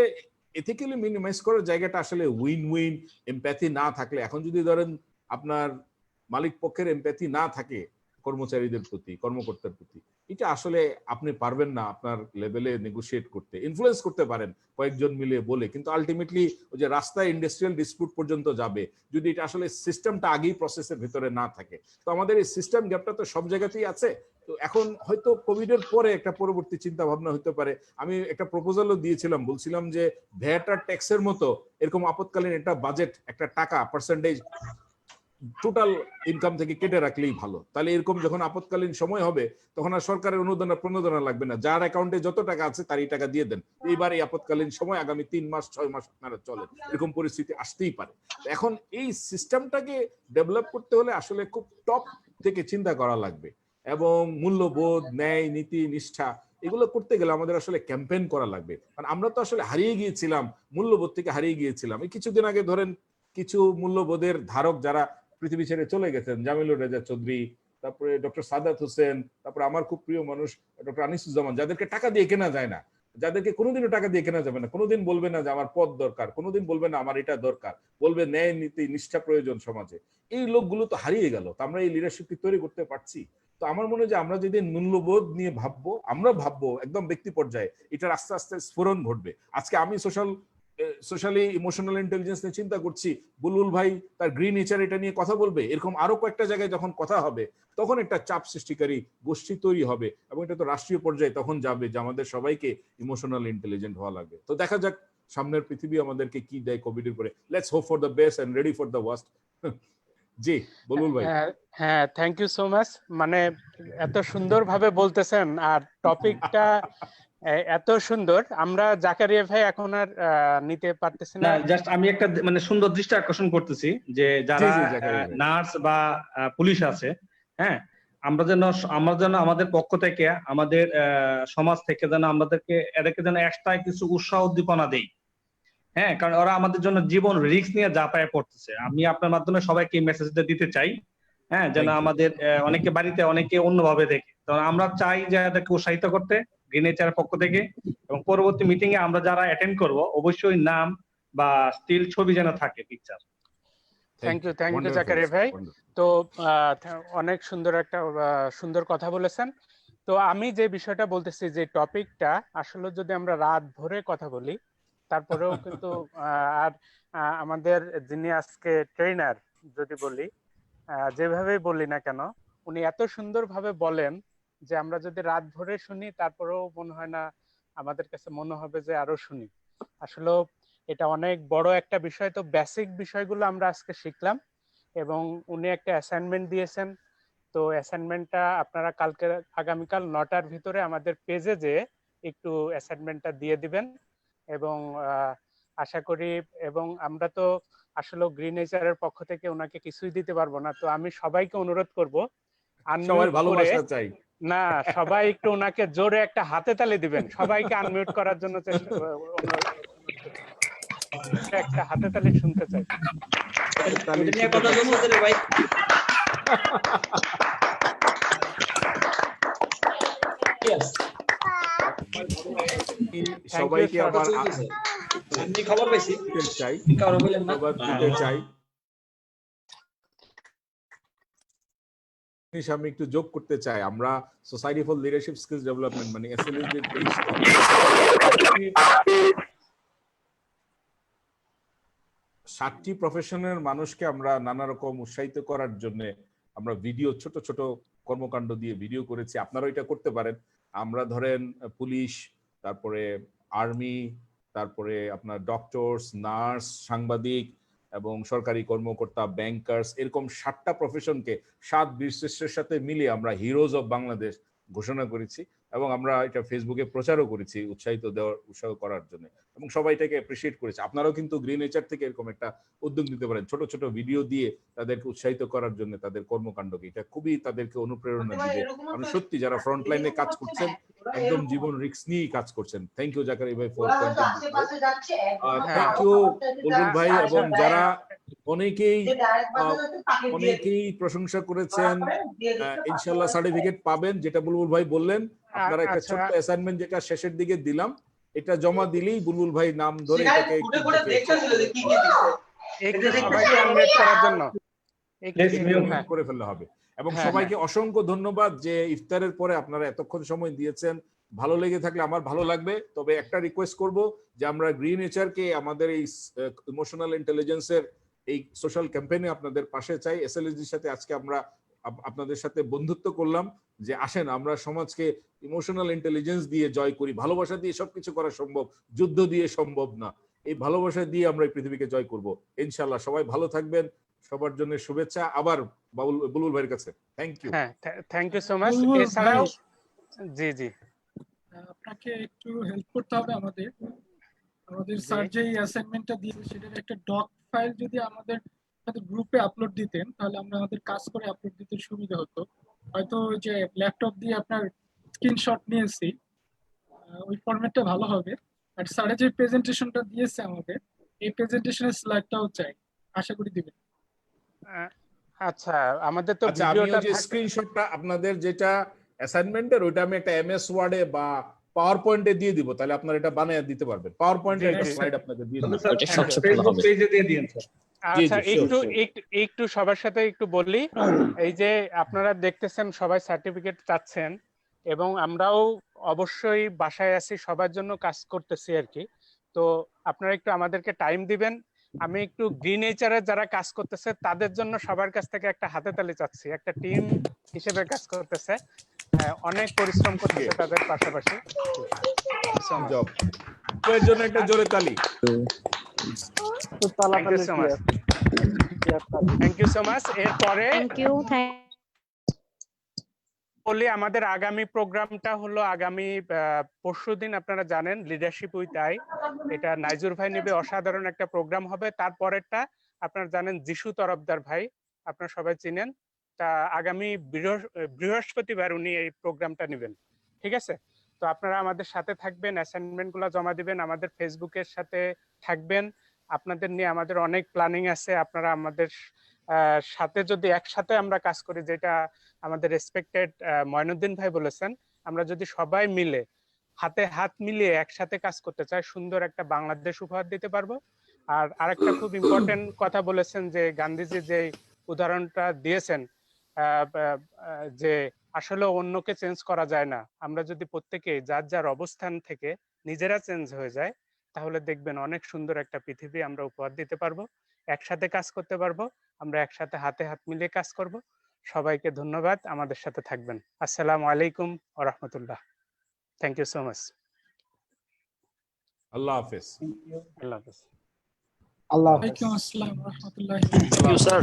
এথিক্যালি মিনিমাইজ করার জায়গাটা আসলে উইন উইন, এমপ্যাথি না থাকলে, এখন যদি ধরেন আপনার মালিক পক্ষের এমপ্যাথি না থাকে কর্মচারীদের প্রতি, কর্মকর্তার প্রতি, এটা আসলে আপনি পারবেন না আপনার লেভেলে নেগোশিয়েট করতে। ইনফ্লুয়েন্স করতে পারেন কয়েকজন মিলে বলে, কিন্তু আলটিমেটলি ওই যে রাস্তায় ইন্ডাস্ট্রিয়াল ডিসপিউট পর্যন্ত যাবে যদি এটা আসলে সিস্টেমটা আগেই প্রসেসের ভিতরে না থাকে। তো আমাদের এই সিস্টেম গ্যাপটা তো সব জায়গাতেই আছে। তো এখন হয়তো কোভিড এর পরে একটা পরবর্তী চিন্তা ভাবনা হতে পারে। আমি একটা প্রপোজালও দিয়েছিলাম, বলছিলাম যে ভ্যাট আর ট্যাক্সের মতো এরকম আপৎকালীন একটা বাজেট, একটা টাকা পার্সেন্টেজ টোটাল ইনকাম থেকে কেটে রাখলেই ভালো। তাহলে এরকম যখন আপৎকালীন সময় হবে, তখন আর সরকারের অনুদান প্রণোদনা লাগবে না, যার অ্যাকাউন্টে যত টাকা আছে তারই টাকা দিয়ে দেন। এইবার এই আপৎকালীন সময় আগামী 3 মাস 6 মাস আপনারা চলেন, এরকম পরিস্থিতি আসতেই পারে। এখন এই সিস্টেমটাকে ডেভেলপ করতে হলে আসলে খুব টপ থেকে চিন্তা করা লাগবে, এবং মূল্যবোধ, ন্যায়, নীতি, নিষ্ঠা, এগুলো করতে গেলে আমাদের আসলে ক্যাম্পেইন করা লাগবে। কারণ আমরা তো আসলে হারিয়ে গিয়েছিলাম, মূল্যবোধ থেকে হারিয়ে গিয়েছিলাম। এই কিছুদিন আগে ধরেন কিছু মূল্যবোধের ধারক যারা পৃথিবী ছেড়ে চলে গেছেন, জামিলুর রেজা চৌধুরী, তারপরে ডক্টর সাদাত হোসেন, তারপরে আমার খুব প্রিয় মানুষ ডক্টর আনিসুজ্জামান, যাদেরকে টাকা দিয়ে কেনা যায় না, যাদেরকে কোনোদিনও টাকা দিয়ে কেনা যাবে না, কোনোদিন বলবে না যে আমার পদ দরকার, কোনোদিন বলবে না আমার এটা দরকার, বলবে ন্যায়, নীতি, নিষ্ঠা প্রয়োজন সমাজে। এই লোকগুলো তো হারিয়ে গেল। তো আমরা এই লিডারশিপটি তৈরি করতে পারছি? তো আমার মনে হয় যে আমরা যদি মূল্যবোধ নিয়ে ভাববো, আমরা ভাববো একদম ব্যক্তি পর্যায়ে, এটার আস্তে আস্তে স্ফুরণ ঘটবে। আজকে আমি সোশ্যালি ইমোশনাল ইন্টেলিজেন্স নিয়ে চিন্তা করছি, বুলবুল ভাই তার গ্রিন নেচার এটা নিয়ে কথা বলবে, এরকম আরো কয়েকটা জায়গায় যখন কথা হবে, তখন একটা চাপ সৃষ্টিকারী গোষ্ঠী তৈরি হবে, এবং এটা তো রাষ্ট্রীয় পর্যায়ে তখন যাবে যে আমাদের সবাইকে ইমোশনাল ইন্টেলিজেন্ট হওয়া লাগবে। তো দেখা যাক সামনের পৃথিবী আমাদেরকে কি দেয় কোভিড এর পরে। Let's hope for the best and ready for the worst. জি বুলবুল ভাই। হ্যাঁ, থ্যাংক ইউ সো মাচ। মানে এত সুন্দরভাবে বলতেছেন, আর টপিকটা এত সুন্দর, আমরা জাকারিয়া ভাই এখন আর নিতে পারতেছি না। জাস্ট আমি একটা মানে সুন্দর দৃষ্টি আকর্ষণ করতেছি যে যারা নার্স বা পুলিশ আছে, হ্যাঁ, আমরা যেন আমাদের পক্ষ থেকে, আমাদের সমাজ থেকে যেন এদেরকে যেন এক্সট্রা কিছু উৎসাহ উদ্দীপনা দেই। হ্যাঁ, কারণ ওরা আমাদের জন্য জীবন রিস্ক নিয়ে যাতায়াত করতেছে। আমি আপনার মাধ্যমে সবাইকে মেসেজটা দিতে চাই, হ্যাঁ, যেন আমাদের অনেকে বাড়িতে, অনেকে অন্যভাবে দেখে। তো আমরা চাই যে এদেরকে উৎসাহিত করতে গ্রিন নেচারের পক্ষ থেকে, এবং পরবর্তী মিটিং এ আমরা যারা অ্যাটেন্ড করব অবশ্যই নাম বা স্টিল ছবি যেন থাকে, পিকচার। থ্যাংক ইউ জাকারিয়া ভাই। তো অনেক সুন্দর একটা সুন্দর কথা বলেছেন। তো আমি যে বিষয়টা বলতেছি, যে টপিকটা আসলে যদি আমরা রাত ভরে কথা বলি, তারপরেও কিন্তু আর আমাদের যিনি আজকে ট্রেনার যদি বলি, যেভাবে বলি না কেন, উনি এত সুন্দরভাবে বলেন যে আমরা যদি রাত ভরে শুনি তারপরেও মনে হয় না, আমাদের কাছে মনে হবে যে আরো শুনি। আসলে এটা অনেক বড় একটা বিষয়। তো বেসিক বিষয়গুলো আমরা আজকে শিখলাম, এবং উনি একটা অ্যাসাইনমেন্ট দিয়েছেন। তো অ্যাসাইনমেন্টটা আপনারা কালকে, আগামীকাল 9টার ভিতরে আমাদের পেজে যে একটু অ্যাসাইনমেন্টটা দিয়ে দিবেন, এবং আশা করি, এবং আমরা তো আসলে গ্রিন নেচারের পক্ষ থেকে ওনাকে কিছুই দিতে পারবো না, তো আমি সবাইকে অনুরোধ করব সবার ভালোবাসা চাই। না, সবাই একটু ওনাকে জোরে একটা হাতে তালি দিবেন, সবাইকে আনমিউট করার জন্য একটা হাতে তালি শুনতে চাই। সবাইকে আবার খবর পাইছি চাই আমি একটু যোগ করতে চাই। আমরা society for leadership skills development মানে এসএলএসডি 60টি প্রফেশনের মানুষকে আমরা নানা রকম উৎসাহিত করার জন্য আমরা ভিডিও, ছোট ছোট কর্মকাণ্ড দিয়ে ভিডিও করেছি। আপনারাও এটা করতে পারেন। আমরা ধরেন পুলিশ, তারপরে আর্মি, তারপরে আপনার ডক্টরস, নার্স, সাংবাদিক এবং সরকারি কর্মকর্তা, ব্যাংকার্স, এরকম 7টা প্রফেশনকে 7 বীরশ্রেষ্ঠের সাথে মিলিয়ে আমরা হিরোজ অফ বাংলাদেশ ঘোষণা করেছি এবং আমরা এটা ফেসবুকে প্রচারও করেছি উৎসাহ করার জন্য, এবং সবাই এটাকে অ্যাপ্রিসিয়েট করেছে। আপনারাও কিন্তু গ্রিন নেচার থেকে এরকম একটা উদ্যোগ নিতে পারেন, ছোট ছোট ভিডিও দিয়ে তাদেরকে উৎসাহিত করার জন্য, তাদের কর্মকাণ্ডকে। এটা খুবই তাদেরকে অনুপ্রেরণা দিবে। আমি সত্যি যারা ফ্রন্ট লাইনে কাজ করছেন, একদম জীবন রিস্ক নিয়েই কাজ করছেন। থ্যাংক ইউ জাকারি ভাই for pointing this out. Thank you Bulbul ভাই, এবং যারা অনেকেই প্রশংসা করেছেন, ইনশাআল্লাহ সার্টিফিকেট পাবেন। যেটা বুলবুল ভাই বললেন, আপনারা একটা ছোট্ট অ্যাসাইনমেন্ট যেটা শেষের দিকে দিলাম, এটা জমা দিলেই বুলবুল ভাই নাম ধরে এটাকে করে ফেললে হবে। এবং সবাইকে অসংখ্য ধন্যবাদ যে ইফতারের পরে আপনারা এতক্ষণ সময় দিয়েছেন। ভালো লেগে থাকলে আমার ভালো লাগবে। তবে একটা রিকোয়েস্ট করব যে আমরা গ্রিন নেচারকে আমাদের এই ইমোশনাল ইন্টেলিজেন্সের এই সোশ্যাল ক্যাম্পেইনে আপনাদের পাশে চাই। এসএলএসডির সাথে আজকে আমরা আপনাদের সাথে বন্ধুত্ব করলাম যে আসেন আমরা সমাজকে ইমোশনাল ইন্টেলিজেন্স দিয়ে জয় করি। ভালোবাসা দিয়ে সবকিছু করা সম্ভব, যুদ্ধ দিয়ে সম্ভব না। এই ভালোবাসা দিয়ে আমরা এই পৃথিবীকে জয় করব ইনশাআল্লাহ। সবাই ভালো থাকবেন, সবার জন্য শুভেচ্ছা। আবার বুলবুল ভাইয়ের কাছে থ্যাংক ইউ। হ্যাঁ, থ্যাংক ইউ সো মাচ। এছাড়াও জি জি আপনাকে একটু হেল্প করতে হবে। আমাদের স্যার যে অ্যাসাইনমেন্টটা দিয়েছে সেটার একটা ডক ফাইল যদি আমাদের গ্রুপে আপলোড দিতেন, তাহলে আমরা আমাদের কাজ করে আপলোড দিতে সুবিধা হতো। হয়তো ওই যে ল্যাপটপ দিয়ে আপনার স্ক্রিনশট নিয়েছি, ওই ফরম্যাটটা ভালো হবে। আর স্যার যে প্রেজেন্টেশনটা দিয়েছে আমাদের, এই প্রেজেন্টেশনের স্লাইডটাও চাই, আশা করি দিবেন। আচ্ছা, আমাদের তো ভিডিওটা যে স্ক্রিনশটটা আপনাদের যেটা অ্যাসাইনমেন্টের, ওইটা আমি একটা এমএস ওয়ার্ডে বা পাওয়ার পয়েন্টে দিয়ে দিব, তাহলে আপনারা এটা বানিয়ে দিতে পারবেন। পাওয়ার পয়েন্টে একটা স্লাইড আপনাদের দিয়ে দিব, ফেসবুক পেজে দিয়ে দিন স্যার। আচ্ছা, একটু সবার সাথে একটু বলি। এই যে আপনারা দেখতেছেন সবাই সার্টিফিকেট চাচ্ছেন, এবং আমরাও অবশ্যই বাসায় আছি, সবার জন্য কাজ করতেছি আর কি। তো আপনারা একটু আমাদেরকে টাইম দিবেন। আমি একটু গ্রিন নেচারে যারা কাজ করতেছে তাদের জন্য সবার কাছ থেকে একটা হাতে তালি চাচ্ছি। একটা টিম হিসেবে কাজ করতেছে, অনেক পরিশ্রম করতেছে তাদের পাশাপাশি। এর জন্য একটা জোরে তালি। Thank you so much. এরপরে বলি আমাদের আগামী প্রোগ্রামটা হলো আগামী পরশুদিন। আপনারা জানেন লিডারশিপ উইথ আই, এটা নাইজুর ভাই নেবে, অসাধারণ একটা প্রোগ্রাম হবে। তারপরেরটা আপনারা জানেন যিশু তরফদার ভাই, আপনারা সবাই চিনেন। তা আগামী বৃহস্পতিবার উনি এই প্রোগ্রামটা নেবেন, ঠিক আছে? তো আপনারা আমাদের সাথে থাকবেন, অ্যাসাইনমেন্ট গুলো জমা দিবেন, আমাদের ফেসবুকের সাথে থাকবেন। আপনাদের নিয়ে আমাদের অনেক প্ল্যানিং আছে। আপনারা আমাদের সাথে যদি একসাথে আমরা কাজ করি, যেটা আমাদের রেসপেক্টেড ময়নুদ্দিন ভাই বলেছেন, আমরা যদি সবাই মিলে হাতে হাত মিলিয়ে একসাথে কাজ করতে চাই, সুন্দর একটা বাংলাদেশ উপহার দিতে পারবো। আর আরেকটা খুব ইম্পর্টেন্ট কথা বলেছেন যে গান্ধীজি যে উদাহরণটা দিয়েছেন, যে আসলে অন্যকে চেঞ্জ করা যায় না, আমরা যদি প্রত্যেকে যার যার অবস্থান থেকে নিজেরা চেঞ্জ হয়ে যায়, তাহলে দেখবেন অনেক সুন্দর একটা পৃথিবী আমরা উপহার দিতে পারবো। একসাথে কাজ করতে পারবো, আমরা একসাথে হাতে হাত মিলিয়ে কাজ করব। সবাইকে ধন্যবাদ, আমাদের সাথে থাকবেন। আসসালামু আলাইকুম ওয়া রাহমাতুল্লাহ। Thank you so much. আল্লাহ হাফেজ। আল্লাহ হাফেজ। ওয়ালাইকুম আসসালাম ওয়া রাহমাতুল্লাহি। Thank you sir.